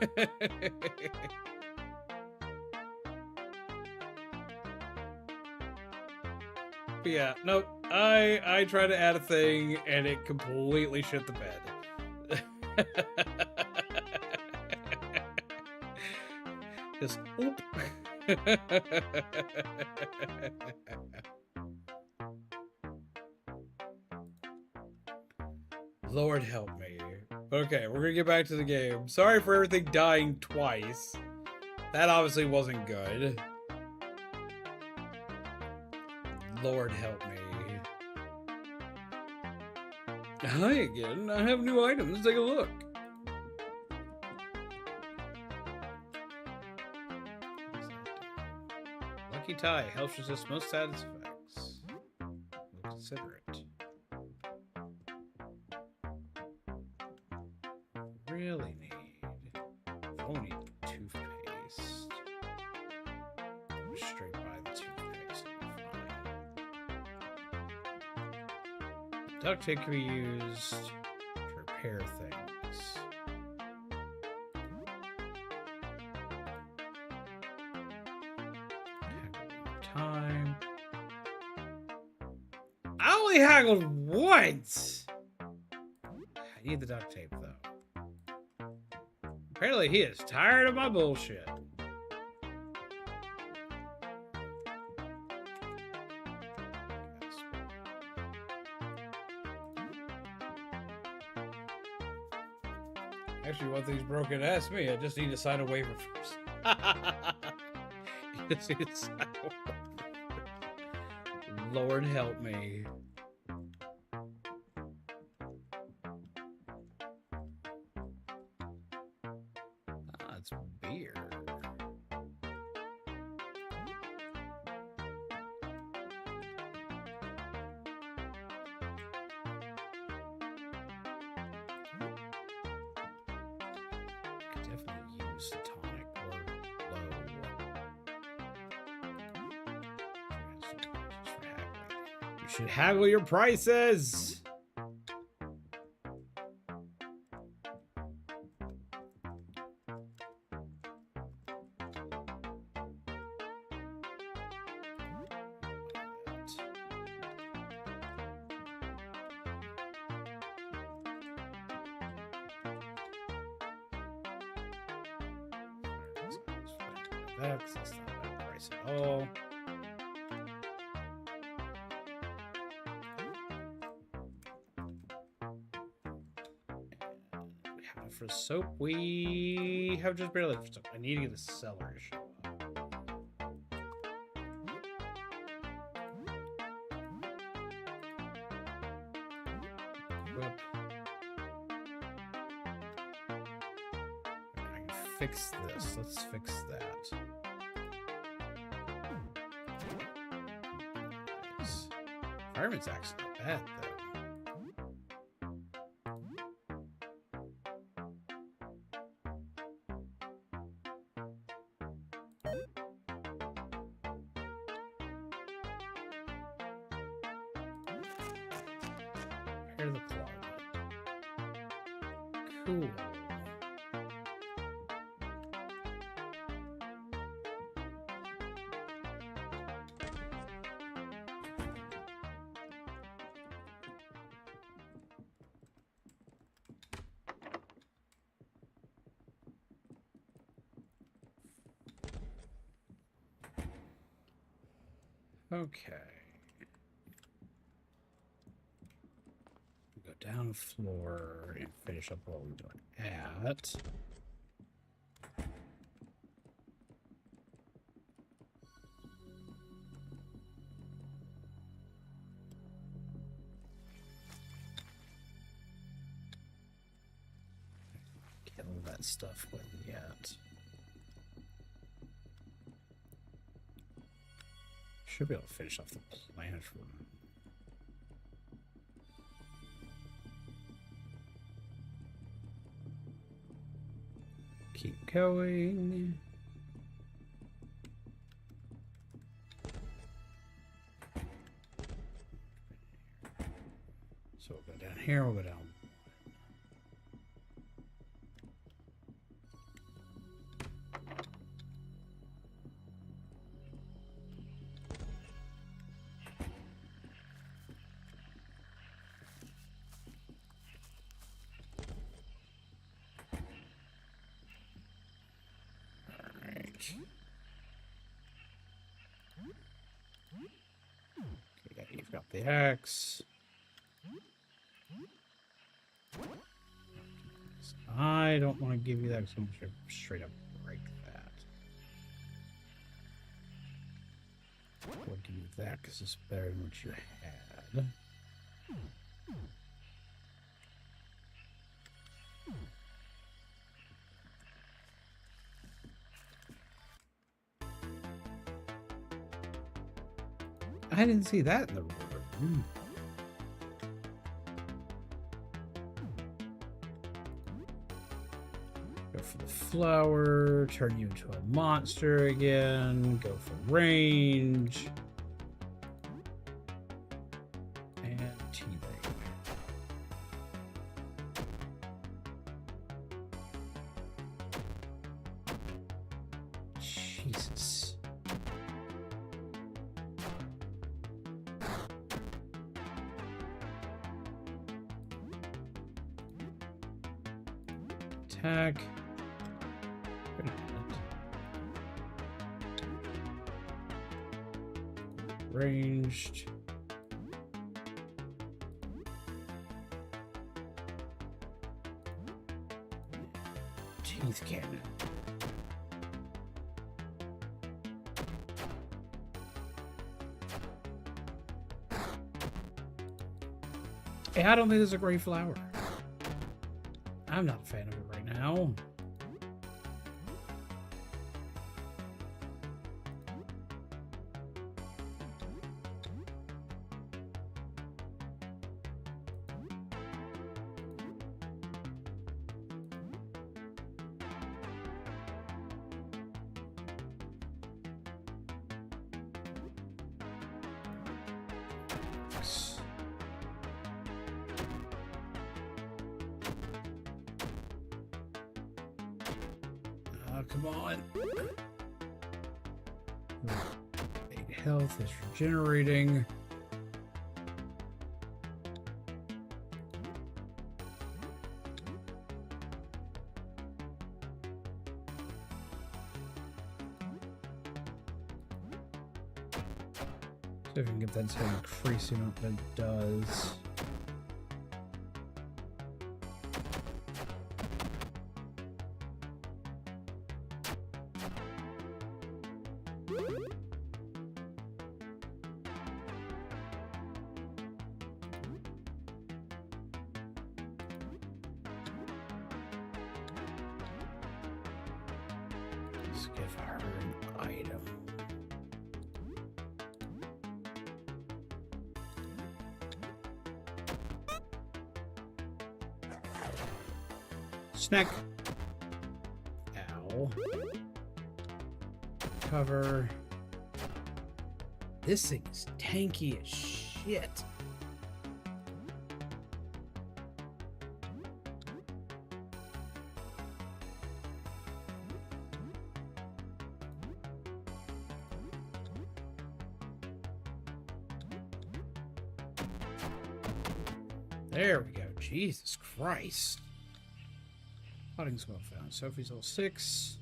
But yeah, nope. I tried to add a thing and it completely shit the bed. Just oop. Lord help me. Okay, we're gonna get back to the game. Sorry for everything dying twice. That obviously wasn't good. Lord help me. Hi again. I have new items. Take a look. Lucky tie helps resist most status effects. We'll consider it. Really need. I only need toothpaste. Go straight by the toothpaste. Fine. Duct tape can be used to repair things. Time. I only haggled once. I need the duct tape though. Apparently he is tired of my bullshit. Actually, one thing's broken. Ask me. I just need to sign a waiver first. You just need to sign a waiver. Lord help me. Ah, it's beer. Could definitely use the tonic or low. You should haggle your prices. That's not a bad price at all. For soap, we have just barely for soap. I need to get a seller to show up. Whip. I can fix this. Let's fix that. Nice. Fireman's actually not bad though. The plug. Cool. Okay. Down the floor and finish up what we're doing at. Kill that stuff with yet. Should be able to finish off the planet room. Keep going. So we'll go down here, we'll go down. Okay, you've got the axe. I don't want to give you that because I'm going to straight up break that. We'll give you that because it's better than what you had. I didn't see that in the room. Go for the flower, turn you into a monster again, go for range. And teabag. Jesus. Attack. Wait a minute. Ranged. Teeth cannon. Hey, I don't think this is a great flower. I'm not a fan of it right now. Come on. 8 health is regenerating. See if we can get that to increasing what it does. Let's give her an item. Snack. Ow. Cover. This thing is tanky as shit. There we go. Jesus Christ. Potting spell found. Sophie's level 6.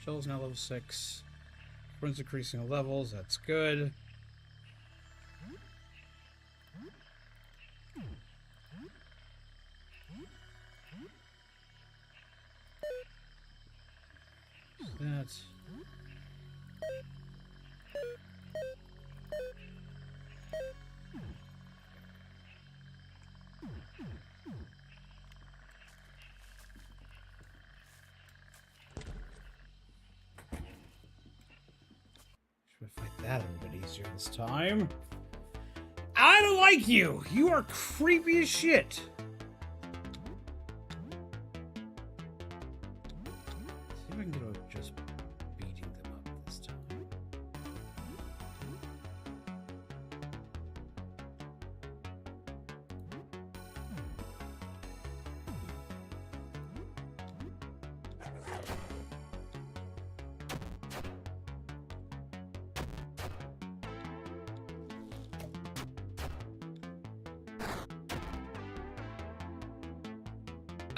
Shell's now level 6. Everyone's increasing the levels. That's good. That's... Fight that a little bit easier this time. I don't like you! You are creepy as shit! See if I can get away with just beating them up this time.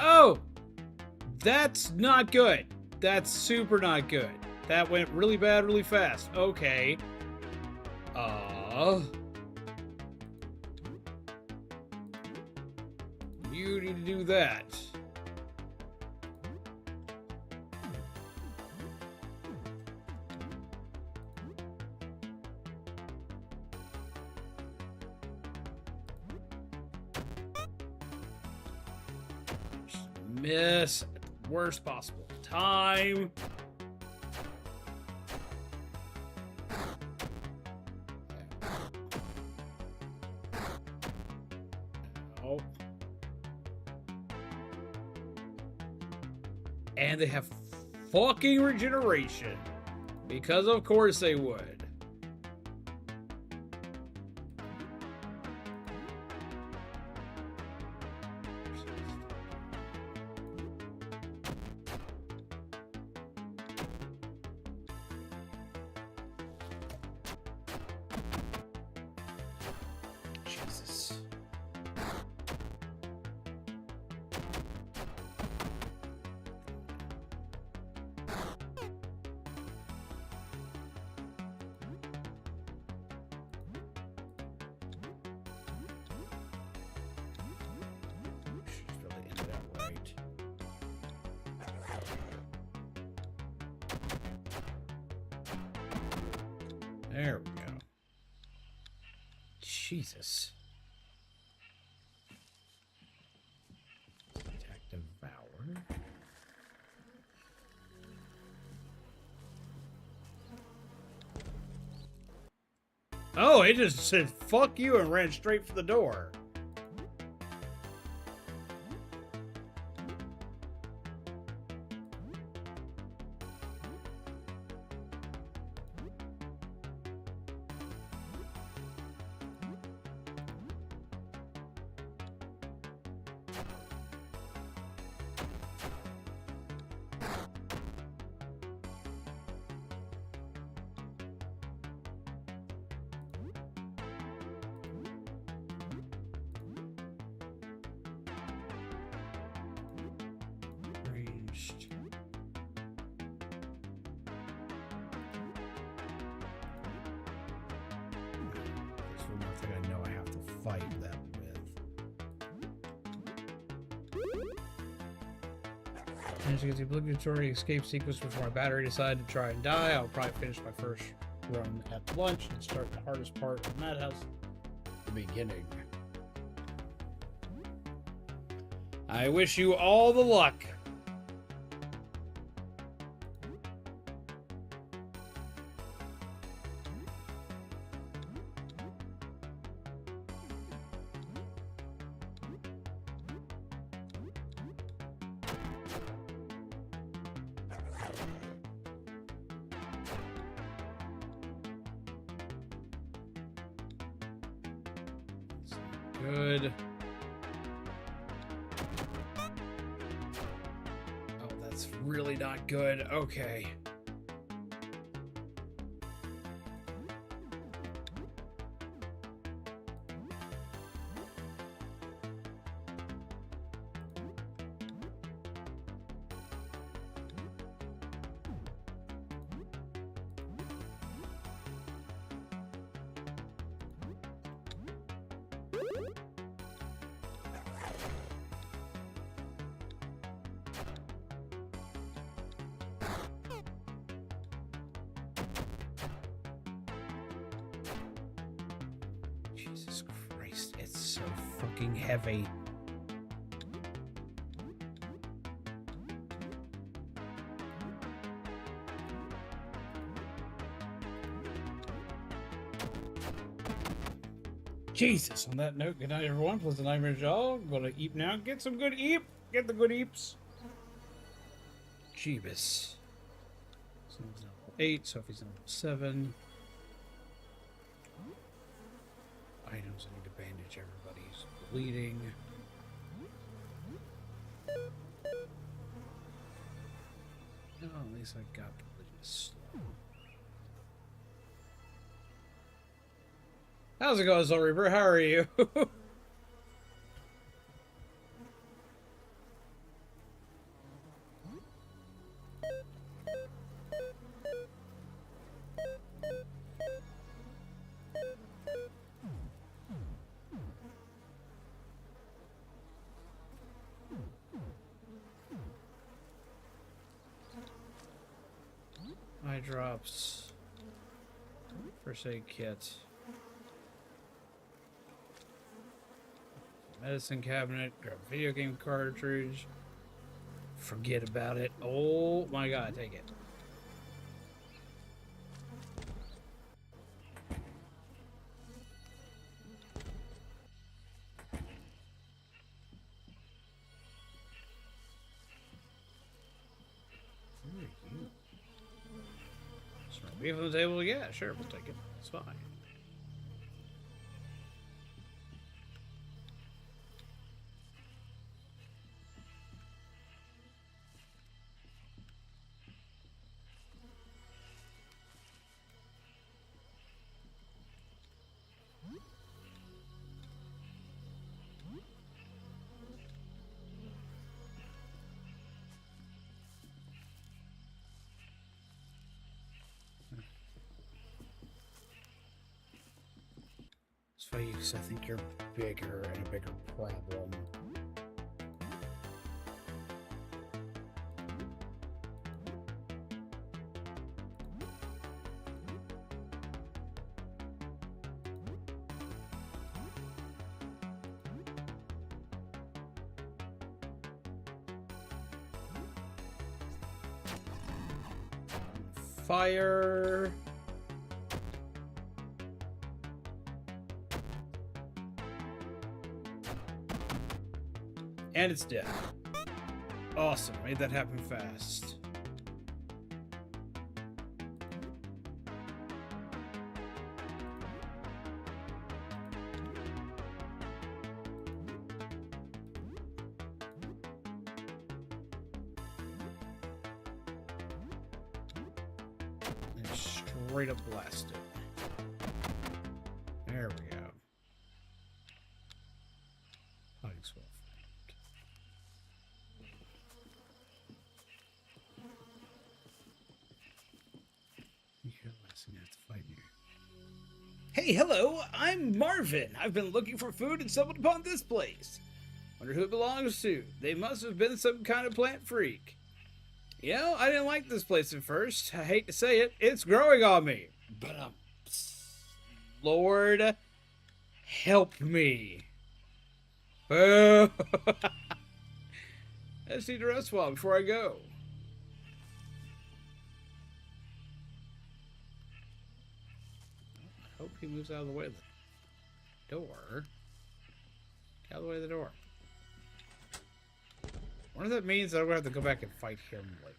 Oh! That's not good. That's super not good. That went really bad really fast. Okay. You need to do that. miss at the worst possible time. Oh. And they have fucking regeneration. Because of course they would. Jesus. Should really end that right. There we go. Jesus. Attack Devour. Oh, it just said fuck you and ran straight for the door. Ranged. There's one more thing I know I have to fight them with. Managed to get the obligatory escape sequence before my battery decided to try and die. I'll probably finish my first run at lunch and start the hardest part of the madhouse, the beginning. I wish you all the luck. Good. Oh, that's really not good. Okay. Jesus Christ, it's so fucking heavy. Jesus, on that note, good night everyone. Pleasant nightmares, y'all. I'm gonna eat now. Get some good eep. Get the good eeps. Jeebus. Someone's level 8, Sophie's level 7. Items, I need to bandage everybody's bleeding. Oh, at least I got this slow. How's it going, Soul Reaper? How are you? Eye drops. First aid kit. Medicine cabinet. Grab a video game cartridge. Forget about it. Oh my god, take it. Smart beef on the table? Yeah, sure, we'll take it. It's fine. It's funny because I think you're bigger and a bigger problem. Fire. And it's dead. Awesome. Made that happen fast. And straight up blast it. There we go. Hiding's well formed. You're last thing I have to fight you. Hey, hello! I'm Marvin. I've been looking for food and stumbled upon this place. Wonder who it belongs to. They must have been some kind of plant freak. You know, I didn't like this place at first. I hate to say it. It's growing on me. But, Lord, help me. Boo! I just need to rest a while before I go. I hope he moves out of the way of the door. Get out of the way of the door. I wonder if that means that I'm going to have to go back and fight him later.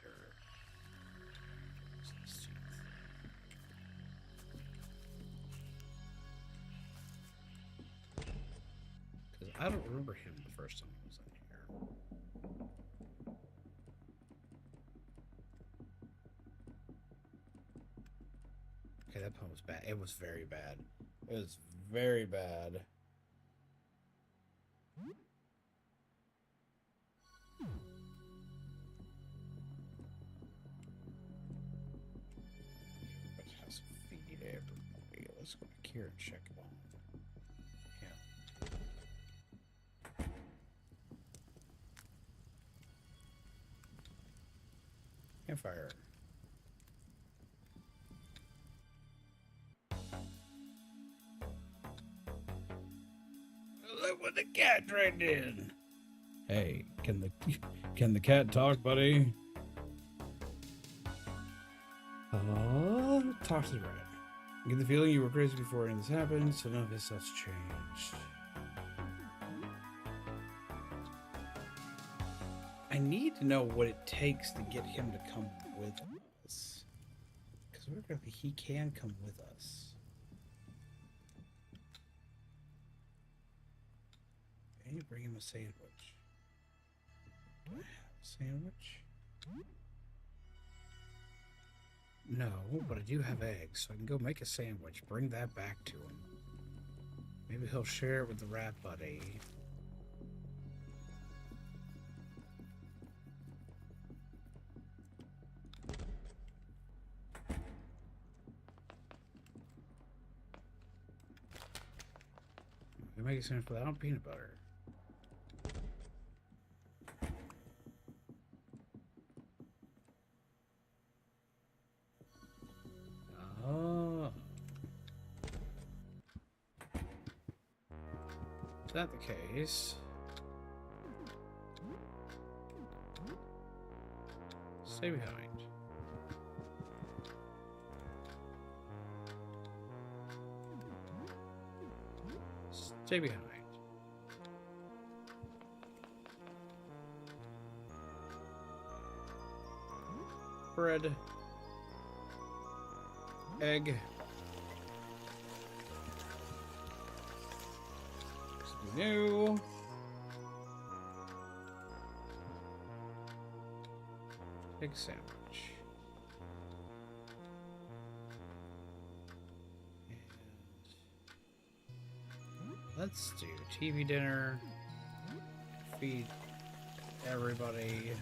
Because I don't remember him the first time he was in here. Okay, that pun was bad. It was very bad. It was very bad. But has feed everybody. Let's go back here and check it on. Yeah. Campfire. Look what the cat dragged in. Hey, can the cat talk, buddy? Talk to the rat. I get the feeling you were crazy before any of this happened, so none of this stuff's changed. I need to know what it takes to get him to come with us. Because he can come with us. Can you bring him a sandwich? Do I have a sandwich? No, but I do have eggs, so I can go make a sandwich. Bring that back to him. Maybe he'll share it with the rat buddy. I can make a sandwich without peanut butter. Oh. Is that the case? Stay behind. Stay behind. Bread. Egg. Something new. Egg sandwich. And let's do TV dinner. Feed everybody.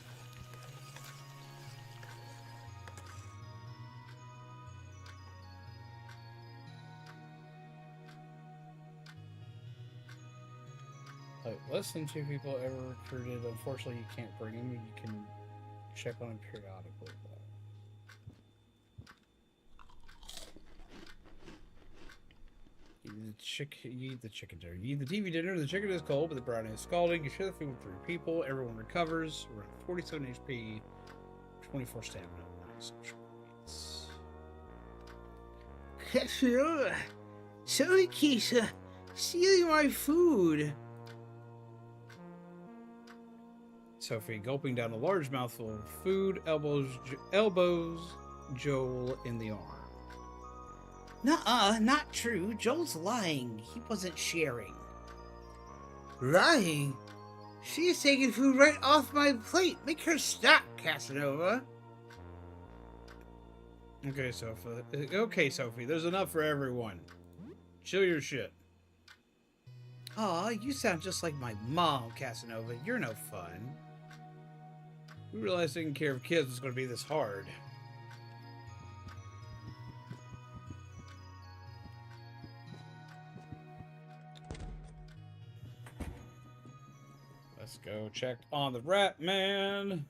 Like, less than 2 people ever recruited. Unfortunately, you can't bring them. You can check on them periodically. You eat the chicken dinner. You eat the TV dinner. The chicken is cold, but the brownie is scalding. You share the food with 3 people. Everyone recovers. We're at 47 HP, 24 stamina. Nice. Casanova, somebody keeps stealing my food. Sophie, gulping down a large mouthful of food, elbows Joel in the arm. Nuh-uh, not true. Joel's lying. He wasn't sharing. Lying? She is taking food right off my plate. Make her stop, Casanova. Okay, Sophie. There's enough for everyone. Chill your shit. Aw, you sound just like my mom, Casanova. You're no fun. We realized taking care of kids was going to be this hard. Let's go check on the rat man.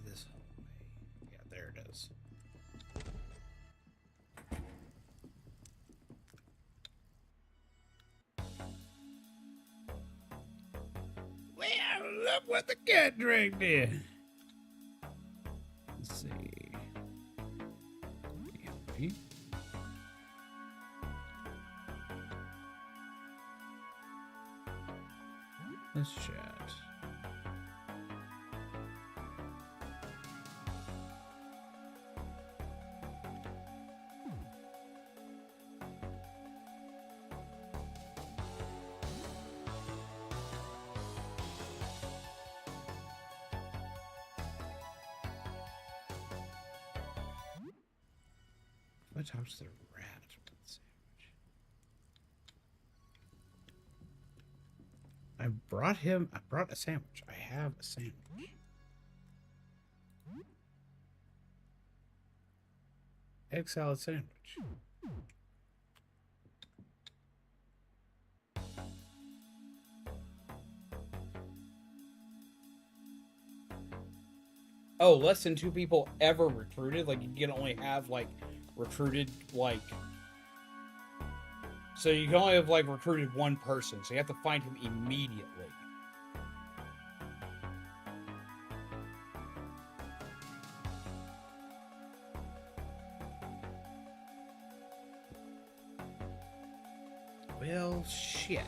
This hallway. Yeah, there it is. Well, look what the cat dragged in. Let's see. Empty. Let's chat. What time's the rat? Sandwich. I brought a sandwich. I have a sandwich. Egg salad sandwich. Oh, less than 2 people ever recruited? Like, you can only have, like, recruited, like... So you can only have, like, recruited 1 person, so you have to find him immediately. Well, shit.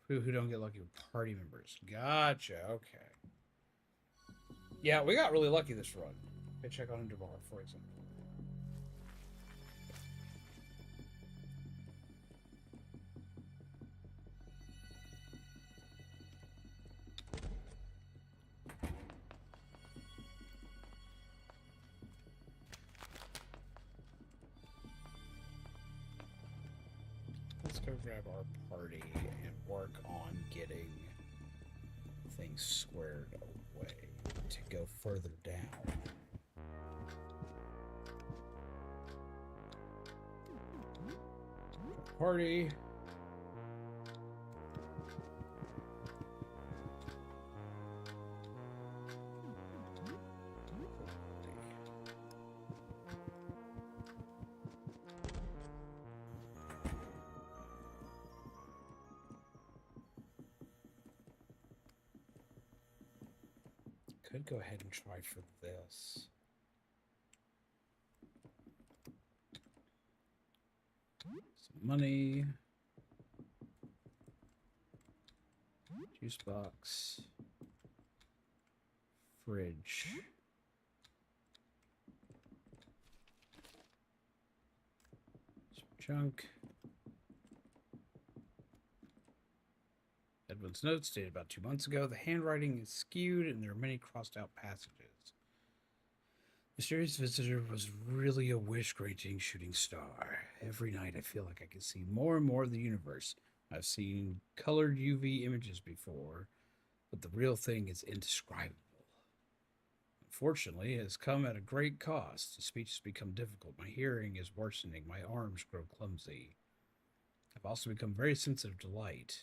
Who don't get lucky with party members. Gotcha, okay. Yeah, we got really lucky this run. Okay, check on Devar, for example. Let's go grab our party and work on getting things squared away to go further down. Party. Could go ahead and try for this. Some money. Juice box. Fridge. Some junk. Edwin's notes dated about 2 months ago. The handwriting is skewed and there are many crossed out passages. Mysterious visitor was really a wish-granting shooting star. Every night I feel like I can see more and more of the universe. I've seen colored UV images before, but the real thing is indescribable. Unfortunately, it has come at a great cost. The speech has become difficult. My hearing is worsening. My arms grow clumsy. I've also become very sensitive to light.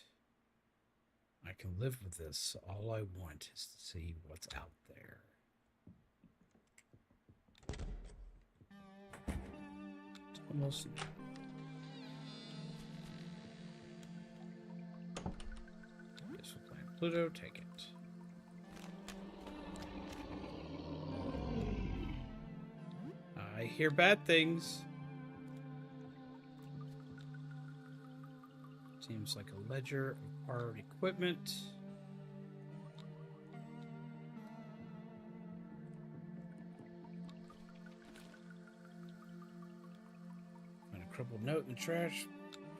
I can live with this. All I want is to see what's out there. It's almost... Guess we're playing Pluto. Take it. I hear bad things. Seems like a ledger of borrowed equipment. Find a crumpled note in the trash.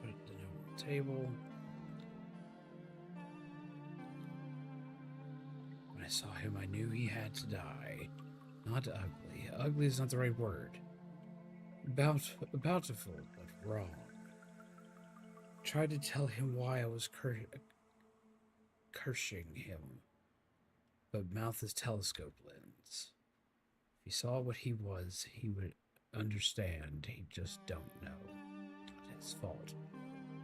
Put the note on the table. When I saw him, I knew he had to die. Not ugly. Ugly is not the right word. Bountiful, but wrong. Tried to tell him why I was cursing him, but mouth is telescope lens. If he saw what he was, he would understand. He just don't know. Not his fault.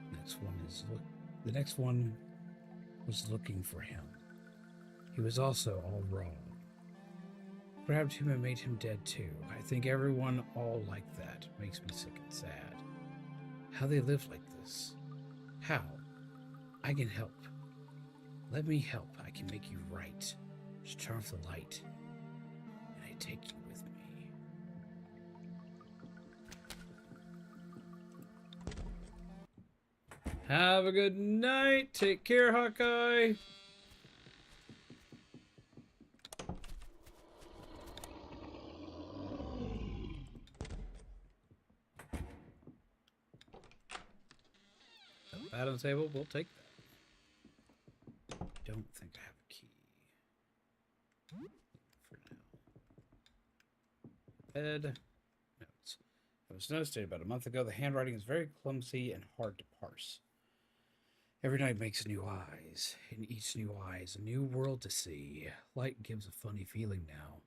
The next one was looking for him. He was also all wrong. Grabbed him and made him dead too. I think everyone all like that. Makes me sick and sad. How they live like this. How? I can help. Let me help. I can make you right. Just turn off the light, and I take you with me. Have a good night. Take care, Hawkeye. That on the table, we'll take that. Don't think I have a key for now. Bed. Notes. It was noticed about a month ago. The handwriting is very clumsy and hard to parse. Every night makes new eyes. In each new eye is a new world to see. Light gives a funny feeling now.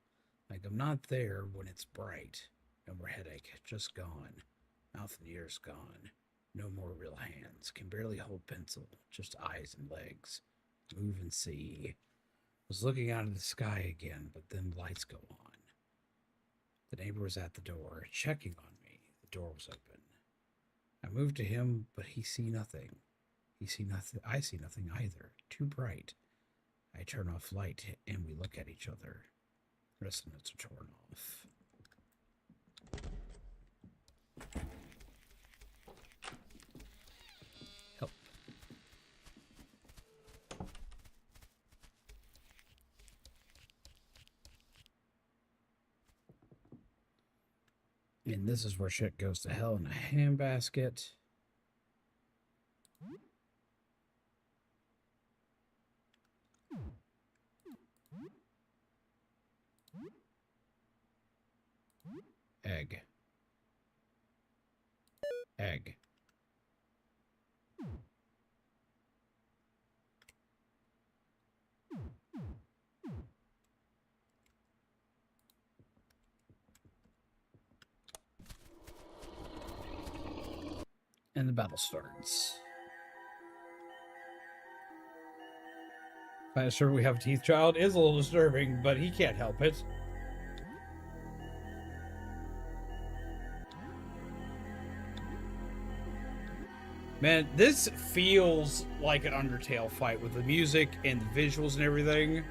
Like I'm not there when it's bright. No more headache. Just gone. Mouth and ears gone. No more real hands. Can barely hold pencil. Just eyes and legs. Move and see. Was looking out of the sky again, but then lights go on. The neighbor was at the door, checking on me. The door was open. I moved to him, but he see nothing. He see nothing. I see nothing either. Too bright. I turn off light, and we look at each other. The rest of the notes are torn off. Help. And this is where shit goes to hell in a handbasket. Egg. Egg. And the battle starts. I'm sure we have a teeth child is a little disturbing, but he can't help it. Man, this feels like an Undertale fight with the music and the visuals and everything.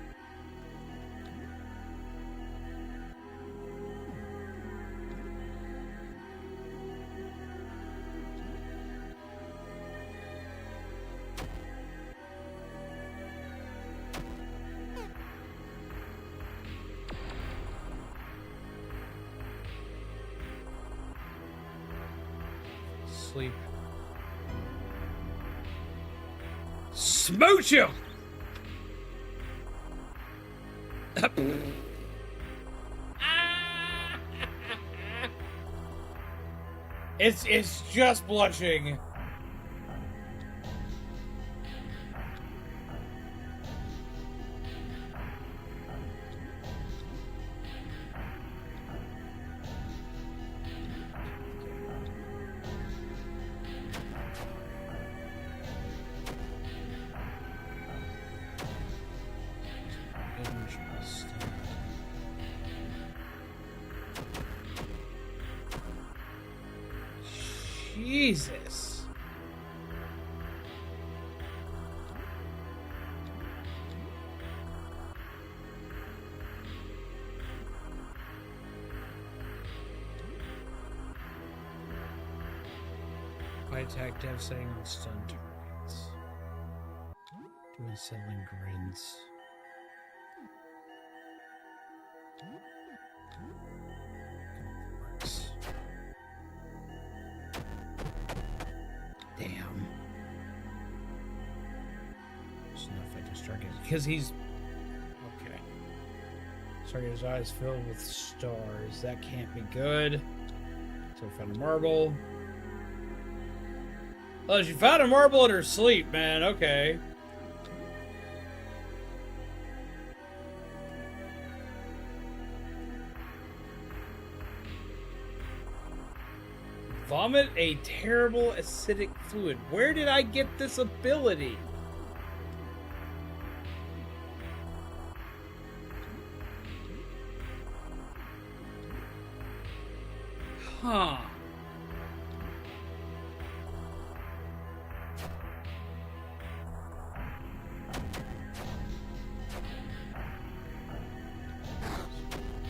Sleep. Smooch him! It's just blushing. Jesus. I attack devastating and stun targets. Do unsettling grins. Works. Damn. There's no effect to target because he's okay. Target's eyes filled with stars. That can't be good. So we found a marble. Oh, she found a marble in her sleep, man. Okay. Vomit a terrible acidic fluid. Where did I get this ability? Huh.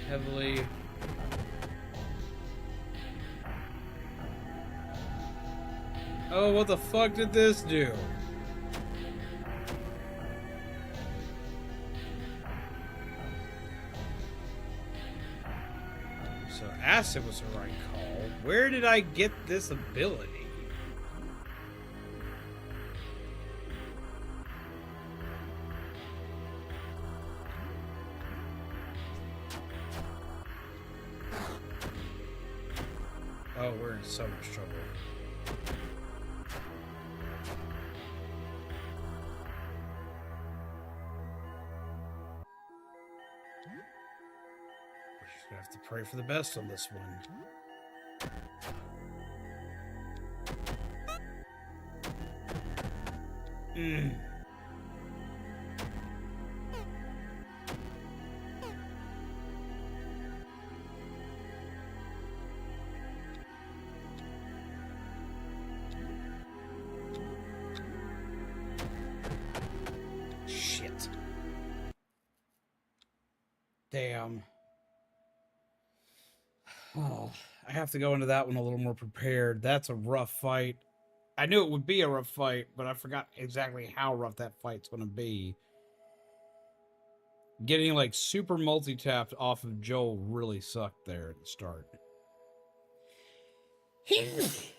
Heavily. Oh, what the fuck did this do? So acid was the right call. Where did I get this ability? Oh, we're in so much trouble. We're just gonna have to pray for the best on this one. Shit. Damn. Oh, I have to go into that one a little more prepared. That's a rough fight. I knew it would be a rough fight, but I forgot exactly how rough that fight's going to be. Getting like super multi-tapped off of Joel really sucked there at the start.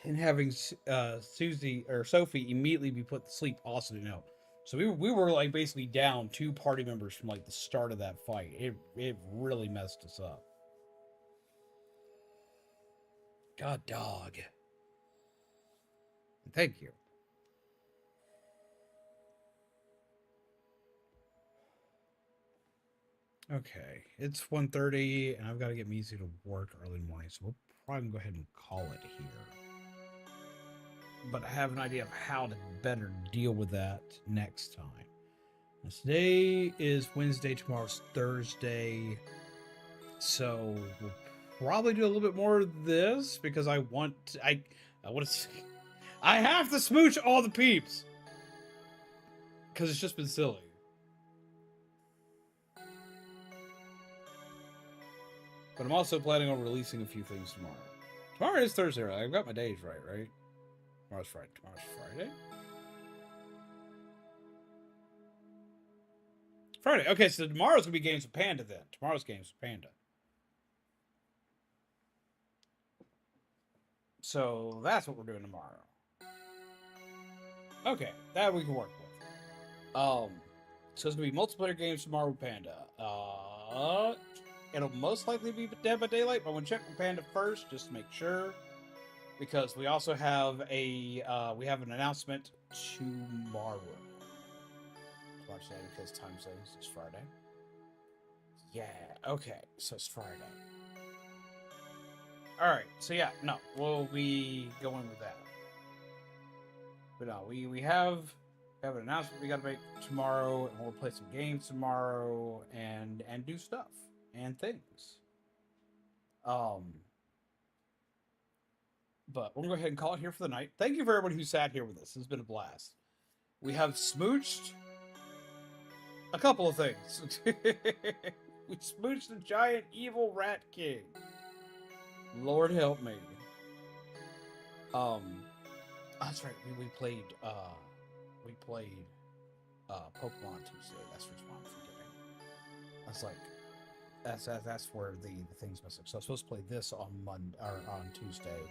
and having Susie or Sophie immediately be put to sleep also didn't help. So we were like basically down 2 party members from like the start of that fight. It really messed us up. God dog. Thank you. Okay, it's 1:30 and I've got to get Myuu to work early in the morning, so we'll probably go ahead and call it here. But I have an idea of how to better deal with that next time. Today is Wednesday, tomorrow's Thursday, so we'll probably do a little bit more of this because I want to, I have to smooch all the peeps because it's just been silly. But I'm also planning on releasing a few things tomorrow. Tomorrow is Thursday, right? I've got my days right? Tomorrow's Friday. Tomorrow's Friday? Friday. Okay, so tomorrow's going to be Games with Panda then. Tomorrow's Games with Panda. So that's what we're doing tomorrow. Okay, that we can work with. So it's going to be multiplayer games tomorrow with Panda. It'll most likely be Dead by Daylight, but I want to check with Panda first just to make sure. Because we also have we have an announcement tomorrow. Tomorrow's Friday because time zones is Friday. Yeah, okay, so it's Friday. Alright, so yeah, no, we'll be going with that. But no, we have an announcement we gotta make tomorrow, and we'll play some games tomorrow and do stuff and things. But we're going to go ahead and call it here for the night. Thank you for everybody who sat here with us. It's been a blast. We have smooched a couple of things. We smooched the giant evil rat king. Lord help me. That's right. We played Pokemon Tuesday. That's what I'm forgetting. That's like that's where the things mess up. So I was supposed to play this on Tuesday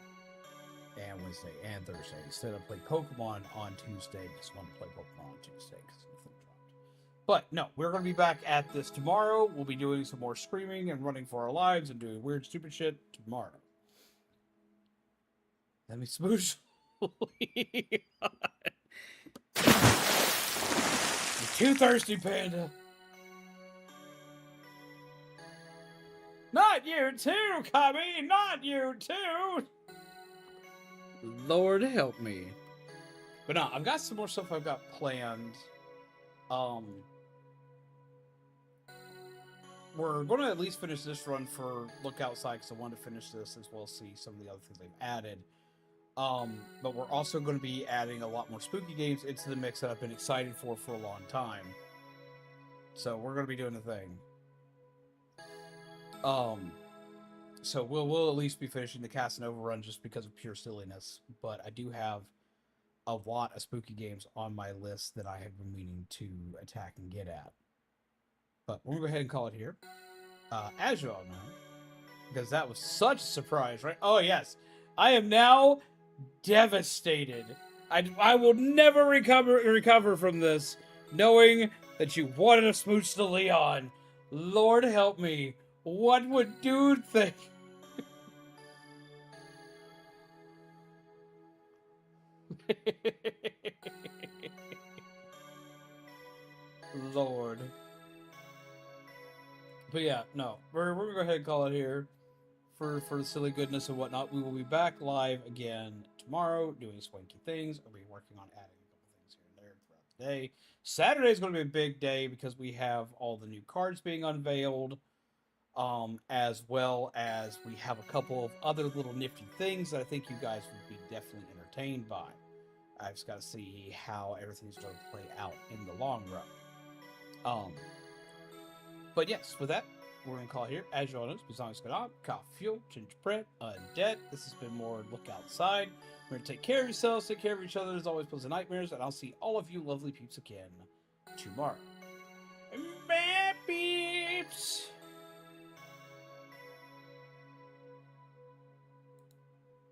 and Wednesday and Thursday. Instead, I played Pokemon on Tuesday because I wanted to play Pokemon on Tuesday because nothing dropped. But no, we're going to be back at this tomorrow. We'll be doing some more screaming and running for our lives and doing weird, stupid shit tomorrow. Let me smooch. You're too thirsty, Panda. Not you too, Cubby! Not you too! Lord help me. But no, I've got some more stuff I've got planned. We're going to at least finish this run for Look Outside, because I want to finish this as well as see some of the other things they've added. But we're also going to be adding a lot more spooky games into the mix that I've been excited for a long time. So we're going to be doing the thing. So we'll at least be finishing the Casanova run just because of pure silliness. But I do have a lot of spooky games on my list that I have been meaning to attack and get at. But we're going to go ahead and call it here. As you all know, because that was such a surprise, right? Oh, yes. I am now devastated. I will never recover from this, knowing that you wanted to smooch to Leon. Lord help me. What would dude think? Lord. But yeah, no. We're going to go ahead and call it here for the silly goodness and whatnot. We will be back live again tomorrow doing swanky things. I'll be working on adding a couple things here and there throughout the day. Saturday is going to be a big day because we have all the new cards being unveiled. As well as we have a couple of other little nifty things that I think you guys would be definitely entertained by. I've just got to see how everything's going to play out in the long run. But yes, with that, we're going to call it here. As you all know, it's been Casanova, Coffee Fuel, Gingerbread, Undead. This has been more Look Outside. We're going to take care of yourselves, take care of each other. As always, pleasant nightmares, and I'll see all of you lovely peeps again tomorrow.